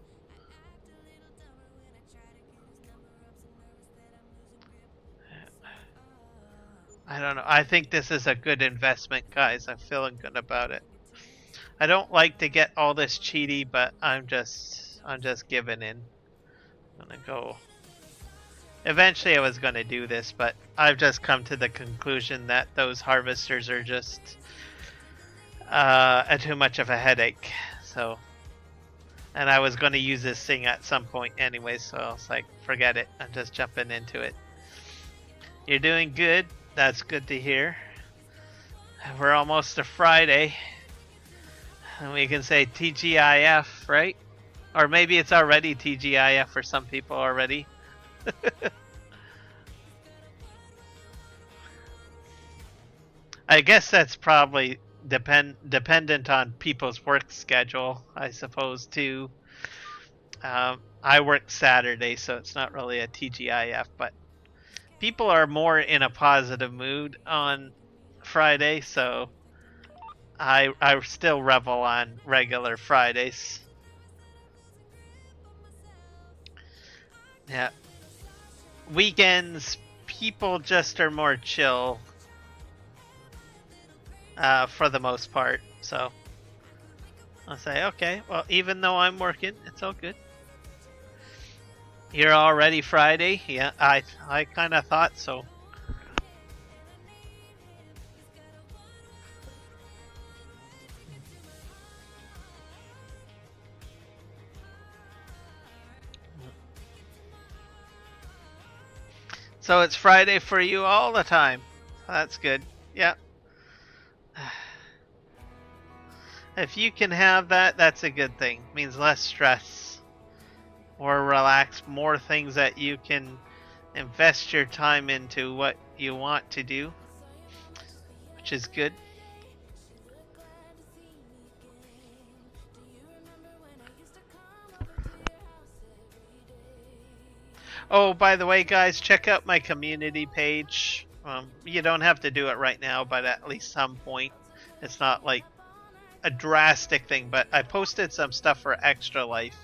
I don't know. I think this is a good investment, guys. I'm feeling good about it. I don't like to get all this cheaty, but I'm just giving in. I'm gonna go. Eventually I was gonna do this, but I've just come to the conclusion that those harvesters are just too much of a headache. So, and I was gonna use this thing at some point anyway, so I was like, forget it. I'm just jumping into it. You're doing good. That's good to hear. We're almost to Friday. And we can say TGIF, right? Or maybe it's already TGIF for some people already. I guess that's probably dependent on people's work schedule, I suppose, too. I work Saturday, so it's not really a TGIF, but people are more in a positive mood on Friday, so I still revel on regular Fridays. Yeah. Weekends, people just are more chill for the most part, so I'll say, okay, well, even though I'm working, it's all good. You're already Friday? Yeah, I kind of thought so. So it's Friday for you all the time. That's good. Yeah. If you can have that, that's a good thing. It means less stress. More relaxed, more things that you can invest your time into what you want to do, which is good. Oh, by the way, guys, check out my community page. You don't have to do it right now, but at least some point. It's not like a drastic thing, but I posted some stuff for Extra Life.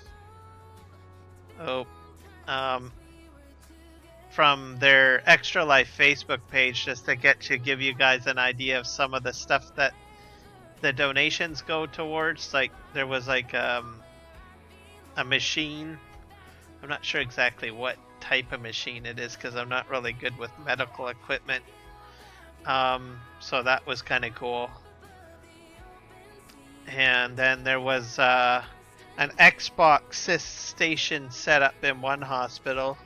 From their Extra Life Facebook page, just to give you guys an idea of some of the stuff that the donations go towards. Like there was like a machine. I'm not sure exactly what type of machine it is because I'm not really good with medical equipment. So that was kind of cool. And then there was an Xbox station set up in one hospital.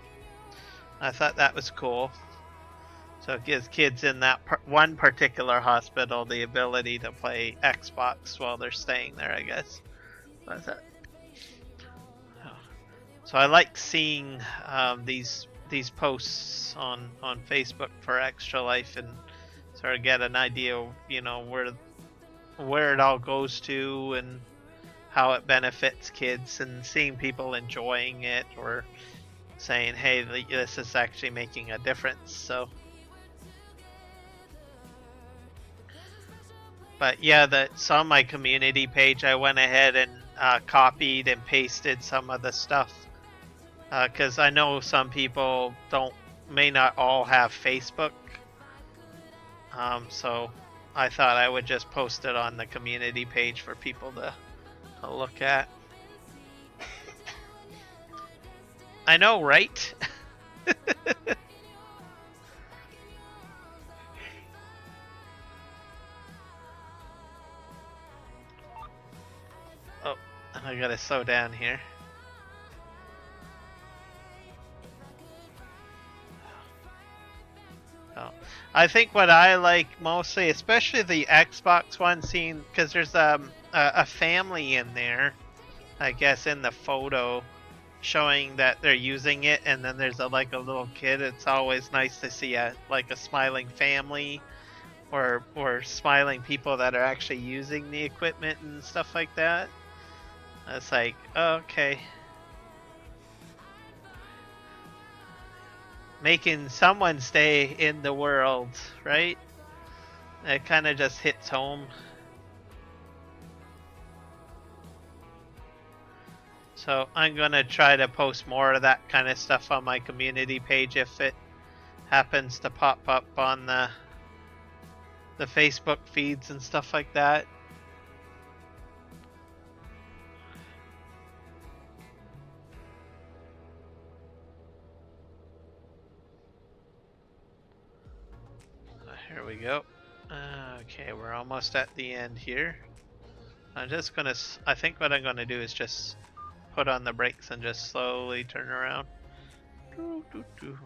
I thought that was cool. So it gives kids in that one particular hospital the ability to play Xbox while they're staying there, I guess. So I like seeing these posts on Facebook for Extra Life and sort of get an idea of, you know, where it all goes to and how it benefits kids, and seeing people enjoying it or saying, hey, this is actually making a difference. So, but yeah, that's on my community page. I went ahead and copied and pasted some of the stuff because I know some people don't may not all have Facebook. So I thought I would just post it on the community page for people to look at. I know, right? Oh, I gotta slow down here. Oh. I think what I like mostly, especially the Xbox One scene, because there's a family in there, I guess, in the photo showing that they're using it, and then there's like a little kid. It's always nice to see a smiling family or smiling people that are actually using the equipment and stuff like that. It's like, okay. Making someone stay in the world, right? It kind of just hits home. So I'm gonna try to post more of that kind of stuff on my community page if it happens to pop up on the Facebook feeds and stuff like that. Here we go. Okay, we're almost at the end here. I'm just gonna, I think what I'm gonna do is just put on the brakes and just slowly turn around. Doo, doo, doo.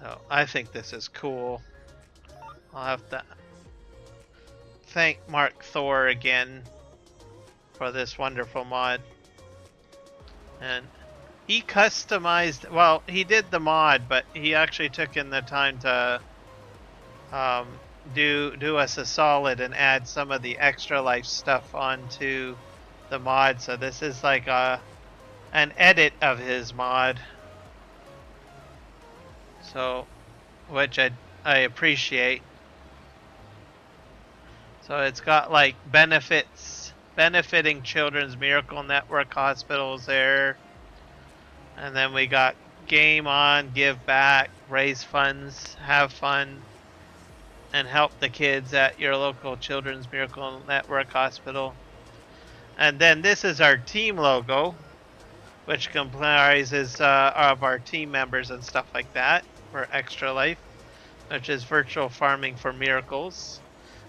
Oh, I think this is cool. I'll have to thank Mark Thor again for this wonderful mod. And he customized, well, he did the mod, but he actually took in the time to do us a solid and add some of the Extra Life stuff onto the mod. So this is like an edit of his mod. So, which I appreciate. So it's got like benefiting Children's Miracle Network hospitals there. And then we got game on, give back, raise funds, have fun, and help the kids at your local Children's Miracle Network hospital. And then this is our team logo, which comprises of our team members and stuff like that for Extra Life, which is virtual farming for miracles.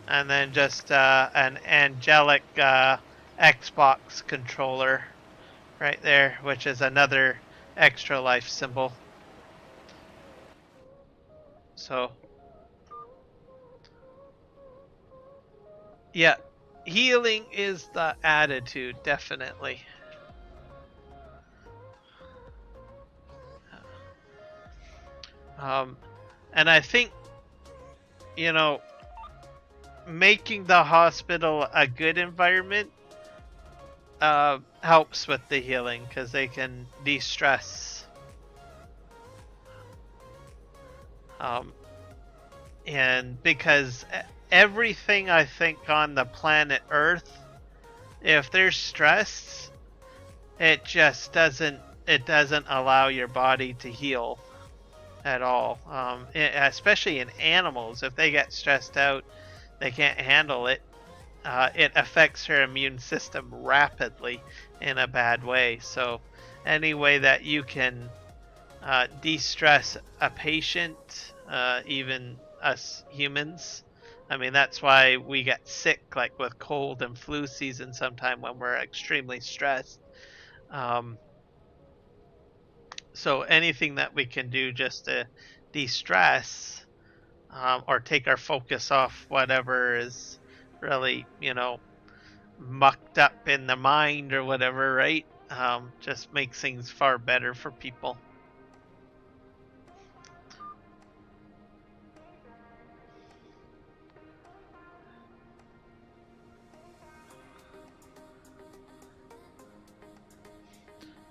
And then just an angelic Xbox controller right there, which is another Extra Life symbol. So, yeah, healing is the attitude, definitely. And I think, you know, making the hospital a good environment helps with the healing, because they can de-stress. And because everything I think on the planet Earth, if they're stressed, it just doesn't allow your body to heal at all. Especially in animals, if they get stressed out, they can't handle it. It affects her immune system rapidly in a bad way. So any way that you can de-stress a patient, even us humans, I mean, that's why we get sick, like with cold and flu season sometime when we're extremely stressed. So anything that we can do just to de-stress, or take our focus off whatever is really, you know, mucked up in the mind or whatever, right? Just makes things far better for people.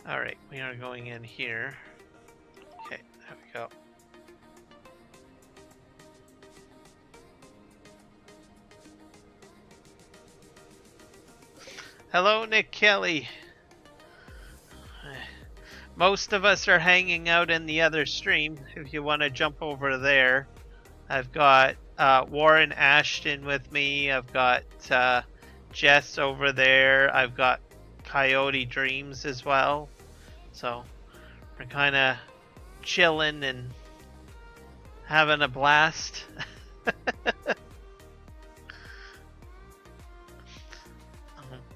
All right, we are going in here. Okay, there we go. Hello, Nick Kelly. Most of us are hanging out in the other stream. If you want to jump over there, I've got Warren Ashton with me. I've got Jess over there. I've got Coyote Dreams as well. So we're kind of chilling and having a blast.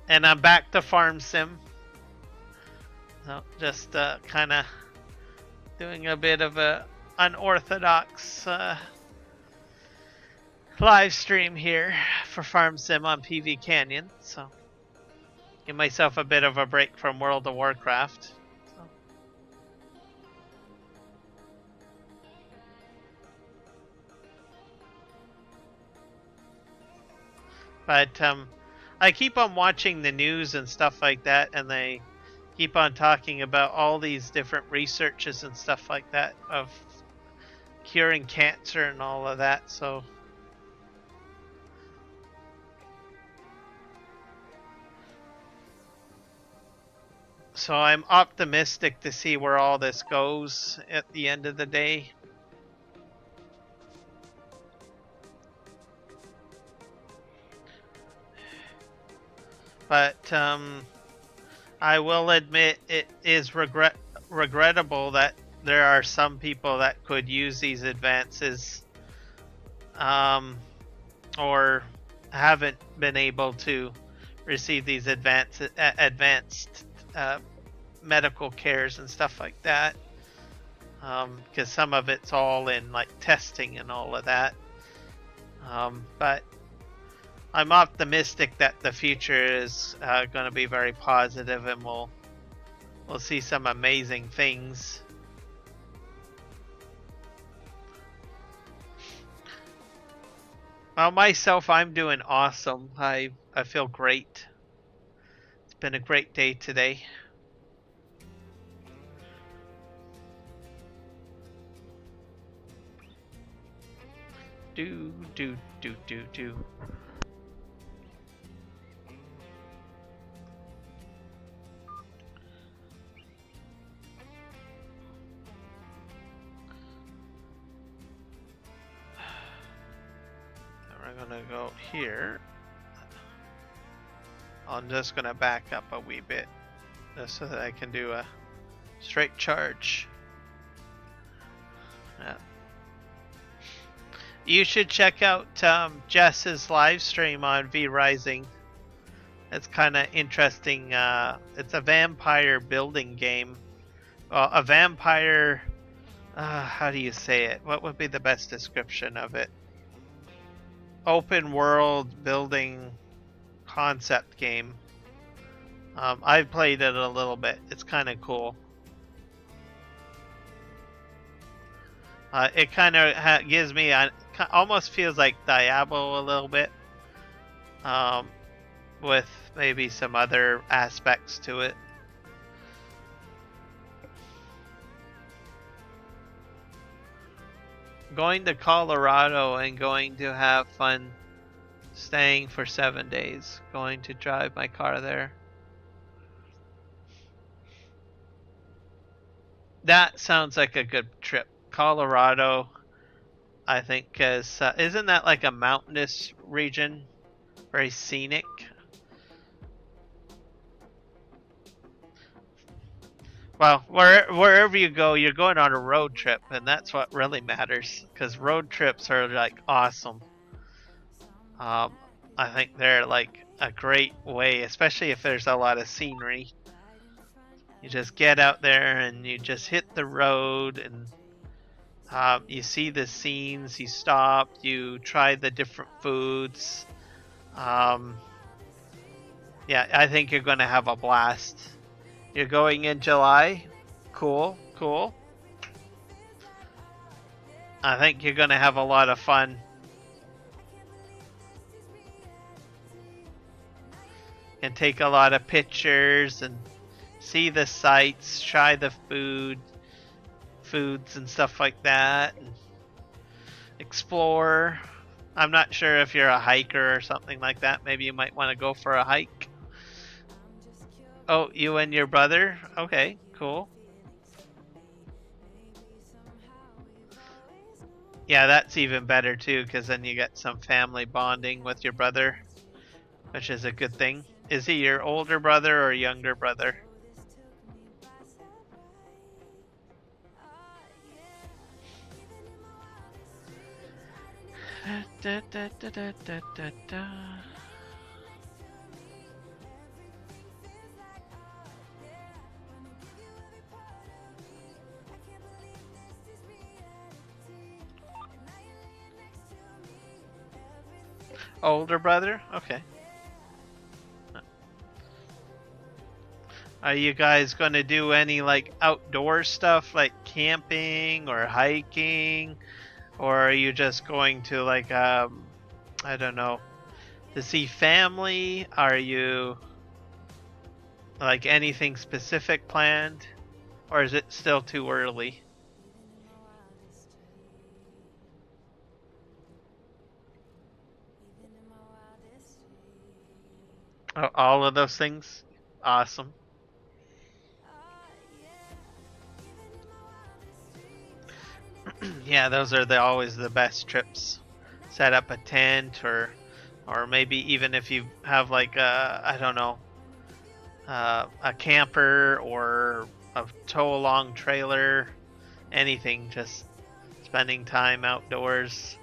And I'm back to Farm Sim. So just kind of doing a bit of a unorthodox live stream here for Farm Sim on PV Canyon. So give myself a bit of a break from World of Warcraft. But I keep on watching the news and stuff like that, and they keep on talking about all these different researches and stuff like that of curing cancer and all of that. So I'm optimistic to see where all this goes at the end of the day. But I will admit it is regrettable that there are some people that could use these advances or haven't been able to receive these advanced medical cares and stuff like that, because some of it's all in like testing and all of that, but I'm optimistic that the future is going to be very positive, and we'll see some amazing things. Well, myself, I'm doing awesome. I feel great. It's been a great day today. Do. We're gonna go here. I'm just gonna back up a wee bit just so that I can do a straight charge. Yeah. You should check out Jess's live stream on V Rising. It's kind of interesting. It's a vampire building game. Well, a vampire. How do you say it? What would be the best description of it? Open world building concept game. I've played it a little bit. It's kind of cool. It kind of gives me almost feels like Diablo a little bit, with maybe some other aspects to it. Going to Colorado and going to have fun staying for 7 days. Going to drive my car there. That sounds like a good trip. Colorado, I think, isn't that like a mountainous region? Very scenic. Well, wherever you go, you're going on a road trip, and that's what really matters, because road trips are like awesome. I think they're like a great way, especially if there's a lot of scenery. You just get out there and you just hit the road, and you see the scenes, you stop, you try the different foods. Yeah, I think you're going to have a blast. You're going in July? Cool. I think you're going to have a lot of fun. And take a lot of pictures and see the sights, try the foods and stuff like that. And explore. I'm not sure if you're a hiker or something like that. Maybe you might want to go for a hike. Oh, you and your brother? Okay, cool. Yeah, that's even better too, because then you get some family bonding with your brother, which is a good thing. Is he your older brother or younger brother? Da, da, da, da, da, da, da. Older brother? Okay. Are you guys going to do any like outdoor stuff like camping or hiking? Or are you just going to like I don't know, to see family? Are you like anything specific planned? Or is it still too early? Oh, all of those things? Awesome. Yeah, those are always the best trips. Set up a tent, or maybe even if you have like a, I don't know, a camper or a tow along trailer, anything, just spending time outdoors.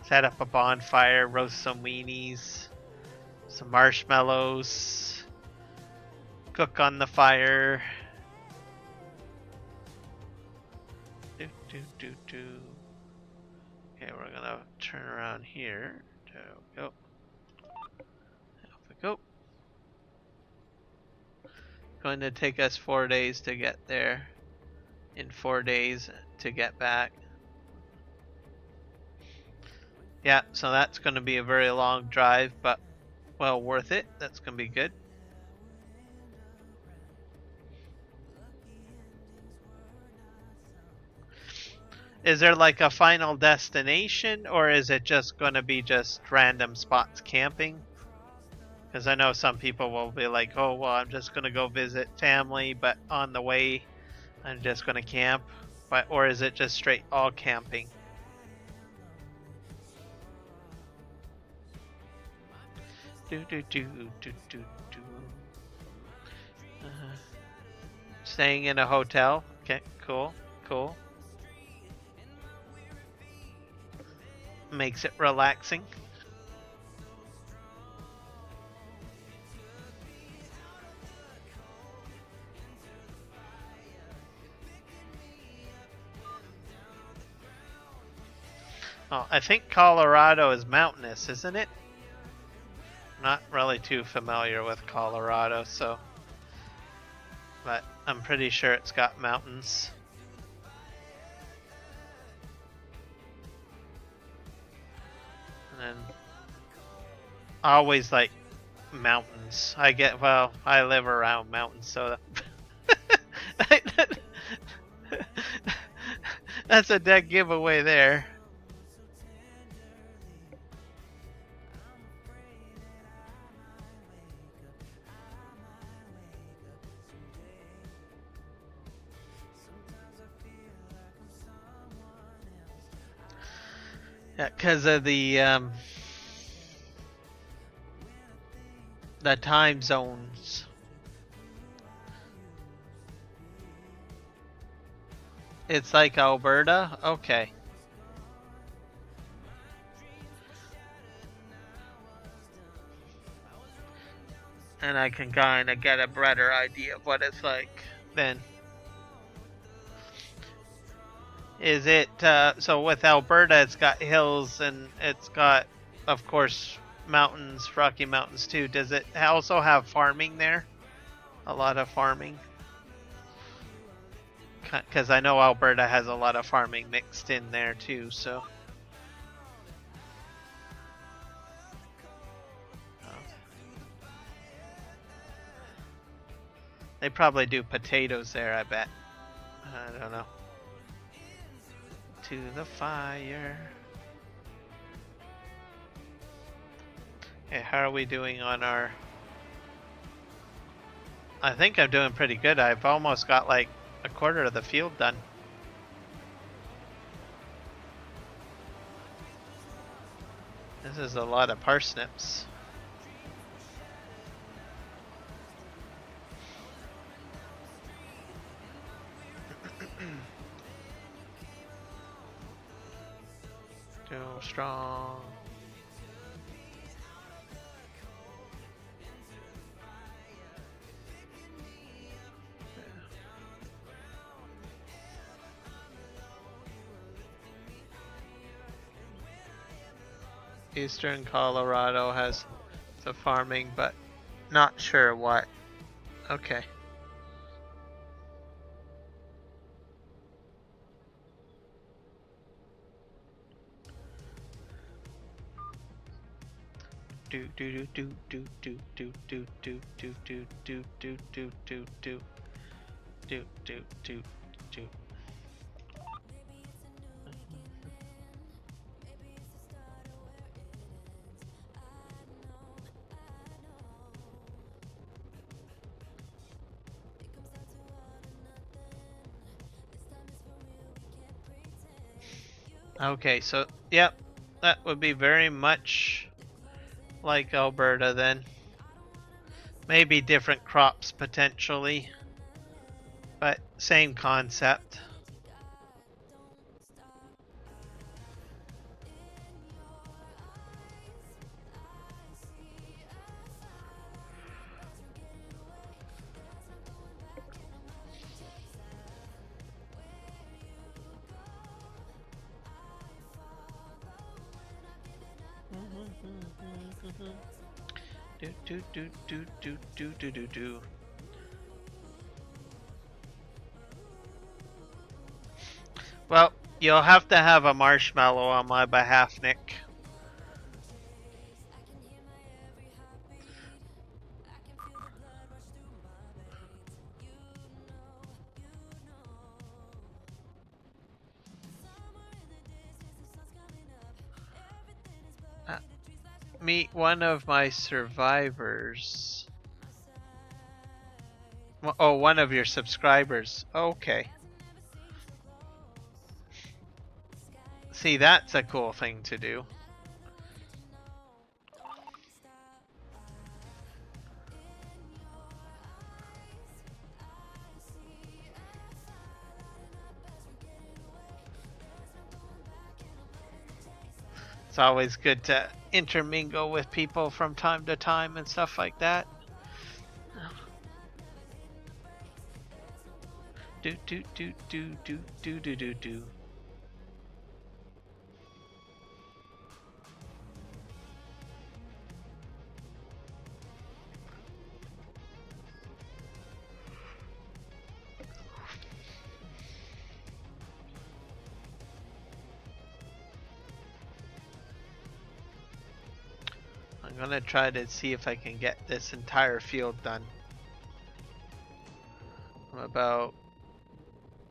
Set up a bonfire, roast some weenies, some marshmallows, cook on the fire. Do, do, do, do. Okay, we're gonna turn around here. There we go. Off we go. Going to take us 4 days to get there. In 4 days to get back. Yeah, so that's going to be a very long drive, but well worth it. That's going to be good. Is there like a final destination, or is it just going to be just random spots camping? Because I know some people will be like, oh, well, I'm just going to go visit family, but on the way, I'm just going to camp. But, or is it just straight all camping? Do, do, do, do, do, do. Staying in a hotel. Okay, cool, cool. Makes it relaxing. Oh, I think Colorado is mountainous, isn't it? Not really too familiar with Colorado, so, but I'm pretty sure it's got mountains. And then I always like mountains. I live around mountains, so that's a dead giveaway there. Yeah, because of the time zones. It's like Alberta? Okay. And I can kind of get a better idea of what it's like then. Is it, so with Alberta, it's got hills and it's got, of course, mountains, Rocky Mountains too. Does it also have farming there? A lot of farming? Because I know Alberta has a lot of farming mixed in there too, so. They probably do potatoes there, I bet. I don't know. To the fire. Okay, how are we doing on our I think I'm doing pretty good. I've almost got like a quarter of the field done. This is a lot of parsnips. Too strong. Eastern Colorado has the farming, but not sure what. Okay. Do do do do do do do do do do do do do do do do do do do. Okay, so yep, that would be very much like Alberta then. Maybe different crops potentially, but same concept. Do do do do do do do do do. Well, you'll have to have a marshmallow on my behalf, Nick. Meet one of my survivors. Oh, one of your subscribers. Okay. See, that's a cool thing to do. It's always good to intermingle with people from time to time and stuff like that. Do do do do do do do do do. I'm gonna try to see if I can get this entire field done. I'm about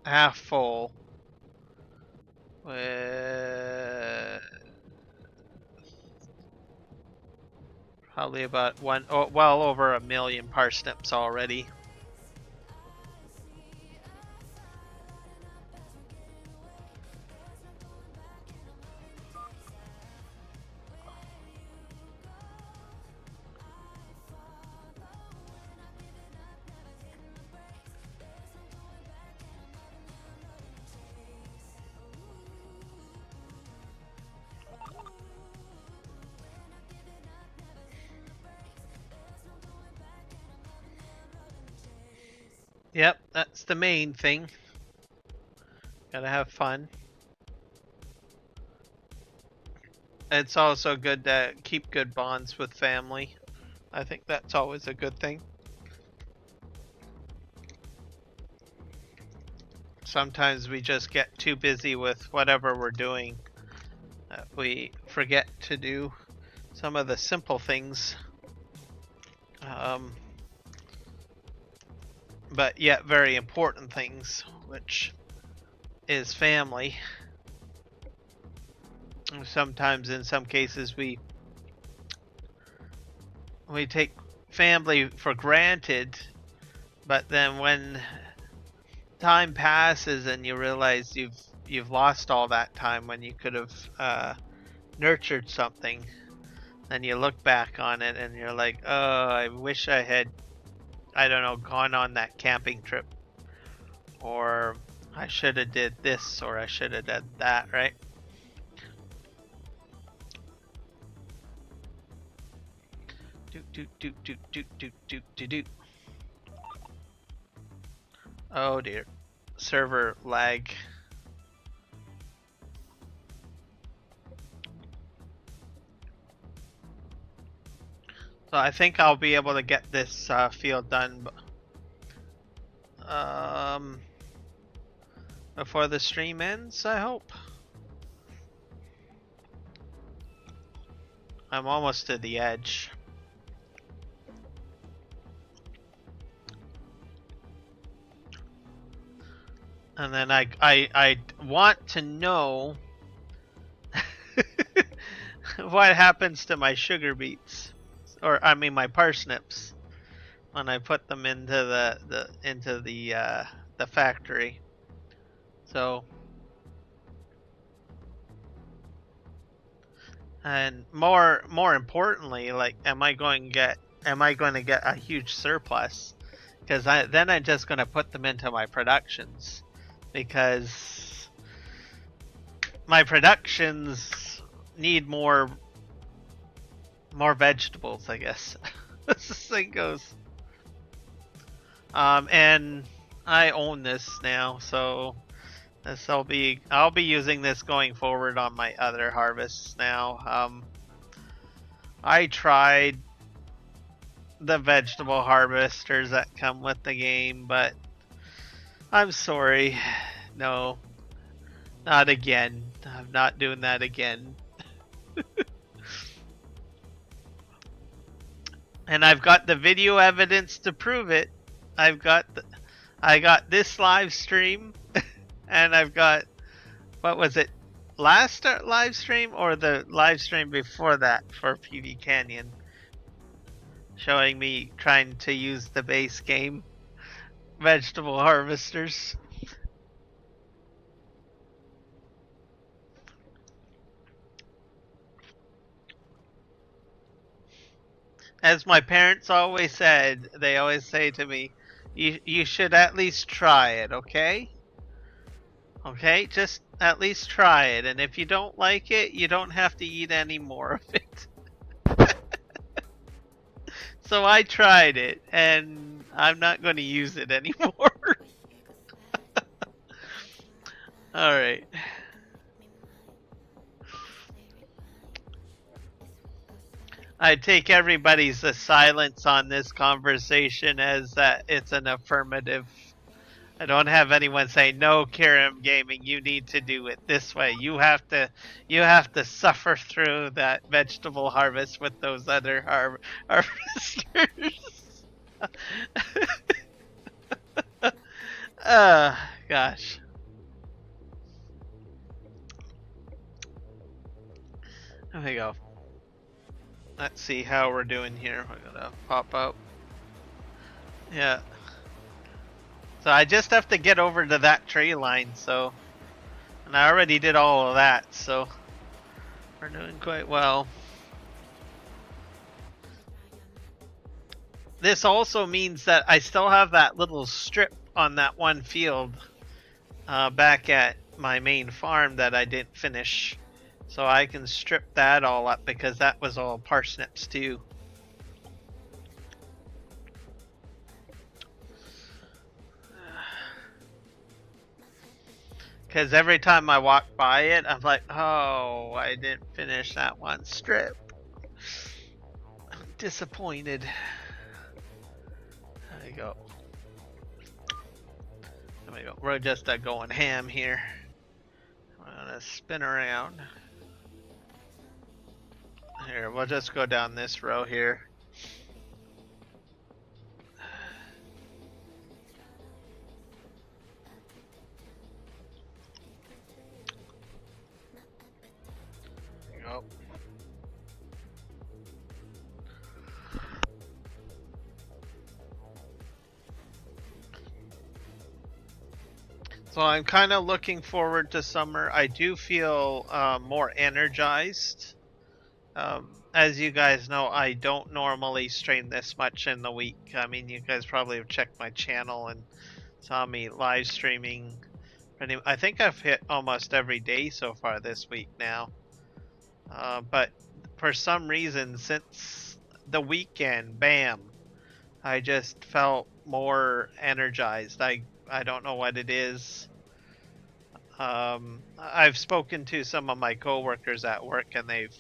half full with probably about well over 1 million parsnips already. Yep, that's the main thing. Gotta have fun. It's also good to keep good bonds with family. I think that's always a good thing. Sometimes we just get too busy with whatever we're doing. We forget to do some of the simple things. But yet very important things, which is family. Sometimes in some cases we take family for granted But then when time passes and you realize you've lost all that time when you could have nurtured something, and you look back on it and you're like, oh, I wish I had, I don't know, gone on that camping trip, or I should have did this, or I should have did that, right? Do. Oh dear, server lag. So I think I'll be able to get this field done before the stream ends, I hope. I'm almost to the edge. And then I want to know what happens to my sugar beets, or I mean my parsnips, when I put them into the factory. So, and more importantly, like, am I going to get a huge surplus? Because then I'm just going to put them into my productions, because my productions need more vegetables, I guess. As this thing goes. And I own this now, so I'll be using this going forward on my other harvests now. I tried the vegetable harvesters that come with the game, but I'm sorry, no, not again. I'm not doing that again. And I've got the video evidence to prove it. I got this live stream, and I've got, what was it, last live stream or the live stream before that for PV Canyon, showing me trying to use the base game vegetable harvesters. As my parents always said, they always say to me, you should at least try it, okay? Okay, just at least try it, and if you don't like it, you don't have to eat any more of it. So I tried it, and I'm not going to use it anymore. Alright. I take everybody's silence on this conversation as that it's an affirmative. I don't have anyone say, no, Kiram Gaming, you need to do it this way. You have to suffer through that vegetable harvest with those other harvesters. Gosh. There we go. Let's see how we're doing here. We're gonna pop out. Yeah. So I just have to get over to that tree line, so, and I already did all of that, so we're doing quite well. This also means that I still have that little strip on that one field back at my main farm that I didn't finish. So I can strip that all up because that was all parsnips too. Because every time I walk by it, I'm like, oh, I didn't finish that one strip. I'm disappointed. There you go. There we go. We're just going ham here. I'm gonna spin around. Here, we'll just go down this row here. There you go. So I'm kind of looking forward to summer. I do feel more energized. As you guys know, I don't normally stream this much in the week. I mean, you guys probably have checked my channel and saw me live streaming. I think I've hit almost every day so far this week now. But for some reason, since the weekend, bam, I just felt more energized. I don't know what it is. I've spoken to some of my coworkers at work, and they've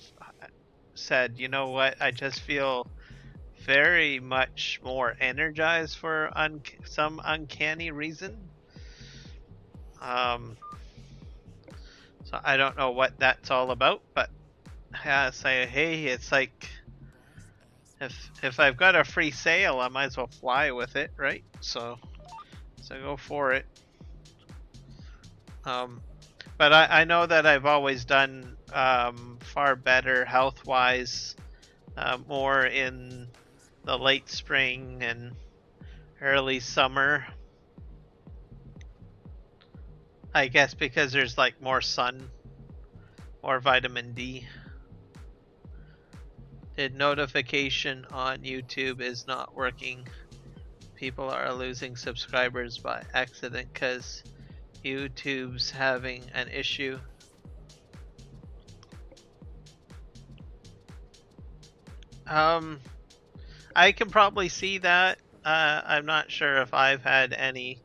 said, you know what, I just feel very much more energized for some uncanny reason. So I don't know what that's all about, but say, hey, it's like if I've got a free sale, I might as well fly with it, right? So go for it. But I know that I've always done far better health-wise, more in the late spring and early summer. I guess because there's like more sun, more vitamin D. The notification on YouTube is not working. People are losing subscribers by accident because YouTube's having an issue. I can probably see that. I'm not sure if I've had any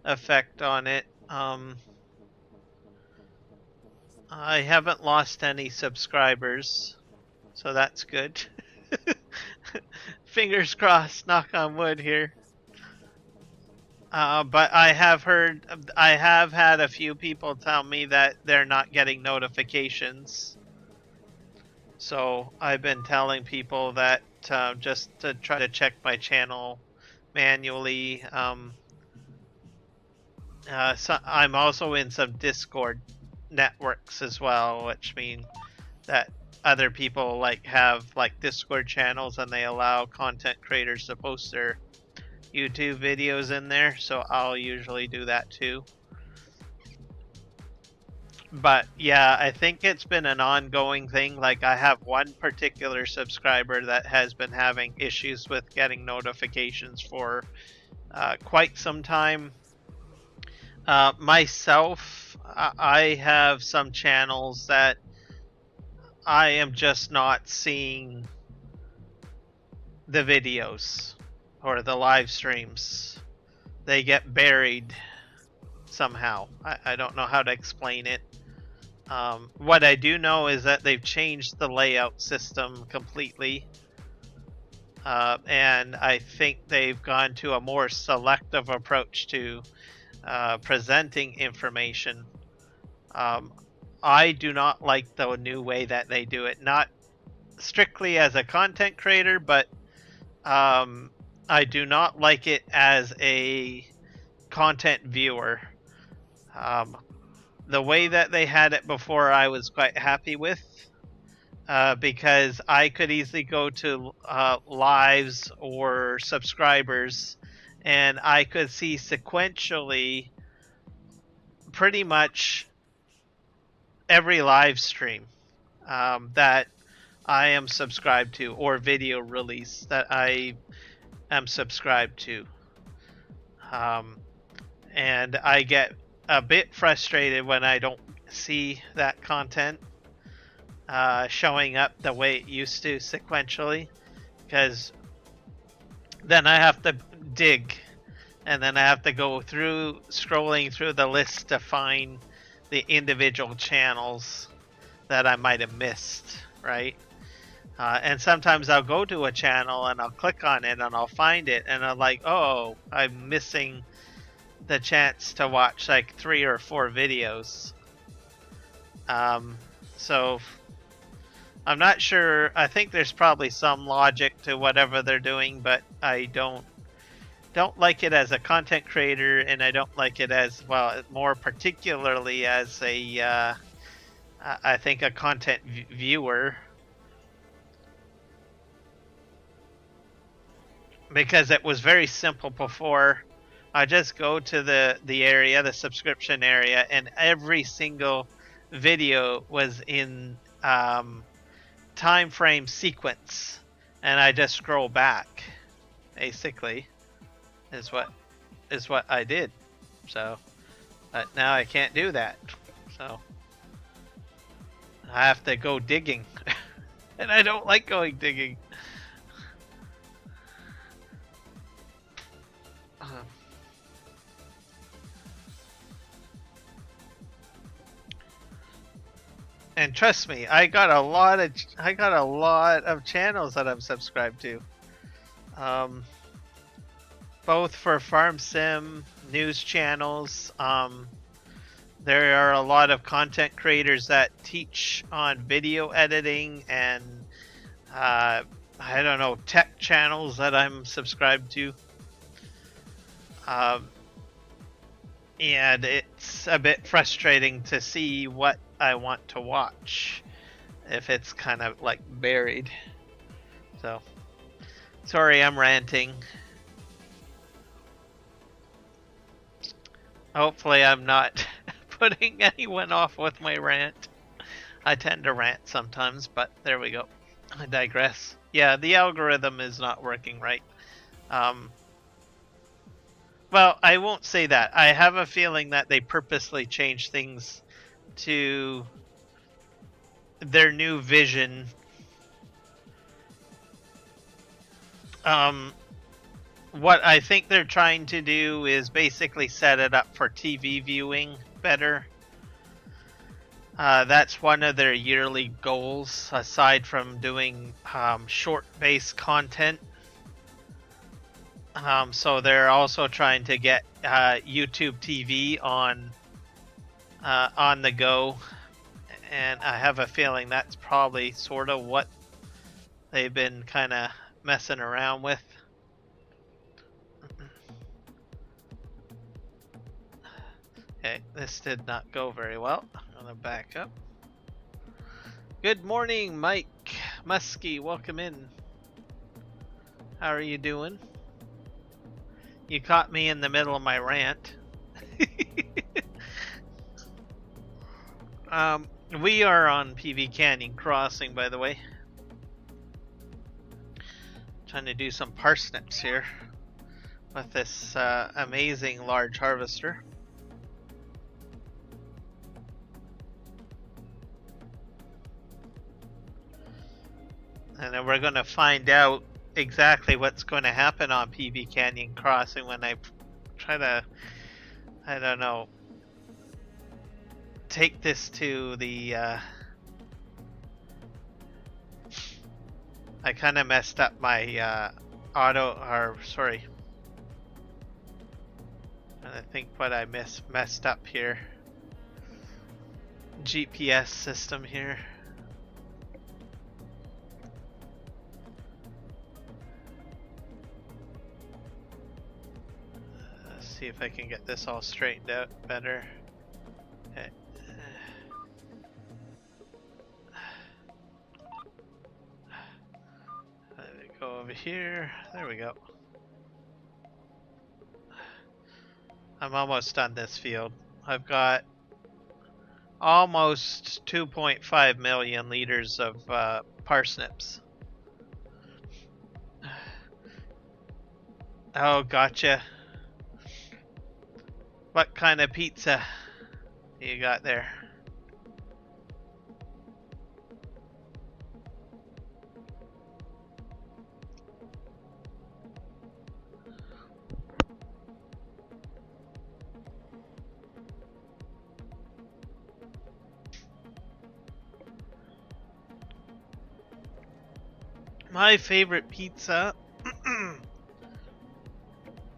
effect on it. I haven't lost any subscribers, so that's good. Fingers crossed, knock on wood here. But I have had a few people tell me that they're not getting notifications. So I've been telling people that just to try to check my channel manually. So I'm also in some Discord networks as well, which mean that other people have Discord channels, and they allow content creators to post their YouTube videos in there. So I'll usually do that too. But yeah, I think it's been an ongoing thing. Like, I have one particular subscriber that has been having issues with getting notifications for quite some time. Myself, I have some channels that I am just not seeing the videos or the live streams. They get buried somehow. I don't know how to explain it. What I do know is that they've changed the layout system completely. And I think they've gone to a more selective approach to presenting information. I do not like the new way that they do it. Not strictly as a content creator, but I do not like it as a content viewer. The way that they had it before, I was quite happy with, because I could easily go to lives or subscribers, and I could see sequentially pretty much every live stream that I am subscribed to, or video release that I am subscribed to. And I get a bit frustrated when I don't see that content showing up the way it used to sequentially, because then I have to dig, and then I have to go through scrolling through the list to find the individual channels that I might have missed, right? And sometimes I'll go to a channel and I'll click on it and I'll find it, and I'm like, oh, I'm missing the chance to watch like 3 or 4 videos. So I'm not sure. I think there's probably some logic to whatever they're doing, but I don't like it as a content creator, and I don't like it as, well, more particularly as a I think a content viewer, because it was very simple before. I just go to the area, the subscription area, and every single video was in time frame sequence, and I just scroll back. Basically, is what I did. So, but now I can't do that. So I have to go digging, and I don't like going digging. And trust me, I got a lot of channels that I'm subscribed to. Both for farm sim, news channels. There are a lot of content creators that teach on video editing and I don't know, tech channels that I'm subscribed to. And it's a bit frustrating to see what I want to watch if it's kind of like buried. So, sorry, I'm ranting. Hopefully I'm not putting anyone off with my rant. I tend to rant sometimes, but there we go. I digress. Yeah, the algorithm is not working right. Well, I won't say that. I have a feeling that they purposely changed things to their new vision. What I think they're trying to do is basically set it up for TV viewing better. That's one of their yearly goals, aside from doing short-based content. So they're also trying to get YouTube TV on the go, and I have a feeling that's probably sort of what they've been kind of messing around with. Okay, this did not go very well. I'm gonna back up. Good morning, Mike Muskie. Welcome in. How are you doing? You caught me in the middle of my rant. We are on PV Canyon Crossing, by the way. Trying to do some parsnips here with this amazing large harvester. And then we're going to find out exactly what's going to happen on PV Canyon Crossing when I try to, I don't know, take this to the I kind of messed up my I think what I messed up here, GPS system here. See if I can get this all straightened out better. Okay. Let me go over here. There we go. I'm almost done this field. I've got almost 2.5 million liters of parsnips. Oh, gotcha. What kind of pizza you got there? My favorite pizza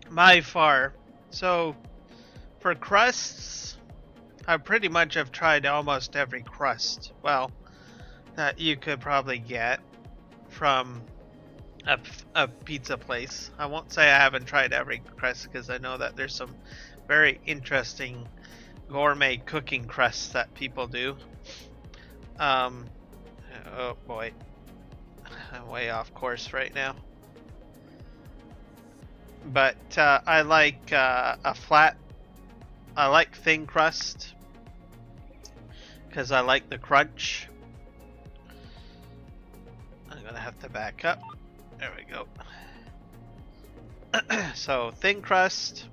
by far. So for crusts, I pretty much have tried almost every crust, well, that you could probably get from a pizza place. I won't say I haven't tried every crust because I know that there's some very interesting gourmet cooking crusts that people do. Oh boy, I'm way off course right now. but I like a flat. I like thin crust because I like the crunch. I'm gonna have to back up. There we go. So thin crust.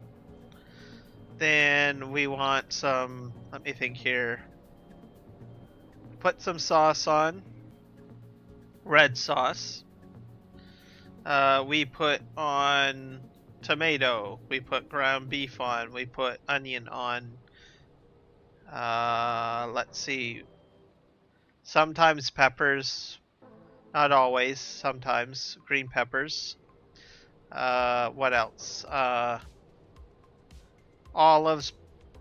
Then we want some, let me think here. Put some sauce on. Red sauce. We put on tomato. We put ground beef on. We put onion on. Let's see. Sometimes peppers. Not always. Sometimes green peppers. What else? Olives,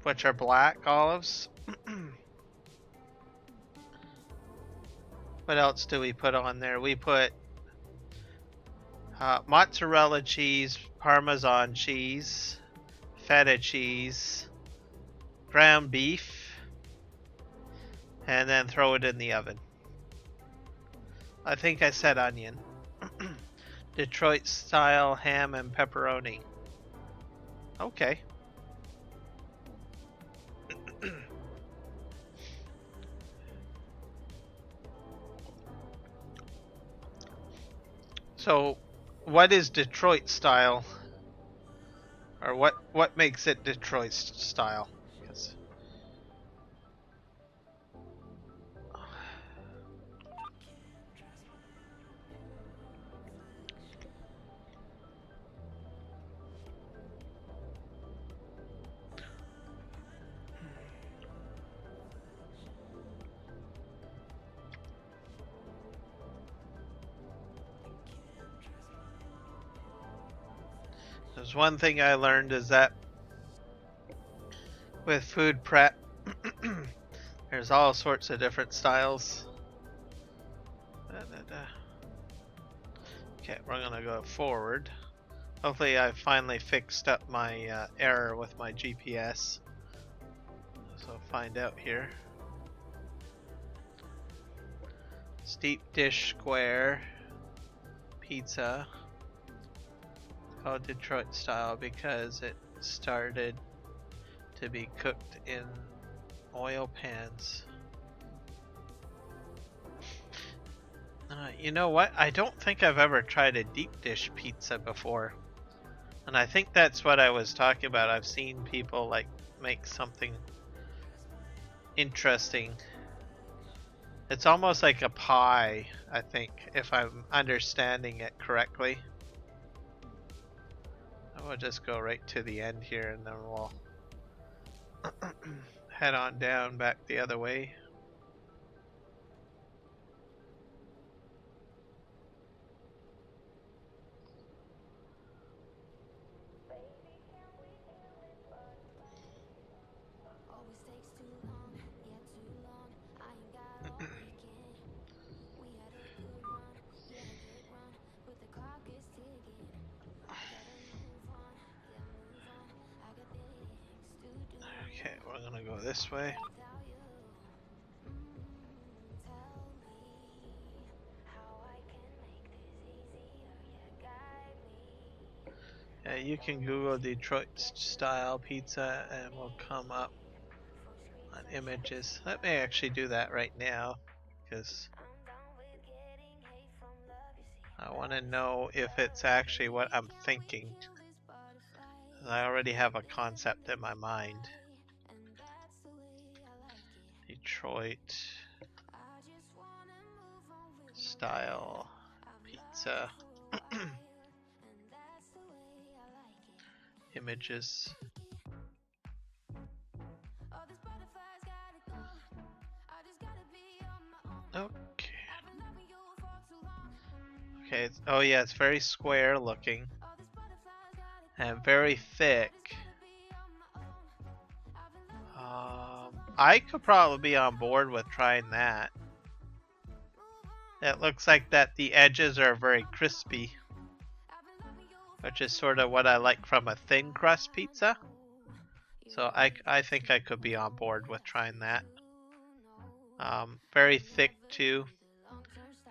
which are black olives. What else do we put on there? We put mozzarella cheese, Parmesan cheese, feta cheese, ground beef, and then throw it in the oven. I think I said onion. Detroit style ham and pepperoni. Okay. So, what is Detroit style? Or what makes it Detroit style? Yes. There's one thing I learned is that with food prep, there's all sorts of different styles. Okay, we're gonna go forward. Hopefully I finally fixed up my error with my GPS. So find out here. Steep dish square pizza. Called Detroit style because it started to be cooked in oil pans. You know what? I don't think I've ever tried a deep dish pizza before. And I think that's what I was talking about. I've seen people like make something interesting. It's almost like a pie, I think, if I'm understanding it correctly. We'll just go right to the end here and then we'll head on down back the other way. Okay, we're gonna go this way. Yeah, you can Google Detroit style pizza and we'll come up on images. Let me actually do that right now because I want to know if it's actually what I'm thinking. I already have a concept in my mind. Detroit style pizza. Images. Okay. Okay. Oh yeah, it's very square looking and very thick. I could probably be on board with trying that. It looks like that the edges are very crispy, which is sort of what I like from a thin crust pizza. So I think I could be on board with trying that. Very thick too.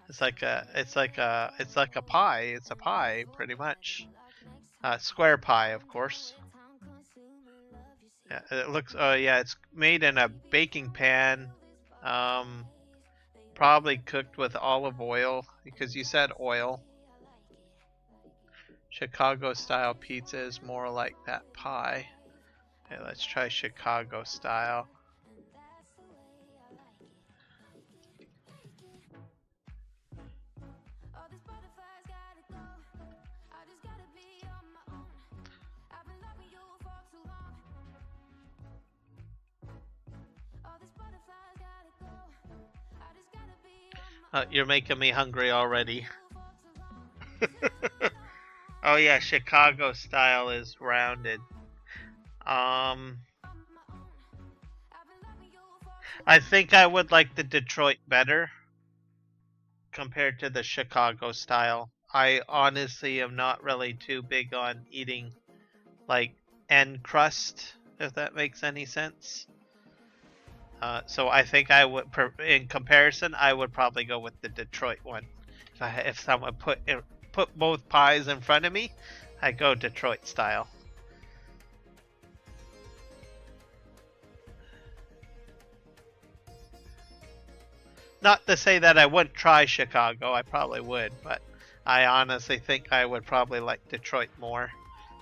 It's like a pie. It's a pie pretty much. Square pie, of course. Yeah, it looks. Oh yeah, it's made in a baking pan. Probably cooked with olive oil because you said oil. Chicago style pizza is more like that pie. Okay, let's try Chicago style. You're making me hungry already. Oh yeah, Chicago style is rounded. I think I would like the Detroit better compared to the Chicago style. I honestly am not really too big on eating like end crust, if that makes any sense. So I think I would, in comparison, I would probably go with the Detroit one. If someone put both pies in front of me, I go Detroit style. Not to say that I wouldn't try Chicago, I probably would, but I honestly think I would probably like Detroit more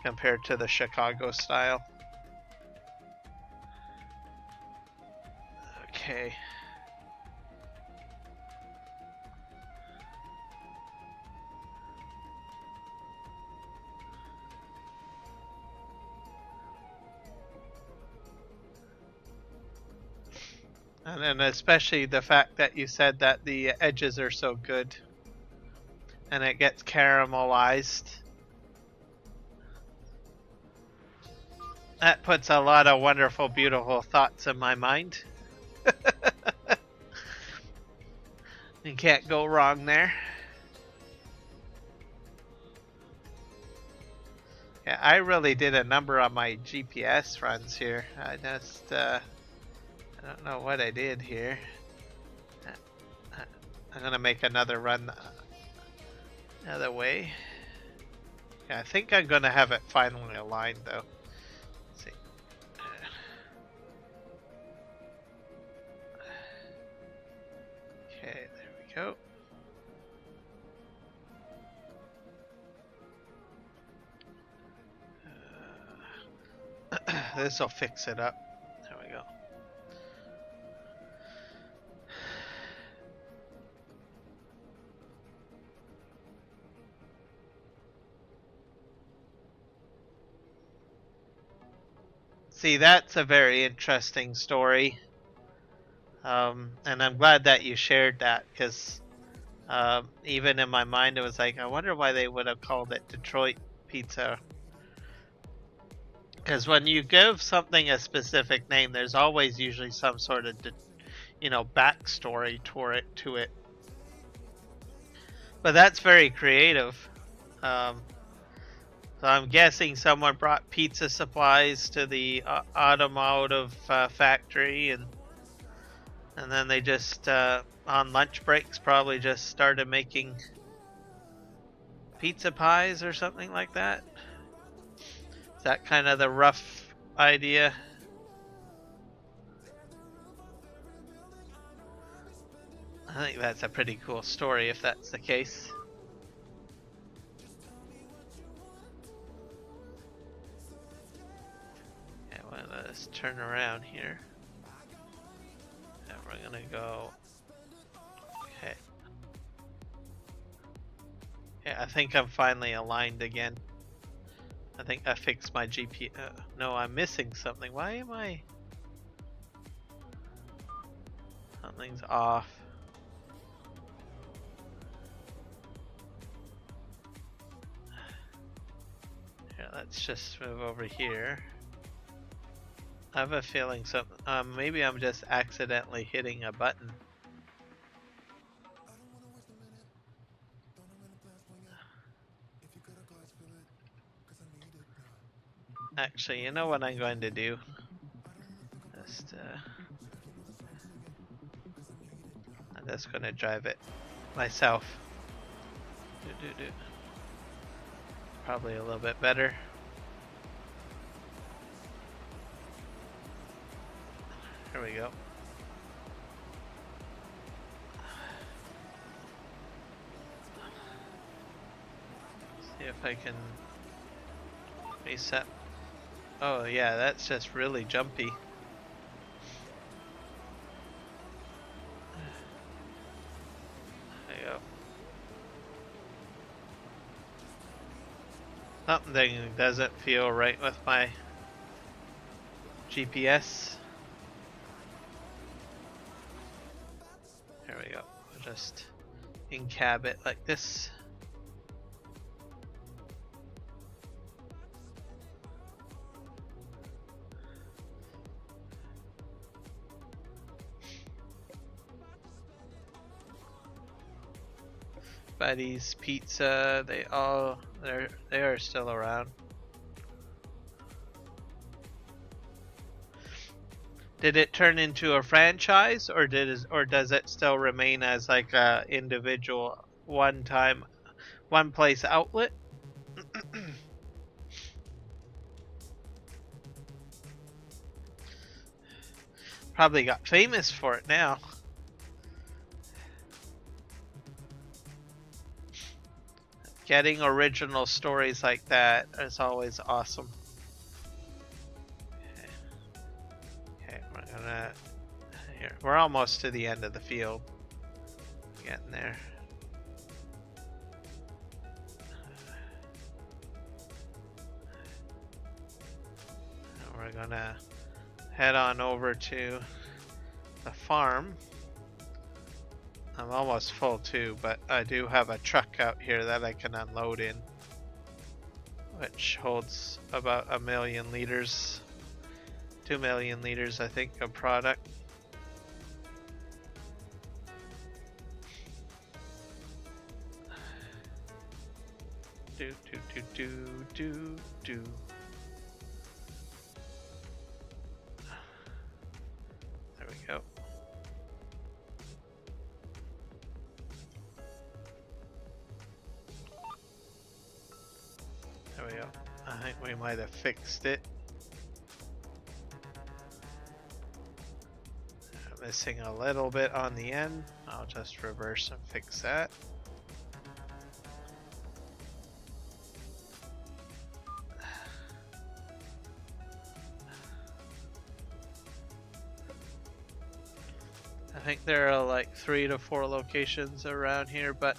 compared to the Chicago style. Okay. And then especially the fact that you said that the edges are so good and it gets caramelized. That puts a lot of wonderful, beautiful thoughts in my mind. You can't go wrong there. Yeah, I really did a number on my GPS runs here. I just, I don't know what I did here. I'm gonna make another run the other way. Yeah, I think I'm gonna have it finally aligned though. Let's see. Okay, there we go. This will fix it up. There we go. See, that's a very interesting story. And I'm glad that you shared that because even in my mind it was like, I wonder why they would have called it Detroit pizza. Because when you give something a specific name, there's always usually some sort of, backstory to it. But that's very creative. So I'm guessing someone brought pizza supplies to the automotive factory, and then they just on lunch breaks probably just started making pizza pies or something like that. Is that kind of the rough idea? I think that's a pretty cool story if that's the case. Okay, well, let's turn around here. And we're gonna go. Okay. Yeah, I think I'm finally aligned again. I think I fixed my GPS. No, I'm missing something. Why am I? Something's off. Here, let's just move over here. I have a feeling maybe I'm just accidentally hitting a button. Actually, you know what I'm going to do? I'm just going to drive it myself. probably a little bit better. Here we go. See if I can reset. Oh yeah, that's just really jumpy. There you go. Something doesn't feel right with my GPS. There we go. I'll just in-cab it like this. Buddy's Pizza, they are still around. Did it turn into a franchise, or does it still remain as like a individual one place outlet? Probably got famous for it now. Getting original stories like that is always awesome. Okay, we're almost to the end of the field. Getting there. And we're gonna head on over to the farm. I'm almost full too, but I do have a truck out here that I can unload in, which holds about 1 million liters, 2 million liters I think of product. Do. There we go. There we go. I think we might have fixed it. Missing a little bit on the end. I'll just reverse and fix that. I think there are like 3 to 4 locations around here, but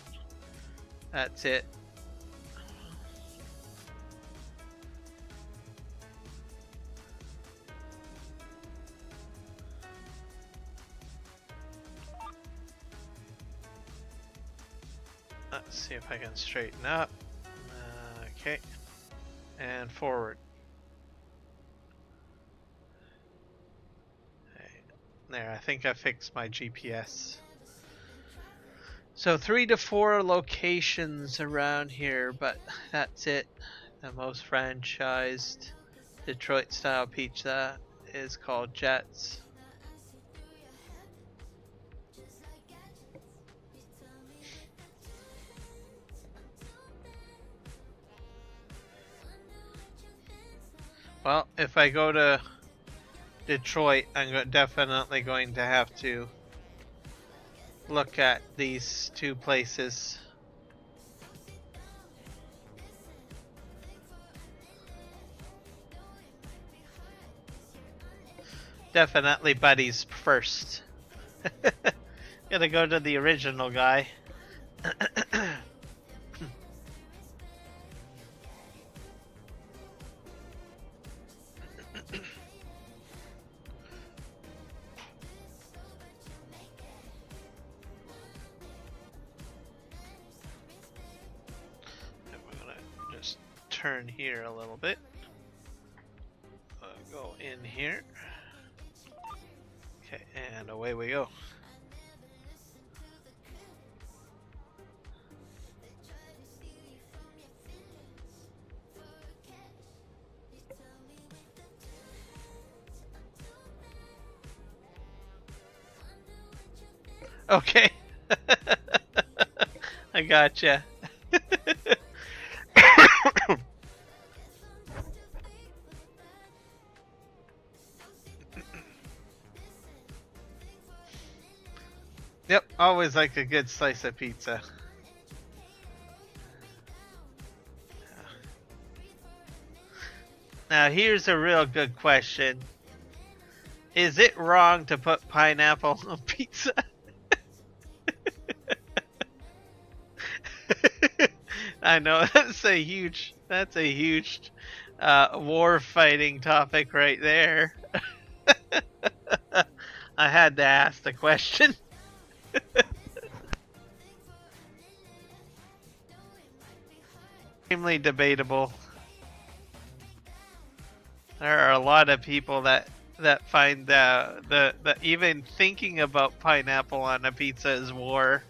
that's it. Let's see if I can straighten up. Okay, and forward. There, I think I fixed my GPS. So 3 to 4 locations around here, but that's it. The most franchised Detroit style pizza is called Jets. Well, if I go to Detroit, I'm definitely going to have to look at these 2 places. Definitely Buddy's first. Gotta go to the original guy. Turn here a little bit. Go in here. Okay, and away we go. Okay. I gotcha. Always like a good slice of pizza. Now here's a real good question. Is it wrong to put pineapple on pizza? I know that's a huge war fighting topic right there. I had to ask the question. Extremely debatable. There are a lot of people that find the even thinking about pineapple on a pizza is war.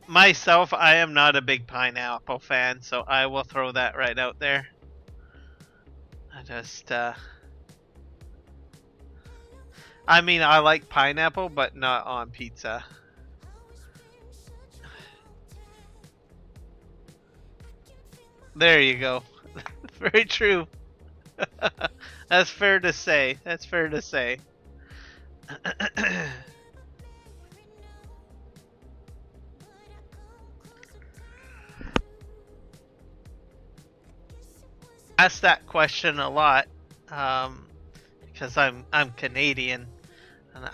Myself, I am not a big pineapple fan, so I will throw that right out there. I just, I mean, I like pineapple, but not on pizza. There you go. Very true. That's fair to say. That's fair to say. Ask that question a lot, because I'm Canadian, and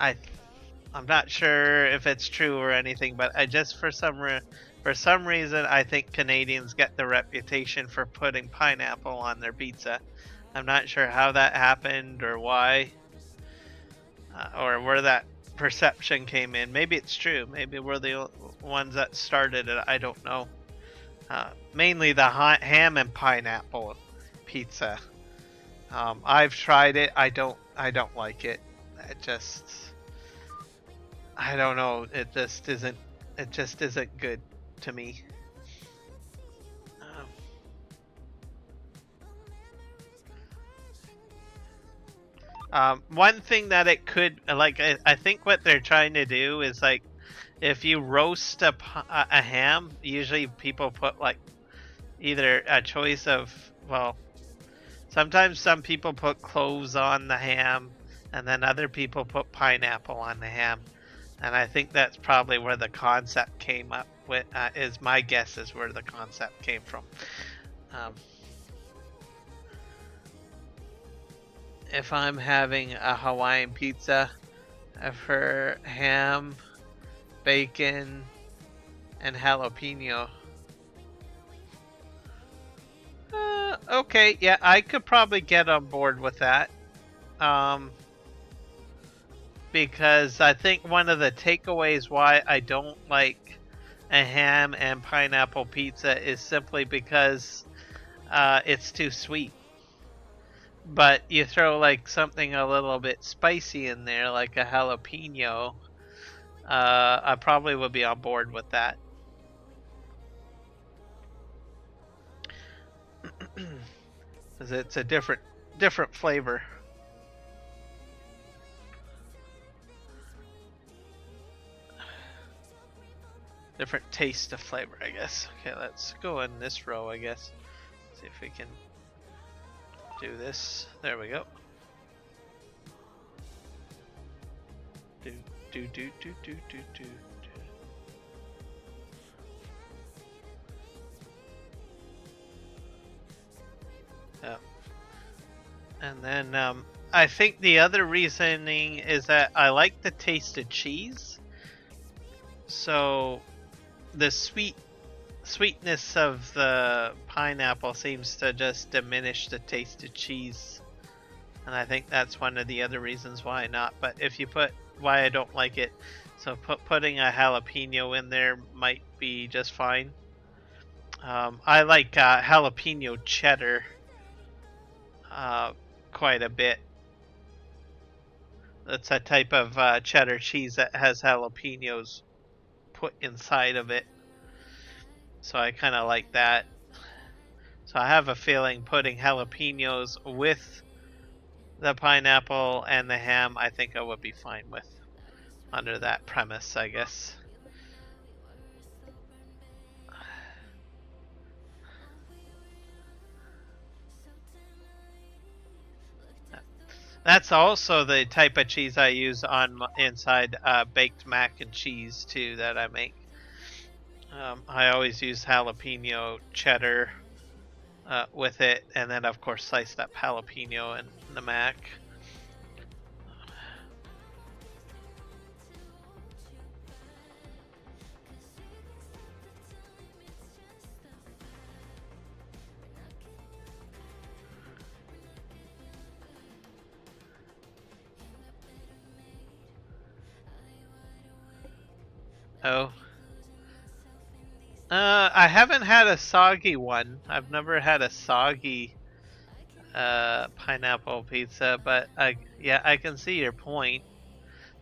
I'm not sure if it's true or anything, but I just for some reason I think Canadians get the reputation for putting pineapple on their pizza. I'm not sure how that happened or why, or where that perception came in. Maybe it's true. Maybe we're the ones that started it. I don't know. Mainly the ham and pineapple pizza. I've tried it. I don't like it. I don't know. It just isn't good to me. One thing that it could, like, I think what they're trying to do is, like, if you roast a ham, usually people put, like, either a choice of, well, sometimes some people put cloves on the ham, and then other people put pineapple on the ham. And I think that's probably where the concept came up with, is my guess is where the concept came from. If I'm having a Hawaiian pizza, I've heard ham, bacon, and jalapeno. Okay, yeah, I could probably get on board with that. Because I think one of the takeaways why I don't like a ham and pineapple pizza is simply because it's too sweet. But you throw like something a little bit spicy in there, like a jalapeno, I probably would be on board with that. Because it's a different flavor. Different taste of flavor, I guess. Okay, let's go in this row, I guess. See if we can do this. There we go. Do. Yeah. And then I think the other reasoning is that I like the taste of cheese. So the sweetness of the pineapple seems to just diminish the taste of cheese, and I think that's one of the other reasons why not. But if you put, why I don't like it, so putting a jalapeno in there might be just fine. I like jalapeno cheddar quite a bit. That's a type of cheddar cheese that has jalapenos put inside of it, so I kind of like that. So I have a feeling putting jalapenos with the pineapple and the ham, I think I would be fine with under that premise, I guess. That's also the type of cheese I use on inside baked mac and cheese too that I make. I always use jalapeno cheddar with it, and then of course sliced up jalapeno in the mac. Oh. I haven't had a soggy one. I've never had a soggy pineapple pizza, but yeah, I can see your point.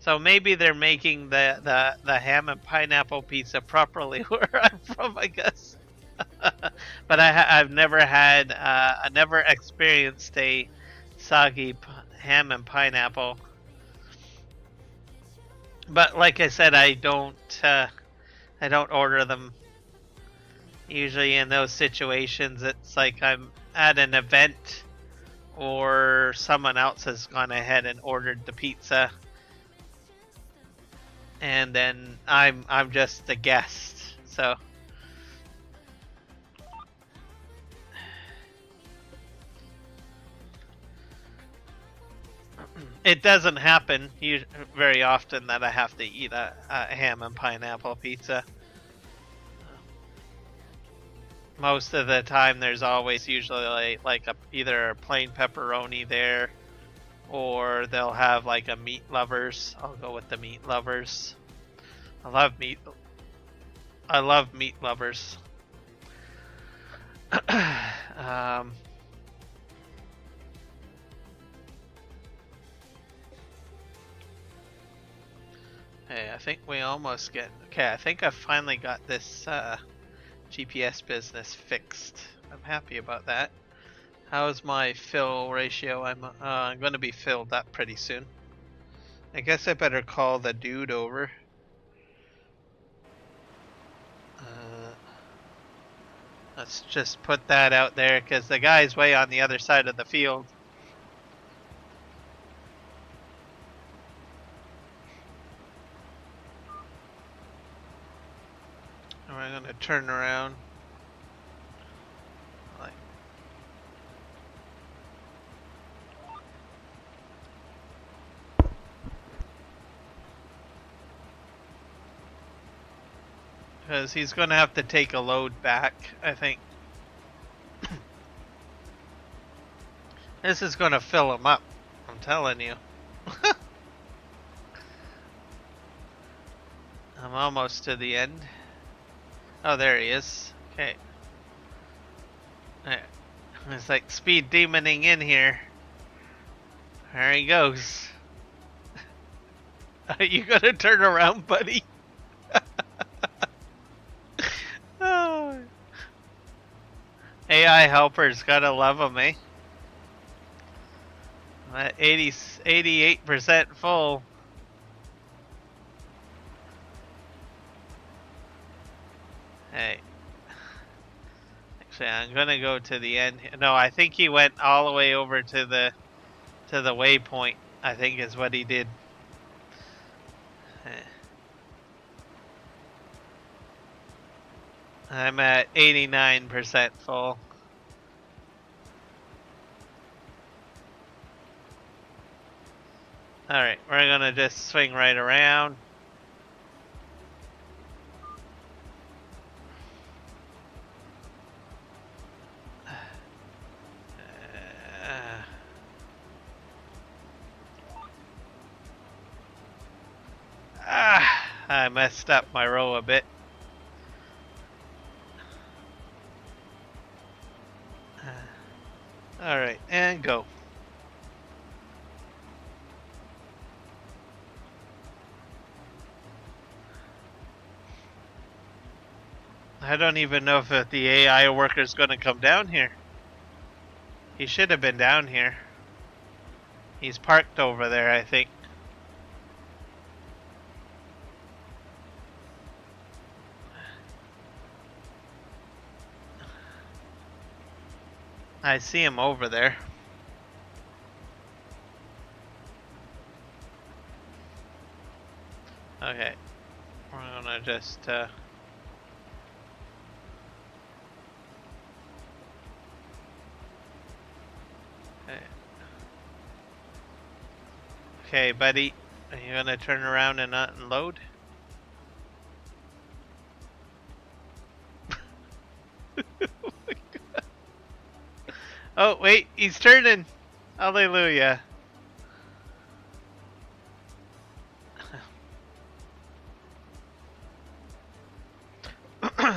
So maybe they're making the ham and pineapple pizza properly where I'm from, I guess. But I've never had, I never experienced a soggy ham and pineapple. But like I said, I don't order them. Usually in those situations, it's like I'm at an event or someone else has gone ahead and ordered the pizza, and then I'm just the guest. So it doesn't happen very often that I have to eat a ham and pineapple pizza. Most of the time, there's always usually like either a plain pepperoni there, or they'll have like a meat lovers. I'll go with the meat lovers. I love meat lovers. Hey, I think we almost get... Okay, I think I finally got this GPS business fixed. I'm happy about that. How's my fill ratio? I'm going to be filled up pretty soon. I guess I better call the dude over. Let's just put that out there because the guy's way on the other side of the field. And we're going to turn around. Because he's going to have to take a load back, I think. This is going to fill him up, I'm telling you. I'm almost to the end. Oh, there he is. Okay. It's like speed demoning in here. There he goes. Are you going to turn around, buddy? Oh. AI helpers, gotta love them, eh? I'm at 88% full. Hey. Actually, I'm gonna go to the end. No, I think he went all the way over to the waypoint, I think is what he did. I'm at 89% full. Alright, we're gonna just swing right around. I messed up my row a bit. Alright, and go. I don't even know if the AI worker is going to come down here. He should have been down here. He's parked over there, I think. I see him over there. Okay. We're gonna just okay, buddy. Are you gonna turn around and unload? Oh, wait, he's turning. Hallelujah.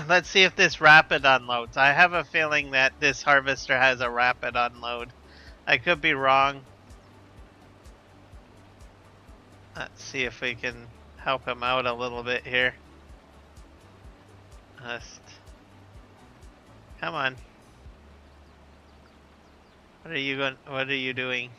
Let's see if this rapid unloads. I have a feeling that this harvester has a rapid unload. I could be wrong. Let's see if we can help him out a little bit here. Just come on. What are you doing?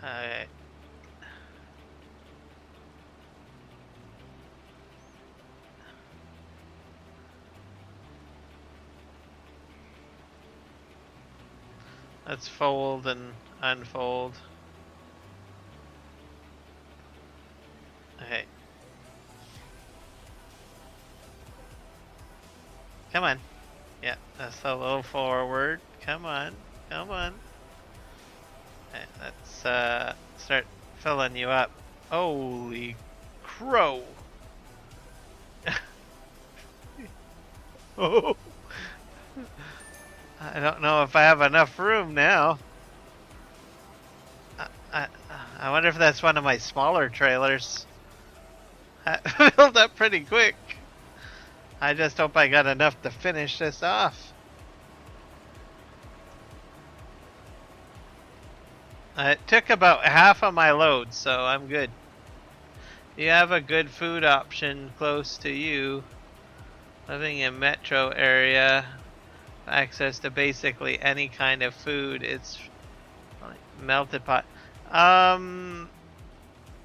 Alright. Let's fold and unfold. Okay. Come on. Yeah, that's a little forward. Come on. Come on. Okay, let's start filling you up. Holy crow. Oh. I don't know if I have enough room now. I wonder if that's one of my smaller trailers. I filled up pretty quick. I just hope I got enough to finish this off. It took about half of my load, so I'm good. You have a good food option close to you. Living in metro area, access to basically any kind of food. It's like melted pot.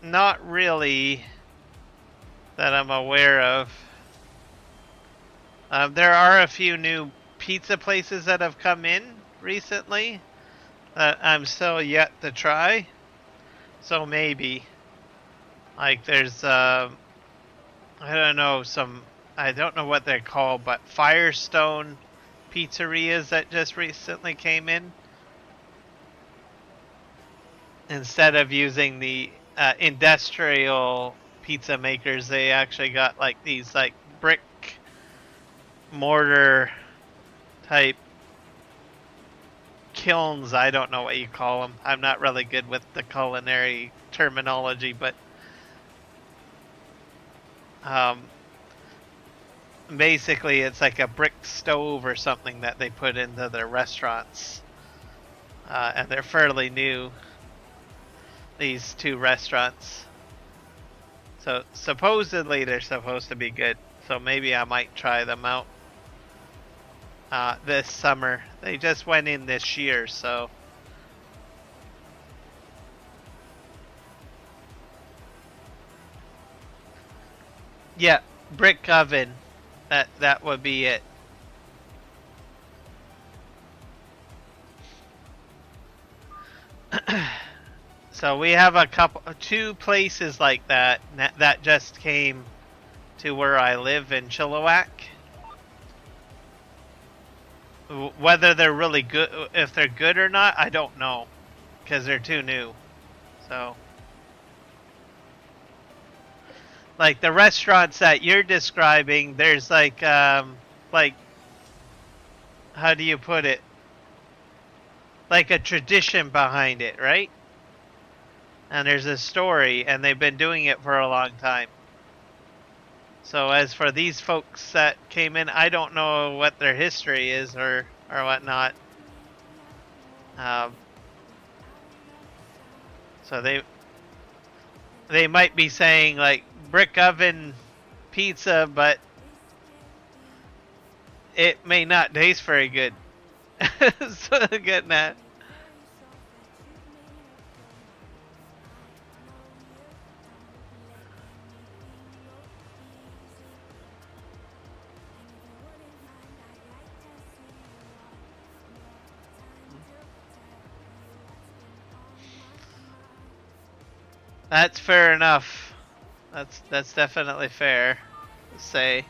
Not really that I'm aware of. There are a few new pizza places that have come in recently that I'm still yet to try. So maybe. Like there's I don't know, I don't know what they're called, but Firestone pizzerias that just recently came in. Instead of using the industrial pizza makers, they actually got like these like brick mortar type kilns. I don't know what you call them. I'm not really good with the culinary terminology, but basically it's like a brick stove or something that they put into their restaurants, and they're fairly new, these two restaurants. So supposedly they're supposed to be good, so maybe I might try them out this summer. They just went in this year, so yeah, brick oven. That would be it. So we have two places like that just came to where I live in Chilliwack. Whether they're really good, if they're good or not, I don't know, because they're too new. So, like the restaurants that you're describing, there's like how do you put it? Like a tradition behind it, right? And there's a story, and they've been doing it for a long time. So as for these folks that came in, I don't know what their history is or whatnot. So they might be saying like brick oven pizza, but it may not taste very good. So getting that. That's fair enough. That's definitely fair to say.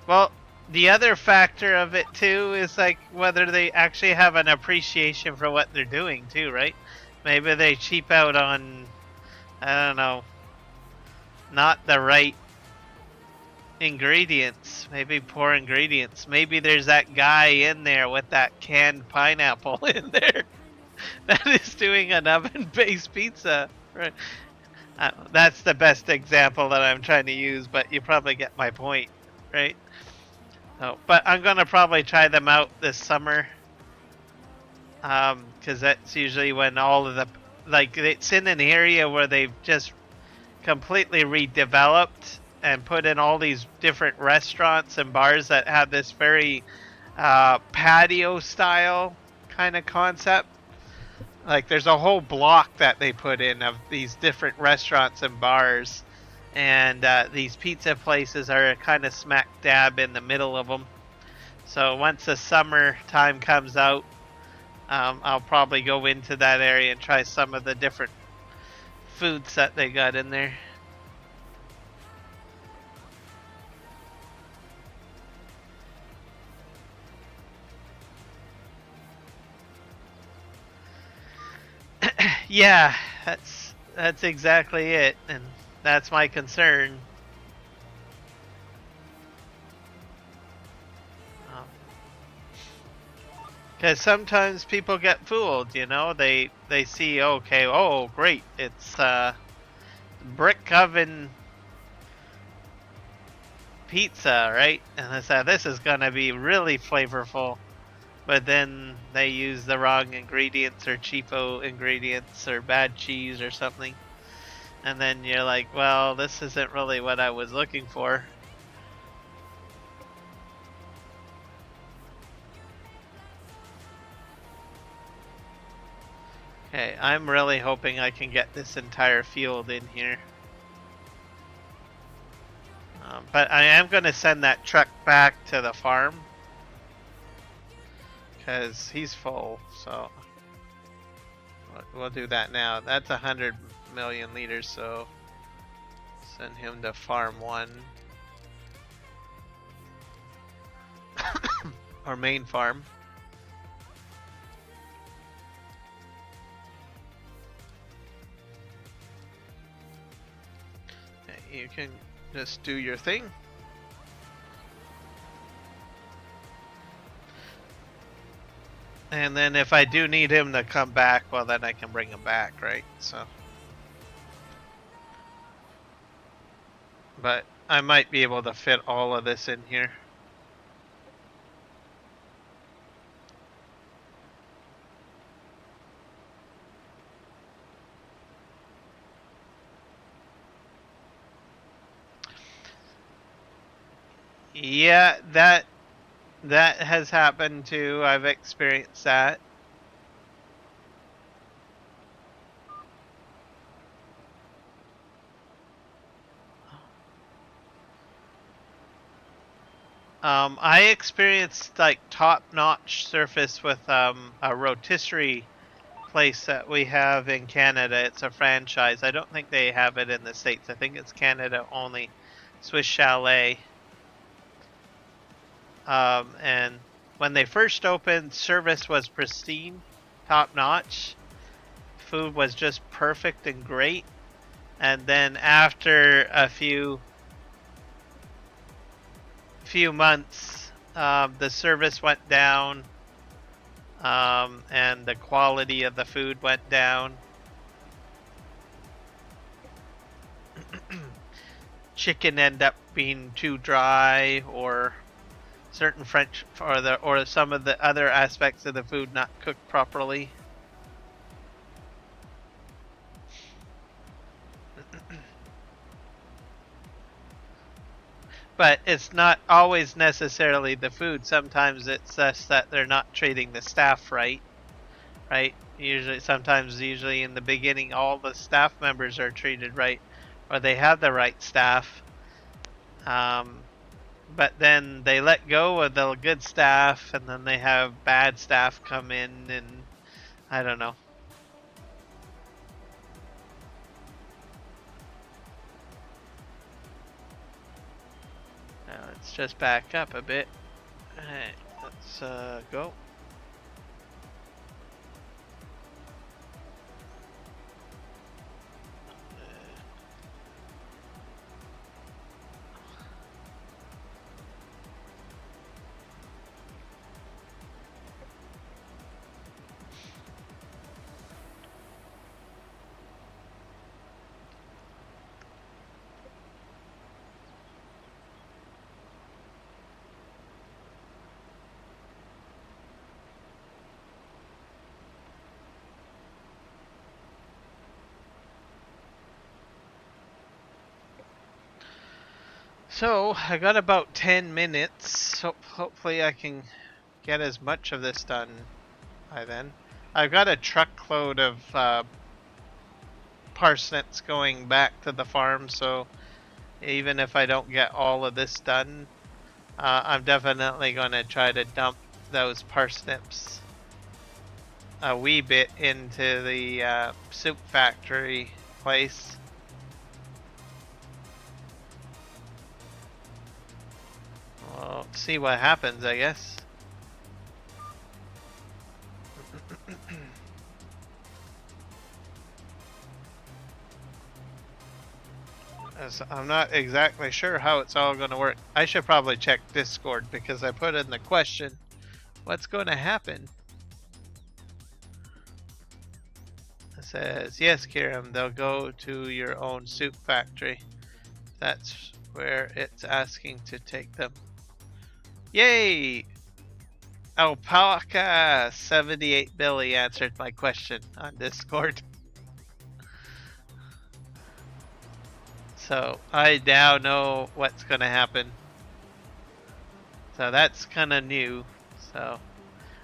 Well, the other factor of it too is like whether they actually have an appreciation for what they're doing too, right? Maybe they cheap out on, I don't know, not the right ingredients, maybe poor ingredients. Maybe there's that guy in there with that canned pineapple in there that is doing an oven-based pizza. Right? That's the best example that I'm trying to use, but you probably get my point, right? So, but I'm gonna probably try them out this summer, because that's usually when all of the, like, it's in an area where they've just completely redeveloped and put in all these different restaurants and bars that have this very patio style kind of concept. Like there's a whole block that they put in of these different restaurants and bars, and these pizza places are kind of smack dab in the middle of them. So once the summer time comes out, I'll probably go into that area and try some of the different foods that they got in there. Yeah, that's exactly it, and that's my concern. Because sometimes people get fooled, you know. They see, okay, oh great, it's brick oven pizza, right? And they say this is gonna be really flavorful. But then they use the wrong ingredients or cheapo ingredients or bad cheese or something. And then you're like, well, this isn't really what I was looking for. Okay, I'm really hoping I can get this entire field in here. But I am going to send that truck back to the farm, because he's full, so we'll do that now. That's 100 million liters, so send him to farm 1. Or main farm. You can just do your thing. And then if I do need him to come back, well then I can bring him back, right? So, but I might be able to fit all of this in here. Yeah, that has happened too. I've experienced that. I experienced like top-notch surface with a rotisserie place that we have in Canada. It's a franchise. I don't think they have it in the States. I think it's Canada only. Swiss Chalet. And when they first opened, service was pristine, top-notch. Food was just perfect and great. And then after a few months, the service went down, and the quality of the food went down. Chicken ended up being too dry, or certain French or some of the other aspects of the food not cooked properly. But it's not always necessarily the food. Sometimes it's just that they're not treating the staff right. Usually in the beginning, all the staff members are treated right, or they have the right staff. but then they let go of the good staff, and then they have bad staff come in, and I don't know. Now let's just back up a bit. Alright, let's go. So, I got about 10 minutes, so hopefully I can get as much of this done by then. I've got a truckload of parsnips going back to the farm, so even if I don't get all of this done, I'm definitely going to try to dump those parsnips a wee bit into the soup factory place. We'll see what happens, I guess. As I'm not exactly sure how it's all going to work. I should probably check Discord because I put in the question, what's going to happen? It says, yes, Kiram, they'll go to your own soup factory. That's where it's asking to take them. Yay! Alpaca 78 Billy answered my question on Discord. So I now know what's gonna happen. So that's kind of new. So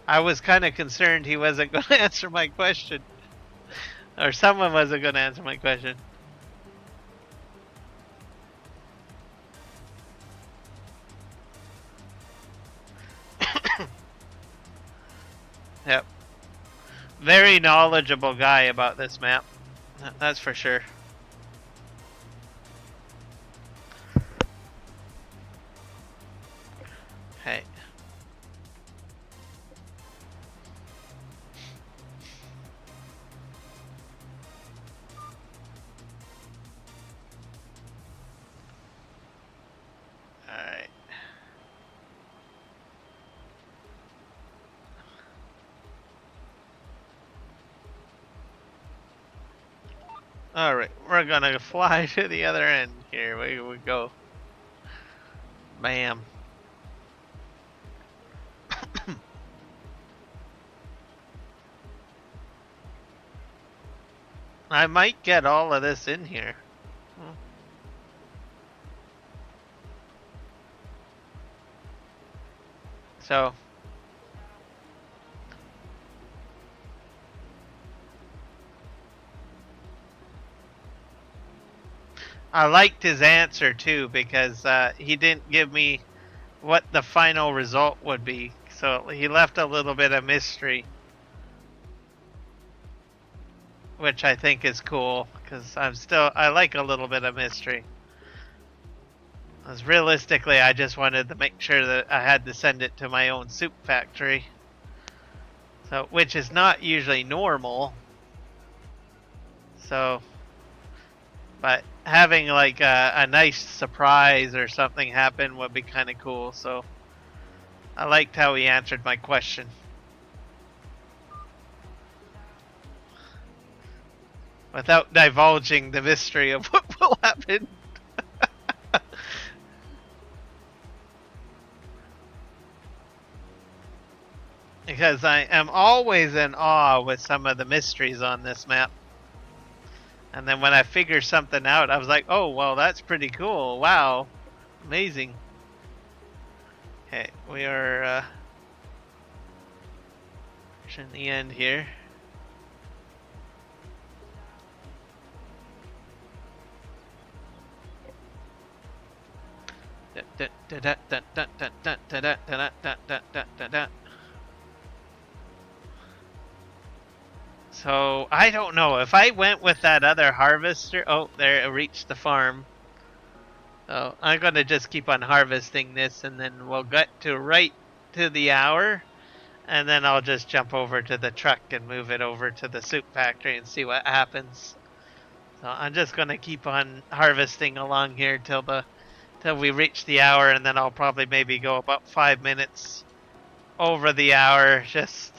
I was kind of concerned he wasn't gonna answer my question. Or someone wasn't gonna answer my question. Yep. Very knowledgeable guy about this map. That's for sure. Hey. Alright. Alright, we're gonna fly to the other end here. We go. Bam. I might get all of this in here. So. I liked his answer too because he didn't give me what the final result would be. So he left a little bit of mystery. Which I think is cool because I like a little bit of mystery. Because realistically, I just wanted to make sure that I had to send it to my own soup factory. So, which is not usually normal. So, but having like a nice surprise or something happen would be kind of cool. So, I liked how he answered my question. Without divulging the mystery of what will happen. Because I am always in awe with some of the mysteries on this map. And then when I figure something out, I was like, oh, well, that's pretty cool. Wow. Amazing. Okay, we are reaching the end here. So I don't know if I went with that other harvester. Oh, there it reached the farm. So I'm gonna just keep on harvesting this, and then we'll get to right to the hour, and then I'll just jump over to the truck and move it over to the soup factory and see what happens. So I'm just gonna keep on harvesting along here till we reach the hour, and then I'll probably maybe go about 5 minutes over the hour just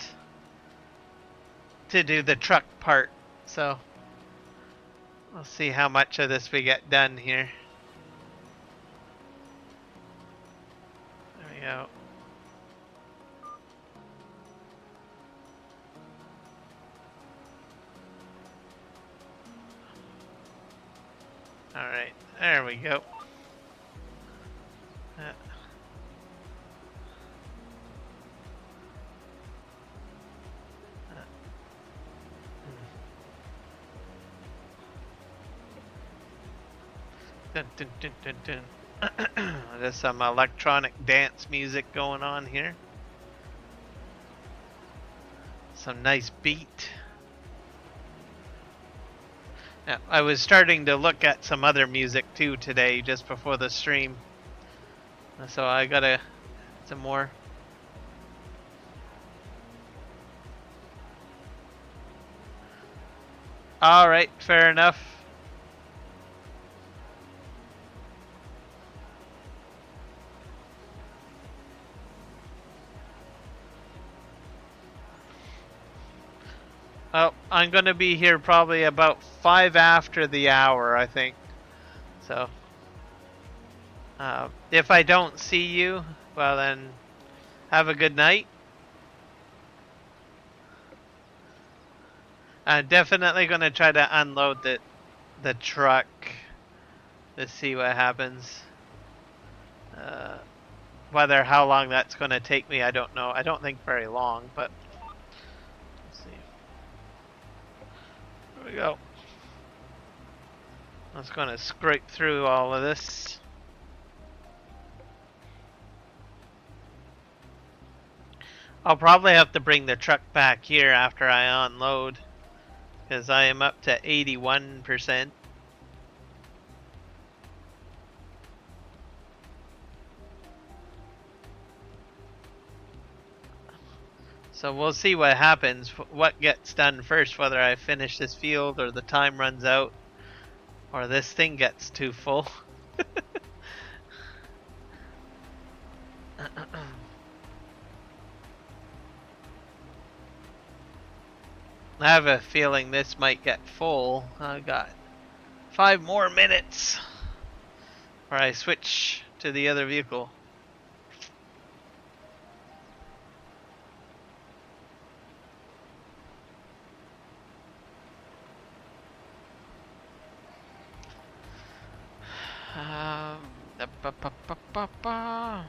to do the truck part. So we'll see how much of this we get done here. There we go. Alright, there we go. Dun, dun, dun, dun, dun. There's some electronic dance music going on here. Some nice beat. Now, I was starting to look at some other music too today, just before the stream. So I gotta some more. All right, fair enough. Oh, I'm gonna be here probably about 5 after the hour, I think. So, if I don't see you, well then, have a good night. I'm definitely gonna try to unload the truck to see what happens. How long that's gonna take me, I don't know. I don't think very long, but. There we go. I was going to scrape through all of this. I'll probably have to bring the truck back here after I unload, because I am up to 81%. So we'll see what happens, what gets done first, whether I finish this field or the time runs out or this thing gets too full. I have a feeling this might get full. I got 5 more minutes before I switch to the other vehicle. Ba, ba, ba, ba, ba.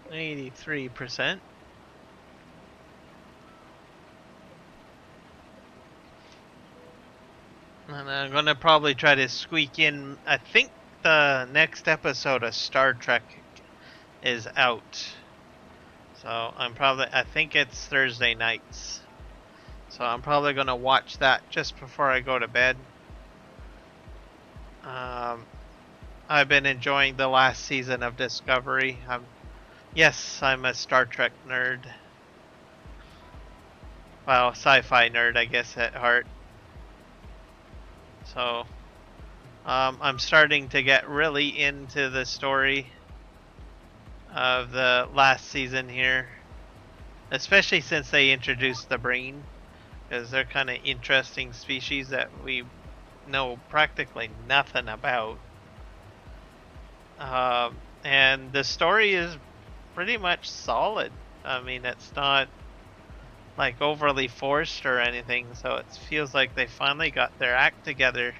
%. And I'm gonna probably try to squeak in. I think the next episode of Star Trek is out. So I think it's Thursday nights. So I'm probably gonna watch that just before I go to bed. I've been enjoying the last season of Discovery. Yes, I'm a Star Trek nerd. Well, sci-fi nerd, I guess, at heart. So, I'm starting to get really into the story of the last season here. Especially since they introduced the brain. because they're kind of interesting species that we know practically nothing about. And the story is pretty much solid. I mean, it's not like overly forced or anything, so it feels like they finally got their act together.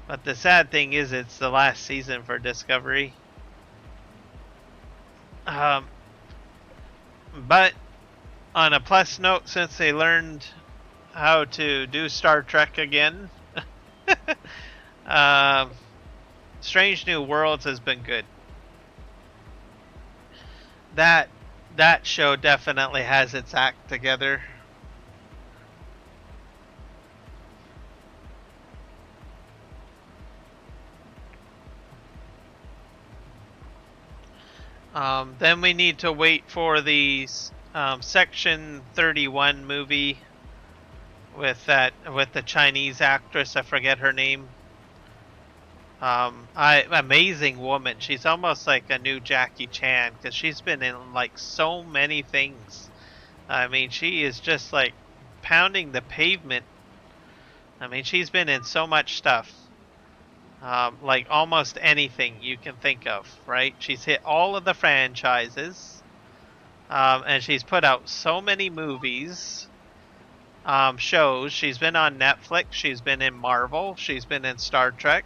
But the sad thing is, it's the last season for Discovery. But on a plus note, since they learned how to do Star Trek again, Strange New Worlds has been good. That show definitely has its act together. Then we need to wait for the Section 31 movie with the Chinese actress. I forget her name. Amazing woman. She's almost like a new Jackie Chan because she's been in like so many things. I mean, she is just like pounding the pavement. I mean, she's been in so much stuff. Like almost anything you can think of, right? She's hit all of the franchises. And she's put out so many movies, shows. She's been on Netflix. She's been in Marvel. She's been in Star Trek.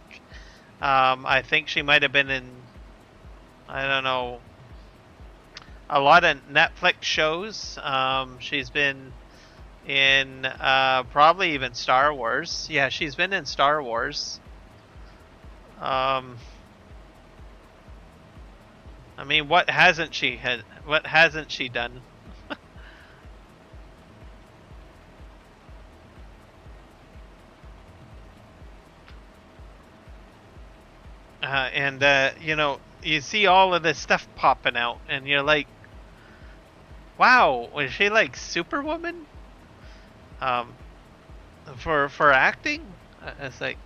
I think she might have been in, I don't know, a lot of Netflix shows. She's been in probably even Star Wars. Yeah, she's been in Star Wars. I mean, what hasn't she done? You know, you see all of this stuff popping out, and you're like, "Wow, was she like Superwoman?" For acting, it's like.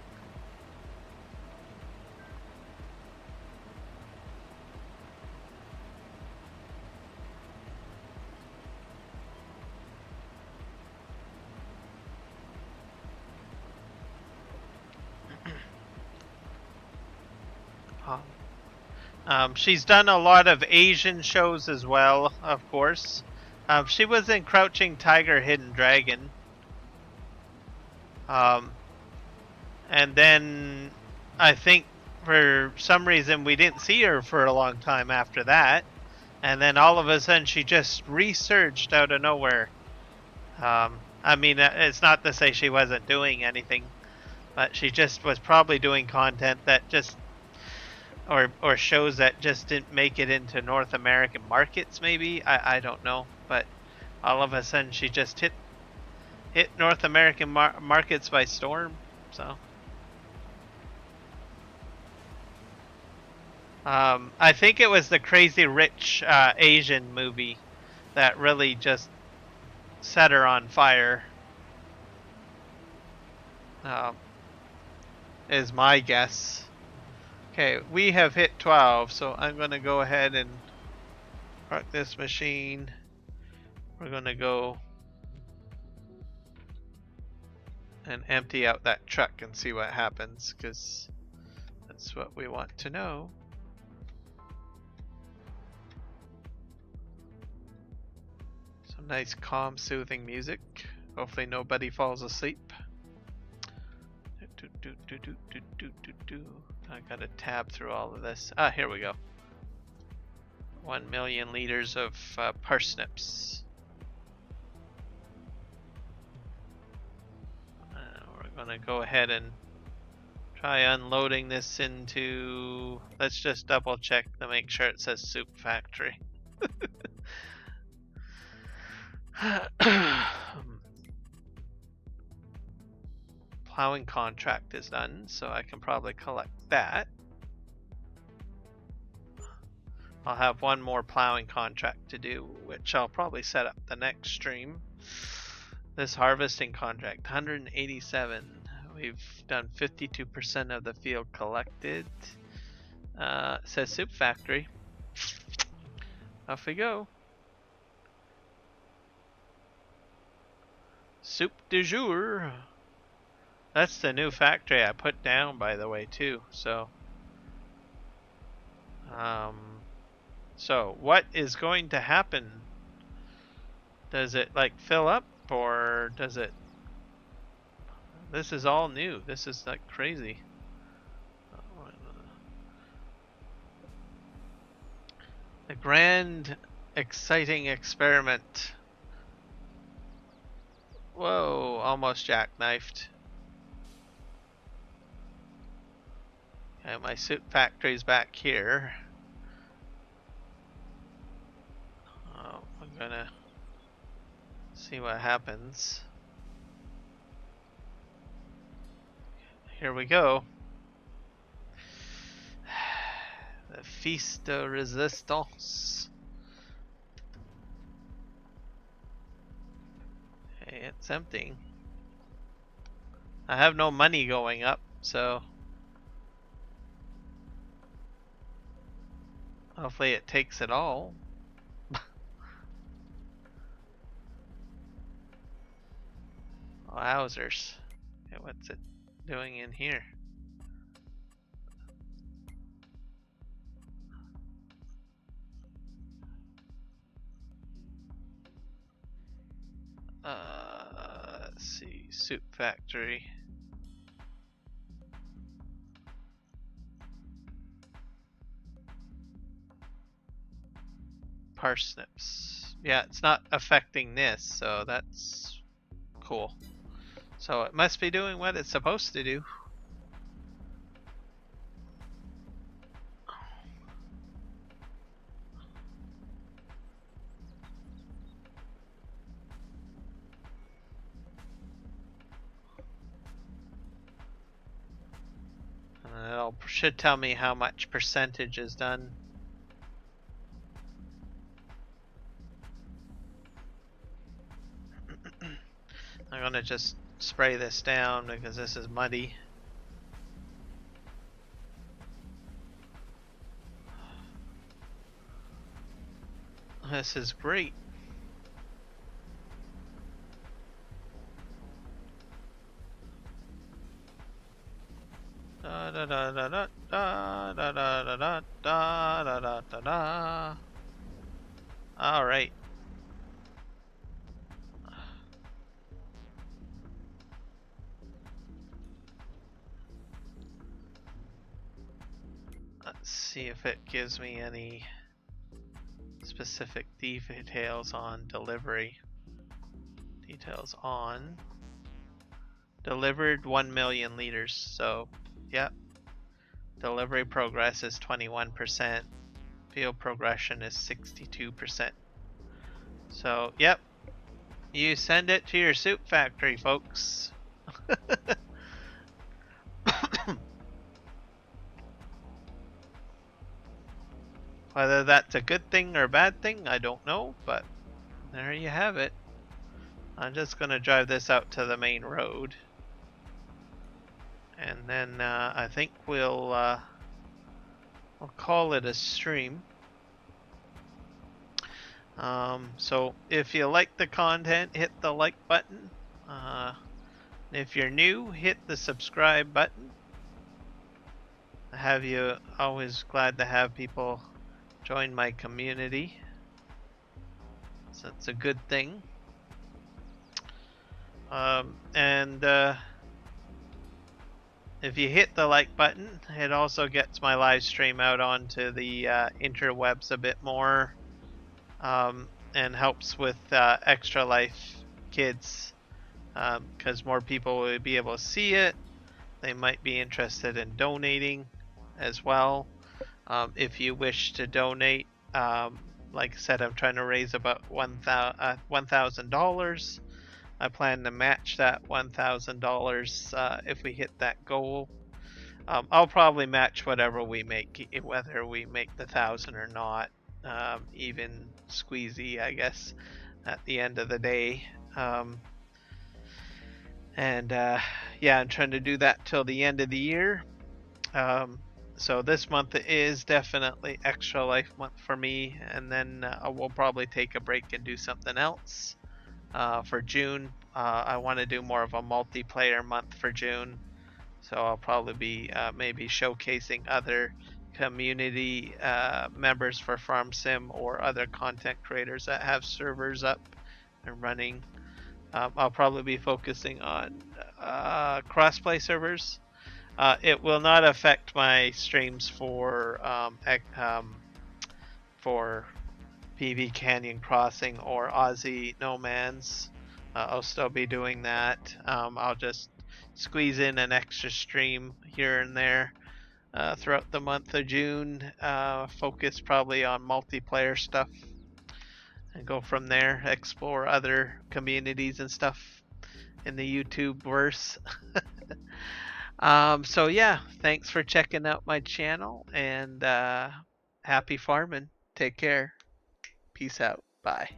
She's done a lot of Asian shows as well, of course. She was in Crouching Tiger, Hidden Dragon. And then I think for some reason we didn't see her for a long time after that. And then all of a sudden she just resurged out of nowhere. I mean, it's not to say she wasn't doing anything, but she just was probably doing content that just or shows that just didn't make it into North American markets, maybe. I don't know, but all of a sudden she just hit North American markets by storm. So I think it was the Crazy Rich Asian movie that really just set her on fire. Is my guess. Okay, we have hit 12, so I'm going to go ahead and park this machine. We're going to go and empty out that truck and see what happens, because that's what we want to know. Some nice calm soothing music. Hopefully nobody falls asleep. I gotta tab through all of this. Ah, here we go. 1 million liters of parsnips. We're gonna go ahead and try unloading this into. Let's just double check to make sure it says Soup Factory. Plowing contract is done, so I can probably collect that. I'll have one more plowing contract to do, which I'll probably set up the next stream. This harvesting contract, 187. We've done 52% of the field collected. It says Soup Factory. Off we go. Soup du jour. That's the new factory I put down, by the way, too. So, so what is going to happen? Does it like fill up, or does it? This is all new. This is like crazy. The grand, exciting experiment. Whoa, almost jackknifed. Okay, my suit factory's back here. Oh, I'm gonna see what happens. Here we go. The Feast de Resistance. Okay, it's empty. I have no money going up, so hopefully it takes it all. Wowzers. Okay, what's it doing in here? Let's see, soup factory. Parsnips. Yeah, it's not affecting this, so that's cool. So it must be doing what it's supposed to do. It should tell me how much percentage is done. I'm gonna just spray this down because this is muddy. This is great. Da da da da da da da da da da da da da da. All right. Let's see if it gives me any specific details on delivery. Details on delivered 1 million liters. So, yep. Delivery progress is 21%. Field progression is 62%. So, yep. You send it to your soup factory, folks. Whether that's a good thing or a bad thing, I don't know, but there you have it. I'm just gonna drive this out to the main road. And then I think we'll call it a stream. So if you like the content, hit the like button. If you're new, hit the subscribe button. Always glad to have people join my community. So it's a good thing. If you hit the like button, it also gets my live stream out onto the interwebs a bit more, and helps with Extra Life Kids, because more people will be able to see it. They might be interested in donating as well. If you wish to donate, like I said, I'm trying to raise about $1,000. I plan to match that $1,000 if we hit that goal. I'll probably match whatever we make, whether we make the 1,000 or not. Even squeezy, I guess, at the end of the day. Yeah, I'm trying to do that till the end of the year. So this month is definitely Extra Life month for me, and then we'll probably take a break and do something else. For June, I want to do more of a multiplayer month for June. So I'll probably be maybe showcasing other community members for Farm Sim or other content creators that have servers up and running. I'll probably be focusing on crossplay servers. It will not affect my streams for PV Canyon Crossing or Aussie No Man's. I'll still be doing that. I'll just squeeze in an extra stream here and there throughout the month of June. Focus probably on multiplayer stuff and go from there. Explore other communities and stuff in the YouTube verse. So yeah, thanks for checking out my channel and happy farming. Take care. Peace out. Bye.